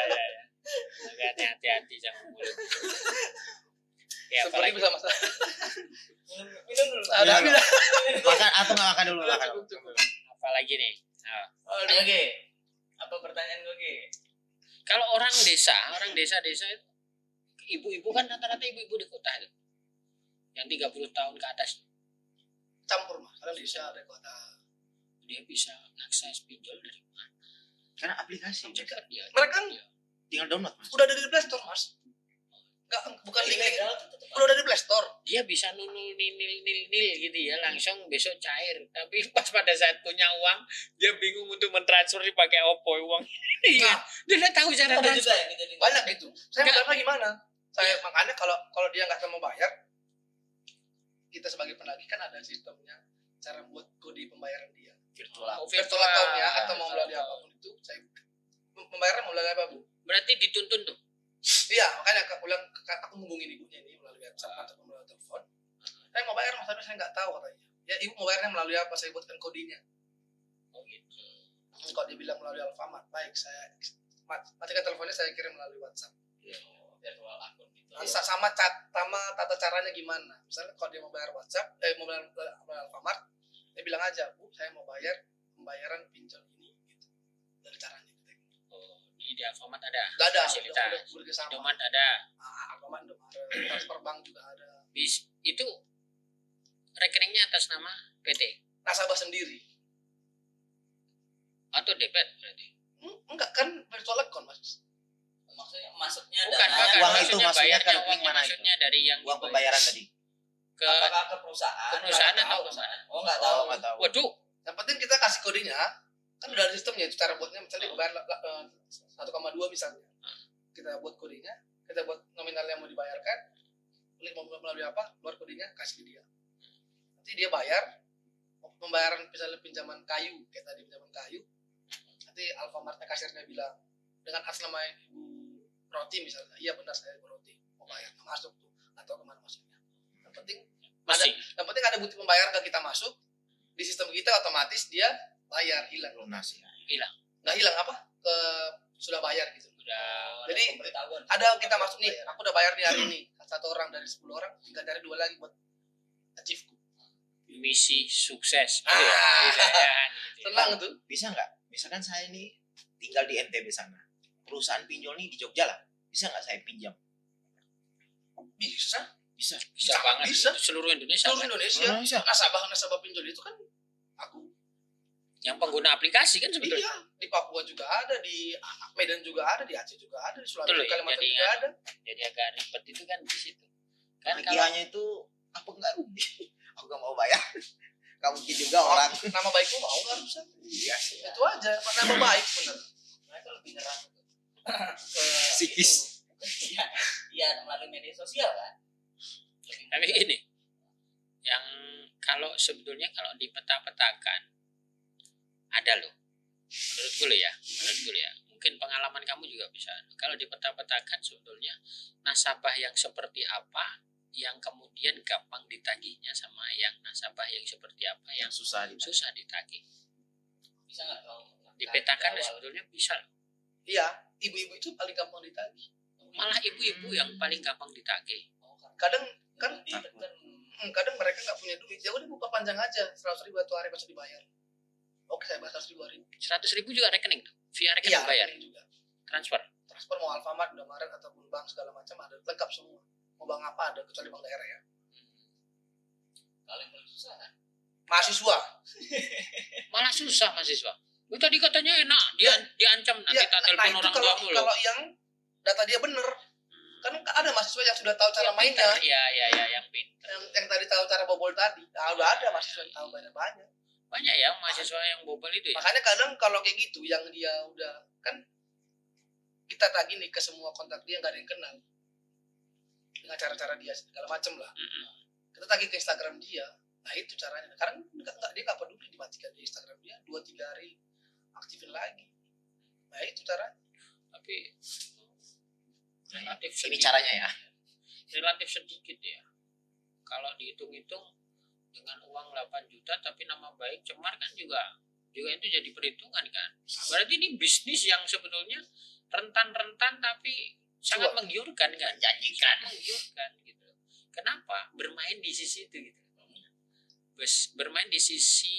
Speaker 1: Agak hati-hati sama mulut. Ya
Speaker 4: Seperti
Speaker 1: apalagi
Speaker 4: bisa masak.
Speaker 2: Minum dulu.
Speaker 4: Ada.
Speaker 5: Makan atau nggak makan dulu? Makan.
Speaker 1: apalagi nih. Nah,
Speaker 2: Oke. Apa pertanyaan gue, Ki?
Speaker 1: kalau orang desa itu ibu-ibu kan rata-rata ibu-ibu di kota itu. Yang 30 tahun ke atas
Speaker 4: Campur, Mas. Ada desa, ada kota.
Speaker 1: dia bisa akses pinjol dari mana?
Speaker 5: Karena aplikasi.
Speaker 1: Cepat dia.
Speaker 4: Mereka kan
Speaker 5: Tinggal download mas.
Speaker 4: udah ada di Play Store, Mas. Bukan link.
Speaker 2: Ilegal tuh tetep
Speaker 4: Udah ada di Play Store.
Speaker 1: Dia bisa nil gitu ya, langsung besok cair. Tapi pas pada saat punya uang, dia bingung untuk mentransfer pakai Oppo uang. Iya.
Speaker 4: Nah,
Speaker 1: Dia nggak tahu cara
Speaker 2: ada
Speaker 1: transfer.
Speaker 2: juga yang kejadian.
Speaker 4: banyak gitu. Saya
Speaker 1: Nggak.
Speaker 4: mau gimana? Saya makanya kalau dia nggak mau bayar, kita sebagai penagih kan ada sistemnya, cara buat kode pembayaran dia.
Speaker 1: Oh,
Speaker 4: Virtual account-nya atau mau melalui apapun itu, saya pembayaran melalui apa, Bu?
Speaker 1: Berarti dituntun tuh.
Speaker 4: Iya, makanya aku menghubungi ibunya ini melalui WhatsApp atau melalui telepon. Saya mau bayar, Mas, tapi saya nggak tahu katanya. Ya, ibu mau bayarnya melalui apa? Saya buatkan kodenya.
Speaker 1: Oh gitu.
Speaker 4: Kalau dia bilang melalui Alfamart, baik, saya matikan teleponnya, saya kirim melalui WhatsApp.
Speaker 2: Virtual akun gitu.
Speaker 4: Sama tata caranya gimana. Misalnya kalau dia mau bayar WhatsApp, mau bayar Alfamart, dia bilang aja, Bu, saya mau bayar pembayaran pinjol ini, gitu. Dari caranya.
Speaker 1: Oh, di Alfamart ada.
Speaker 4: Gak ada,
Speaker 1: Fasilitas.
Speaker 4: udah bekerja sama.
Speaker 1: Indomaret ada.
Speaker 4: Alfamart udah ada, transfer bank juga ada.
Speaker 1: Itu rekeningnya atas nama PT
Speaker 4: Nasabah sendiri.
Speaker 1: atau debit berarti.
Speaker 4: Enggak kan virtual account, Mas.
Speaker 2: Maksudnya masuknya
Speaker 1: Bukan,
Speaker 2: dana-
Speaker 1: bukan.
Speaker 5: uang itu
Speaker 1: Maksudnya
Speaker 5: maksudnya
Speaker 1: bayarnya
Speaker 5: ke rekening
Speaker 1: uangnya
Speaker 5: mana itu?
Speaker 1: maksudnya dari yang
Speaker 5: Uang
Speaker 1: dibayar.
Speaker 5: pembayaran tadi.
Speaker 1: Ke
Speaker 2: apakah ke perusahaan?
Speaker 1: ke perusahaan
Speaker 2: Nggak
Speaker 1: atau
Speaker 2: tahu.
Speaker 1: kemana?
Speaker 2: Oh, nggak tahu.
Speaker 5: Oh nggak tahu.
Speaker 1: Waduh,
Speaker 4: Yang penting kita kasih kodenya, kan udah ada sistemnya, itu cara buatnya. Misalnya dia bayar 1,2 misalnya. Kita buat kodenya, kita buat nominal yang mau dibayarkan, mau melalui apa, keluar kodenya, kasih ke dia. Nanti dia bayar, pembayaran misalnya pinjaman kayu, kayak tadi pinjaman kayu, nanti Alfamartnya kasirnya bilang, dengan atas nama Ibu Roti misalnya, iya benar saya Ibu Roti, mau bayar, masuk tuh, atau kemana masuknya. Yang penting ada bukti pembayaran ke kita masuk, di sistem kita otomatis dia bayar, hilang.
Speaker 5: Lunas ya.
Speaker 4: Nggak hilang apa? Sudah bayar gitu.
Speaker 1: udah.
Speaker 4: Jadi,
Speaker 2: pemberitahuan.
Speaker 4: Ada kita masuk nih, aku udah bayar nih hari ini. 1 orang dari 10 orang, tinggal dari 2 lagi buat achieve-ku.
Speaker 1: misi sukses.
Speaker 3: Ah.
Speaker 1: Gitu ya. Bisa kan, gitu ya.
Speaker 4: Tenang tuh.
Speaker 3: Bisa nggak? Misalkan saya ini tinggal di NTB sana. Perusahaan pinjol nih di Jogja lah. Bisa nggak saya pinjam?
Speaker 4: Bisa.
Speaker 3: Bisa.
Speaker 1: Bisa banget.
Speaker 4: Bisa.
Speaker 1: Itu seluruh Indonesia.
Speaker 4: Seluruh
Speaker 1: kan?
Speaker 4: Indonesia.
Speaker 3: Bisa.
Speaker 4: Nasabah pinjol itu kan aku.
Speaker 1: Yang pengguna aplikasi kan sebetulnya.
Speaker 4: Iya, di Papua juga ada, di Medan juga ada, di Aceh juga ada, di
Speaker 1: Betul
Speaker 4: Sulawesi,
Speaker 1: ya,
Speaker 4: Kalimantan
Speaker 1: jadi
Speaker 4: juga ada.
Speaker 1: Jadi agak ribet itu kan di situ. Kan kalau
Speaker 3: Tagihannya itu apa nggak rugi? Aku nggak mau bayar. Kamu mungkin juga orang.
Speaker 4: Nama baikmu mau nggak rusak?
Speaker 3: Iya sih.
Speaker 4: Itu aja, nama baik bener.
Speaker 2: Mereka lebih nyerang
Speaker 4: Ke
Speaker 3: Psikis.
Speaker 2: Iya, iya melalui media sosial kan.
Speaker 1: tapi gini, yang kalau sebetulnya kalau dipeta-petakan ada loh, menurutku loh ya, mungkin pengalaman kamu juga bisa. Kalau dipeta-petakan sebetulnya nasabah yang seperti apa yang kemudian gampang ditagihnya sama yang nasabah yang seperti apa yang
Speaker 3: Susah di
Speaker 1: susah ditagih.
Speaker 2: Bisa nggak kalau
Speaker 1: Dipetakan
Speaker 2: awal?
Speaker 1: sebetulnya bisa loh.
Speaker 4: Iya, ibu-ibu itu paling gampang ditagih.
Speaker 1: Malah ibu-ibu yang paling gampang ditagih.
Speaker 4: Kadang kan
Speaker 2: Ditekan.
Speaker 4: kadang mereka nggak punya duit, ya udah buka panjang aja 100.000 satu hari pasti dibayar. Oke, saya bayar 100.000 hari.
Speaker 1: 100.000 juga rekening tuh, via rekening
Speaker 4: Iya,
Speaker 1: bayar,
Speaker 4: rekening juga.
Speaker 1: transfer.
Speaker 4: Transfer mau Alfamart, Indomaret ataupun bank segala macam ada, lengkap semua. Mau bank apa ada kecuali bank daerah ya.
Speaker 2: Kalau yang paling susah kan.
Speaker 4: Mahasiswa.
Speaker 1: Malah susah mahasiswa. Itu tadi katanya enak, diancam nanti
Speaker 4: Ya,
Speaker 1: tak
Speaker 4: nah
Speaker 1: telepon
Speaker 4: itu
Speaker 1: orang
Speaker 4: kalau
Speaker 1: tuamu loh.
Speaker 4: kalau yang data dia bener, kan ada mahasiswa yang sudah tahu cara mainnya,
Speaker 1: Iya, yang pintar.
Speaker 4: yang tadi tahu cara bobol tadi. Nah, udah ada mahasiswa yang tahu banyak.
Speaker 1: Banyak ya mahasiswa yang bobol itu ya.
Speaker 4: Makanya kadang kalau kayak gitu yang dia udah kan kita tagih nih ke semua kontak dia nggak ada yang kenal dengan cara-cara dia segala macem lah.
Speaker 1: Mm-mm.
Speaker 4: Kita tagih ke Instagram dia, nah itu caranya. Karena dia nggak peduli dimatikan di Instagram dia 2-3 hari aktifin lagi. Nah itu caranya.
Speaker 1: Tapi relatif
Speaker 3: Ini
Speaker 1: sedikit.
Speaker 3: caranya ya.
Speaker 1: Relatif sedikit ya. Kalau dihitung-hitung dengan uang 8 juta tapi nama baik cemar kan juga itu jadi perhitungan kan. Berarti ini bisnis yang sebetulnya rentan-rentan tapi sangat menggiurkan kan, janjikan menggiurkan gitu. Kenapa bermain di sisi itu gitu. Bermain di sisi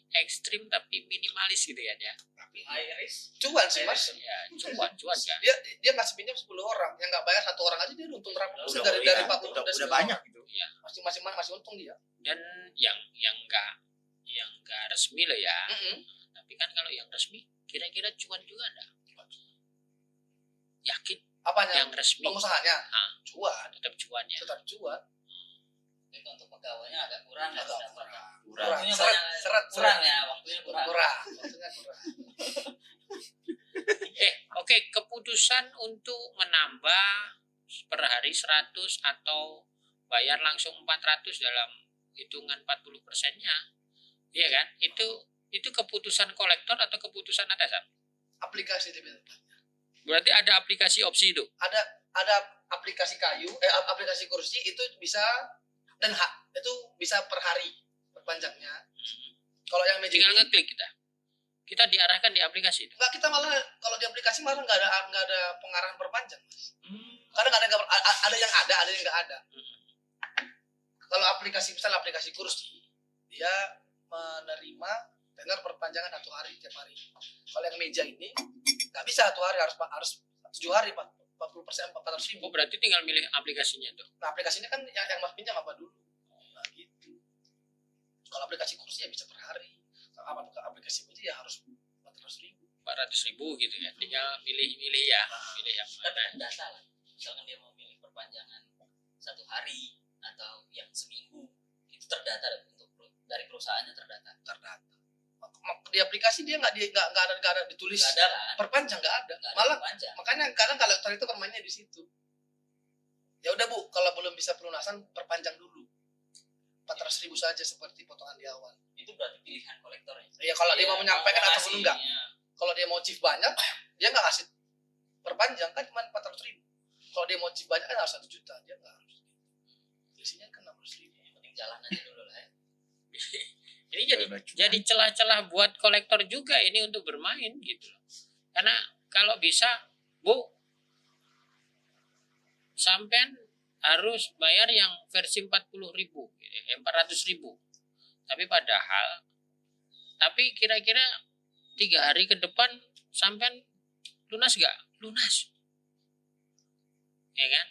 Speaker 1: ekstrim tapi minimalis gitu ya dia.
Speaker 4: Tapi
Speaker 2: High risk.
Speaker 4: cuan sih mas.
Speaker 1: Ya, cuan kan.
Speaker 4: Dia ngasih pinjam 10 orang, yang nggak bayar 1 orang aja dia untung berapa persen
Speaker 3: Udah,
Speaker 4: dari
Speaker 3: iya,
Speaker 4: 40
Speaker 3: udah
Speaker 4: 10
Speaker 3: banyak
Speaker 4: orang.
Speaker 3: gitu.
Speaker 4: Masing-masing untung dia.
Speaker 1: Dan yang enggak resmi loh ya.
Speaker 4: Mm-mm.
Speaker 1: Tapi kan kalau yang resmi kira-kira cuan juga ada. Yakin
Speaker 4: Apanya?
Speaker 1: yang resmi
Speaker 4: Pengusahanya
Speaker 1: Ah.
Speaker 4: cuan,
Speaker 1: tetap cuannya.
Speaker 4: tetap cuan.
Speaker 2: Itu untuk pegawainya agak kurang ya.
Speaker 4: Agak
Speaker 2: pendapatan.
Speaker 3: Kurang.
Speaker 2: Waktunya
Speaker 4: Seret,
Speaker 2: banyak-
Speaker 4: seret,
Speaker 2: kurang ya, waktunya kurang.
Speaker 4: Maksudnya kurang.
Speaker 1: Oke, keputusan untuk menambah per hari 100 atau bayar langsung 400 dalam hitungan 40%-nya. Iya kan? Itu keputusan kolektor atau keputusan atasan?
Speaker 4: Aplikasi dia bilang.
Speaker 1: Berarti ada aplikasi opsi itu.
Speaker 4: Ada aplikasi aplikasi kursi itu bisa dan itu bisa per hari perpanjangnya. Kalau yang meja
Speaker 1: Tinggal
Speaker 4: ini,
Speaker 1: ngeklik kita diarahkan di aplikasi itu.
Speaker 4: enggak, kita malah kalau di aplikasi malah nggak ada pengarahan perpanjang mas. Karena ada yang ada yang nggak ada. Kalau aplikasi misalnya aplikasi kursi dia menerima tenor perpanjangan 1 hari tiap hari. Kalau yang meja ini nggak bisa 1 hari, harus 7 hari 40% 400.000.
Speaker 1: Oh, berarti tinggal milih aplikasinya tuh.
Speaker 4: Nah aplikasinya kan yang mas pinjam apa dulu. Nah gitu. Kalau aplikasi kursi ya bisa per hari. Kalau aplikasi meja ya harus 400.000.
Speaker 1: 400.000 gitu ya. Tinggal milih ya. Pilih yang
Speaker 2: Kan
Speaker 1: mana.
Speaker 2: ada data lah. Misalkan dia mau milih perpanjangan 1 hari atau yang seminggu, itu terdata dari perusahaannya terdata.
Speaker 4: Di aplikasi dia nggak ada ditulis
Speaker 2: Nggak ada kan?
Speaker 4: perpanjang, nggak ada.
Speaker 2: Nggak ada
Speaker 4: Malah
Speaker 2: perpanjang.
Speaker 4: makanya kadang kalau itu permainnya di situ. Ya udah Bu, kalau belum bisa pelunasan perpanjang dulu. 400.000 saja seperti potongan di awal.
Speaker 2: Itu berarti pilihan kolektornya.
Speaker 4: Ya kalau dia
Speaker 2: Iya,
Speaker 4: mau menyampaikan
Speaker 2: mau
Speaker 4: ataupun
Speaker 2: ngasih,
Speaker 4: enggak.
Speaker 2: ya.
Speaker 4: Kalau dia mau chief banyak, dia nggak ngasih perpanjang kan cuma 400.000. Kalau dia mau chief banyak kan harus 1 juta, dia nggak harus. Isinya kan 600.000.
Speaker 2: Yang penting jalan aja dulu lah ya.
Speaker 1: Ini jadi celah-celah buat kolektor juga ini untuk bermain gitu loh. Karena kalau bisa, Bu, sampean harus bayar yang versi 40.000, 400.000. Tapi kira-kira 3 hari ke depan sampean lunas gak? Lunas. Ya kan?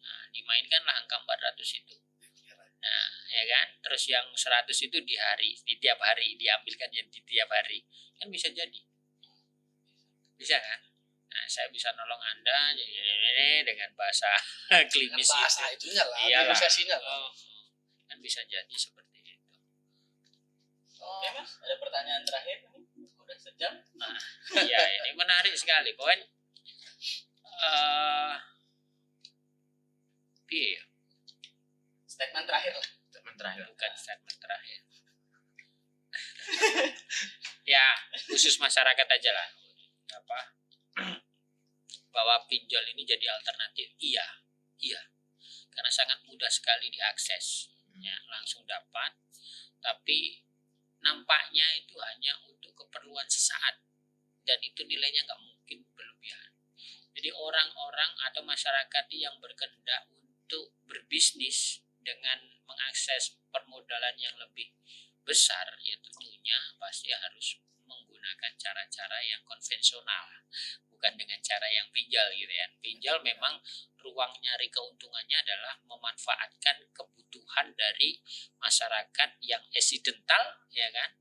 Speaker 1: Nah, dimainkanlah angka 400 itu. Nah, ya kan? Terus yang 100 itu di tiap hari, diambilkannya di tiap hari. Kan bisa jadi. Bisa kan? Nah, saya bisa nolong Anda dengan bahasa
Speaker 4: Dengan
Speaker 1: klinis
Speaker 4: bahasa
Speaker 1: itu.
Speaker 4: itunya lah,
Speaker 1: Iyalah.
Speaker 4: negosiasinya lah.
Speaker 1: Oh, kan bisa jadi seperti itu.
Speaker 2: Oke Mas, ada pertanyaan terakhir nih. Udah sejam.
Speaker 1: Iya, ini menarik sekali. Pokoknya iya,
Speaker 2: Statement terakhir lah.
Speaker 3: Statement terakhir.
Speaker 1: bukan statement terakhir. Ya, khusus masyarakat aja lah. Apa? Bahwa pinjol ini jadi alternatif. Iya. Karena sangat mudah sekali diakses. Ya, langsung dapat. Tapi nampaknya itu hanya untuk keperluan sesaat. Dan itu nilainya nggak mungkin berlebihan. Jadi orang-orang atau masyarakat yang berkehendak untuk berbisnis dengan mengakses permodalan yang lebih besar, ya tentunya pasti harus menggunakan cara-cara yang konvensional, bukan dengan cara yang pinjal gitu ya. Pinjal memang ruang nyari keuntungannya adalah memanfaatkan kebutuhan dari masyarakat yang accidental, ya kan?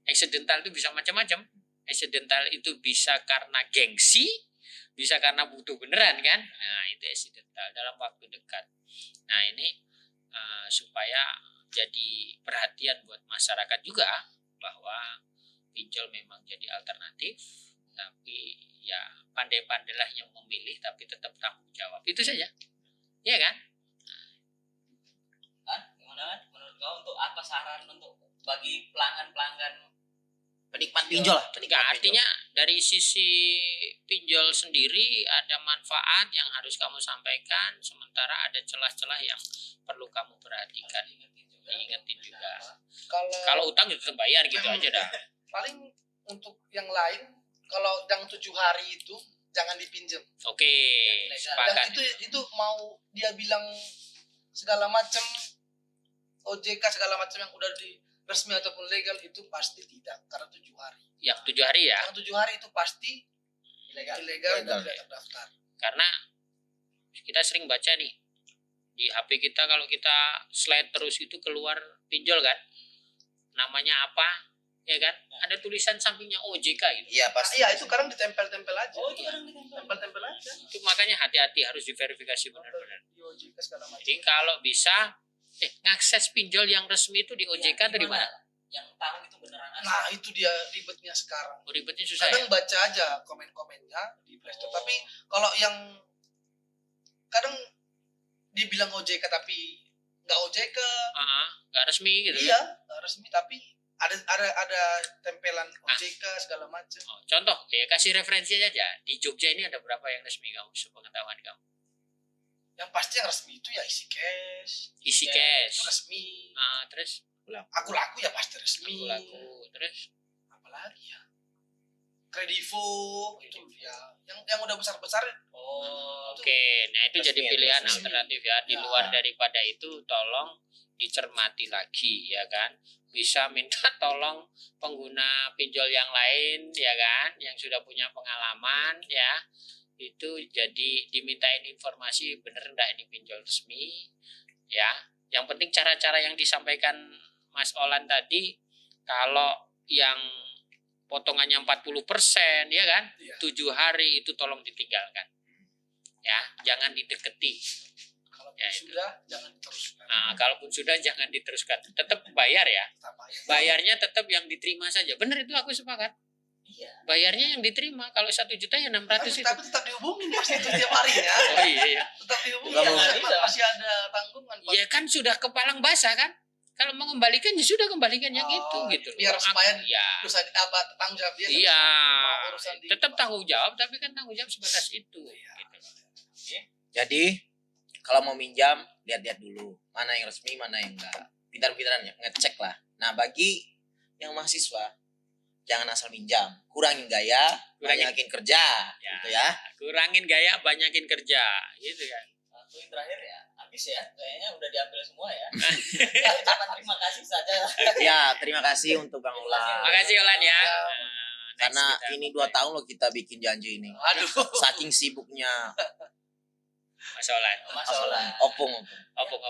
Speaker 1: Accidental itu bisa macam-macam. Accidental itu bisa karena gengsi, bisa karena butuh beneran kan. Nah, itu accidental dalam waktu dekat. Nah, ini supaya jadi perhatian buat masyarakat juga bahwa pinjol memang jadi alternatif, tapi ya pandai-pandailah yang memilih tapi tetap tanggung jawab. Itu saja. Iya kan?
Speaker 2: Kan? Gimana kan? Menurut kau untuk apa saran untuk bagi pelanggan-pelanggan
Speaker 3: Penikmat pinjol lah.
Speaker 1: Enggak,
Speaker 3: Penikmat pinjol.
Speaker 1: artinya dari sisi pinjol sendiri ada manfaat yang harus kamu sampaikan, sementara ada celah-celah yang perlu kamu perhatikan. Diingetin juga. Kalau utang itu tetap bayar gitu aja dah.
Speaker 4: Paling untuk yang lain, kalau yang 7 hari itu jangan dipinjam.
Speaker 1: Oke,
Speaker 4: Yang
Speaker 1: sepakat.
Speaker 4: itu mau dia bilang segala macam OJK segala macam yang udah di resmi ataupun legal itu pasti tidak, karena 7 hari.
Speaker 1: Yang 7 hari ya,
Speaker 4: Yang 7 hari itu pasti ilegal dan tidak terdaftar.
Speaker 1: karena kita sering baca nih di HP kita, kalau kita slide terus itu keluar pinjol kan, namanya apa, ya kan? Ada tulisan sampingnya OJK gitu.
Speaker 3: Iya pasti.
Speaker 4: Iya, itu kadang ditempel-tempel aja.
Speaker 2: Oh, itu kadang ditempel.
Speaker 4: Tempel-tempel aja.
Speaker 1: Itu makanya hati-hati, harus diverifikasi benar-benar.
Speaker 4: Di OJK segala macam.
Speaker 1: Jadi kalau bisa ngakses pinjol yang resmi itu di OJK atau di mana?
Speaker 2: Yang tahu itu beneran asli.
Speaker 4: Nah, itu dia ribetnya sekarang.
Speaker 1: Oh, ribetnya susah ya?
Speaker 4: Kadang baca aja komen-komennya di Play Store. Tapi kalau yang kadang dibilang OJK tapi nggak OJK,
Speaker 1: Nggak resmi gitu.
Speaker 4: iya nggak resmi tapi ada tempelan OJK segala macam.
Speaker 1: Oh, contoh, ya kasih referensi aja. Di Jogja ini ada berapa yang resmi kamu, sepengetahuan kamu?
Speaker 4: Yang pasti yang resmi itu ya isi cash,
Speaker 1: Isi
Speaker 4: itu
Speaker 1: cash.
Speaker 4: resmi.
Speaker 1: Terus
Speaker 4: Aku laku ya pasti resmi.
Speaker 1: laku. Terus
Speaker 4: Apalagi ya, Kredivo itu ya yang udah besar-besar.
Speaker 2: Oh,
Speaker 1: oke, nah itu
Speaker 3: Resmi
Speaker 1: jadi
Speaker 3: ya,
Speaker 1: pilihan
Speaker 4: resmi.
Speaker 1: alternatif ya. Di
Speaker 4: Ya.
Speaker 1: luar daripada itu, tolong dicermati lagi ya kan. Bisa minta tolong pengguna pinjol yang lain ya kan, yang sudah punya pengalaman ya. Itu jadi dimintain informasi bener enggak ini pinjol resmi ya. Yang penting cara-cara yang disampaikan Mas Olan tadi, kalau yang potongannya 40% ya kan,
Speaker 4: Iya.
Speaker 1: 7 hari itu tolong ditinggalkan ya, jangan dideketi.
Speaker 4: Kalau
Speaker 1: Ya, itu.
Speaker 4: sudah jangan diteruskan.
Speaker 1: Nah, kalaupun sudah jangan diteruskan, tetap bayar ya,
Speaker 4: Tetap bayar.
Speaker 1: bayarnya tetap yang diterima saja. Bener itu, aku sepakat.
Speaker 2: iya.
Speaker 1: Bayarnya yang diterima, kalau 1 juta ya 600 itu.
Speaker 4: Tapi tetap dihubungin pasti itu tiap harinya.
Speaker 1: Oh iya.
Speaker 4: Tetap dihubungin.
Speaker 3: Nggak
Speaker 4: Karena
Speaker 2: bisa.
Speaker 4: masih ada tanggungan. Pak.
Speaker 1: Ya kan sudah kepalang basah kan. Kalau mengembalikan ya sudah kembalikan yang itu gitu.
Speaker 4: Biar
Speaker 1: loh.
Speaker 4: supaya
Speaker 1: Ya.
Speaker 4: dosa tanggung jawab dia.
Speaker 1: Iya.
Speaker 4: Mau urusan di-
Speaker 1: Tetap tanggung jawab, tapi kan tanggung jawab sebatas itu.
Speaker 4: Iya.
Speaker 1: Gitu.
Speaker 3: Jadi kalau mau minjam lihat-lihat dulu mana yang resmi mana yang enggak. Pintar-pintaran ya ngecek lah. Nah bagi yang mahasiswa jangan asal minjam, kurangin gaya,
Speaker 1: Kurangin.
Speaker 3: banyakin kerja,
Speaker 1: Ya.
Speaker 3: gitu ya.
Speaker 1: Kurangin gaya, banyakin kerja, gitu kan.
Speaker 2: Satu yang terakhir ya, habis ya. Kayaknya udah diambil semua ya. Kita ucapkan terima kasih saja
Speaker 3: Ya, terima kasih untuk Bang Ulan.
Speaker 1: Makasih Olan ya.
Speaker 3: Karena
Speaker 1: Next kita
Speaker 3: ini 2
Speaker 1: mulai.
Speaker 3: tahun loh kita bikin janji ini.
Speaker 4: Aduh.
Speaker 3: Saking sibuknya.
Speaker 1: Mas Olan.
Speaker 2: Mas Olan.
Speaker 3: Opung.
Speaker 1: Opung.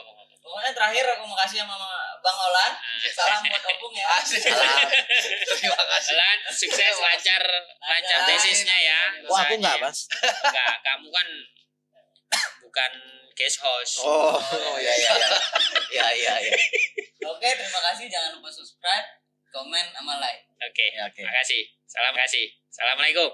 Speaker 2: Pokoknya terakhir aku makasih sama Bang Olan. Salam buat Opung ya.
Speaker 3: Salam.
Speaker 4: Terima kasih.
Speaker 1: Olan sukses lancar tesisnya ya.
Speaker 3: Wah, aku
Speaker 1: Usahanya.
Speaker 3: enggak, Mas.
Speaker 1: Enggak, kamu kan bukan guest host.
Speaker 3: Oh, ya. Ya.
Speaker 2: Oke, terima kasih. Jangan lupa subscribe, komen, sama like.
Speaker 1: Oke.
Speaker 3: Ya, oke.
Speaker 1: Makasih. Assalamualaikum.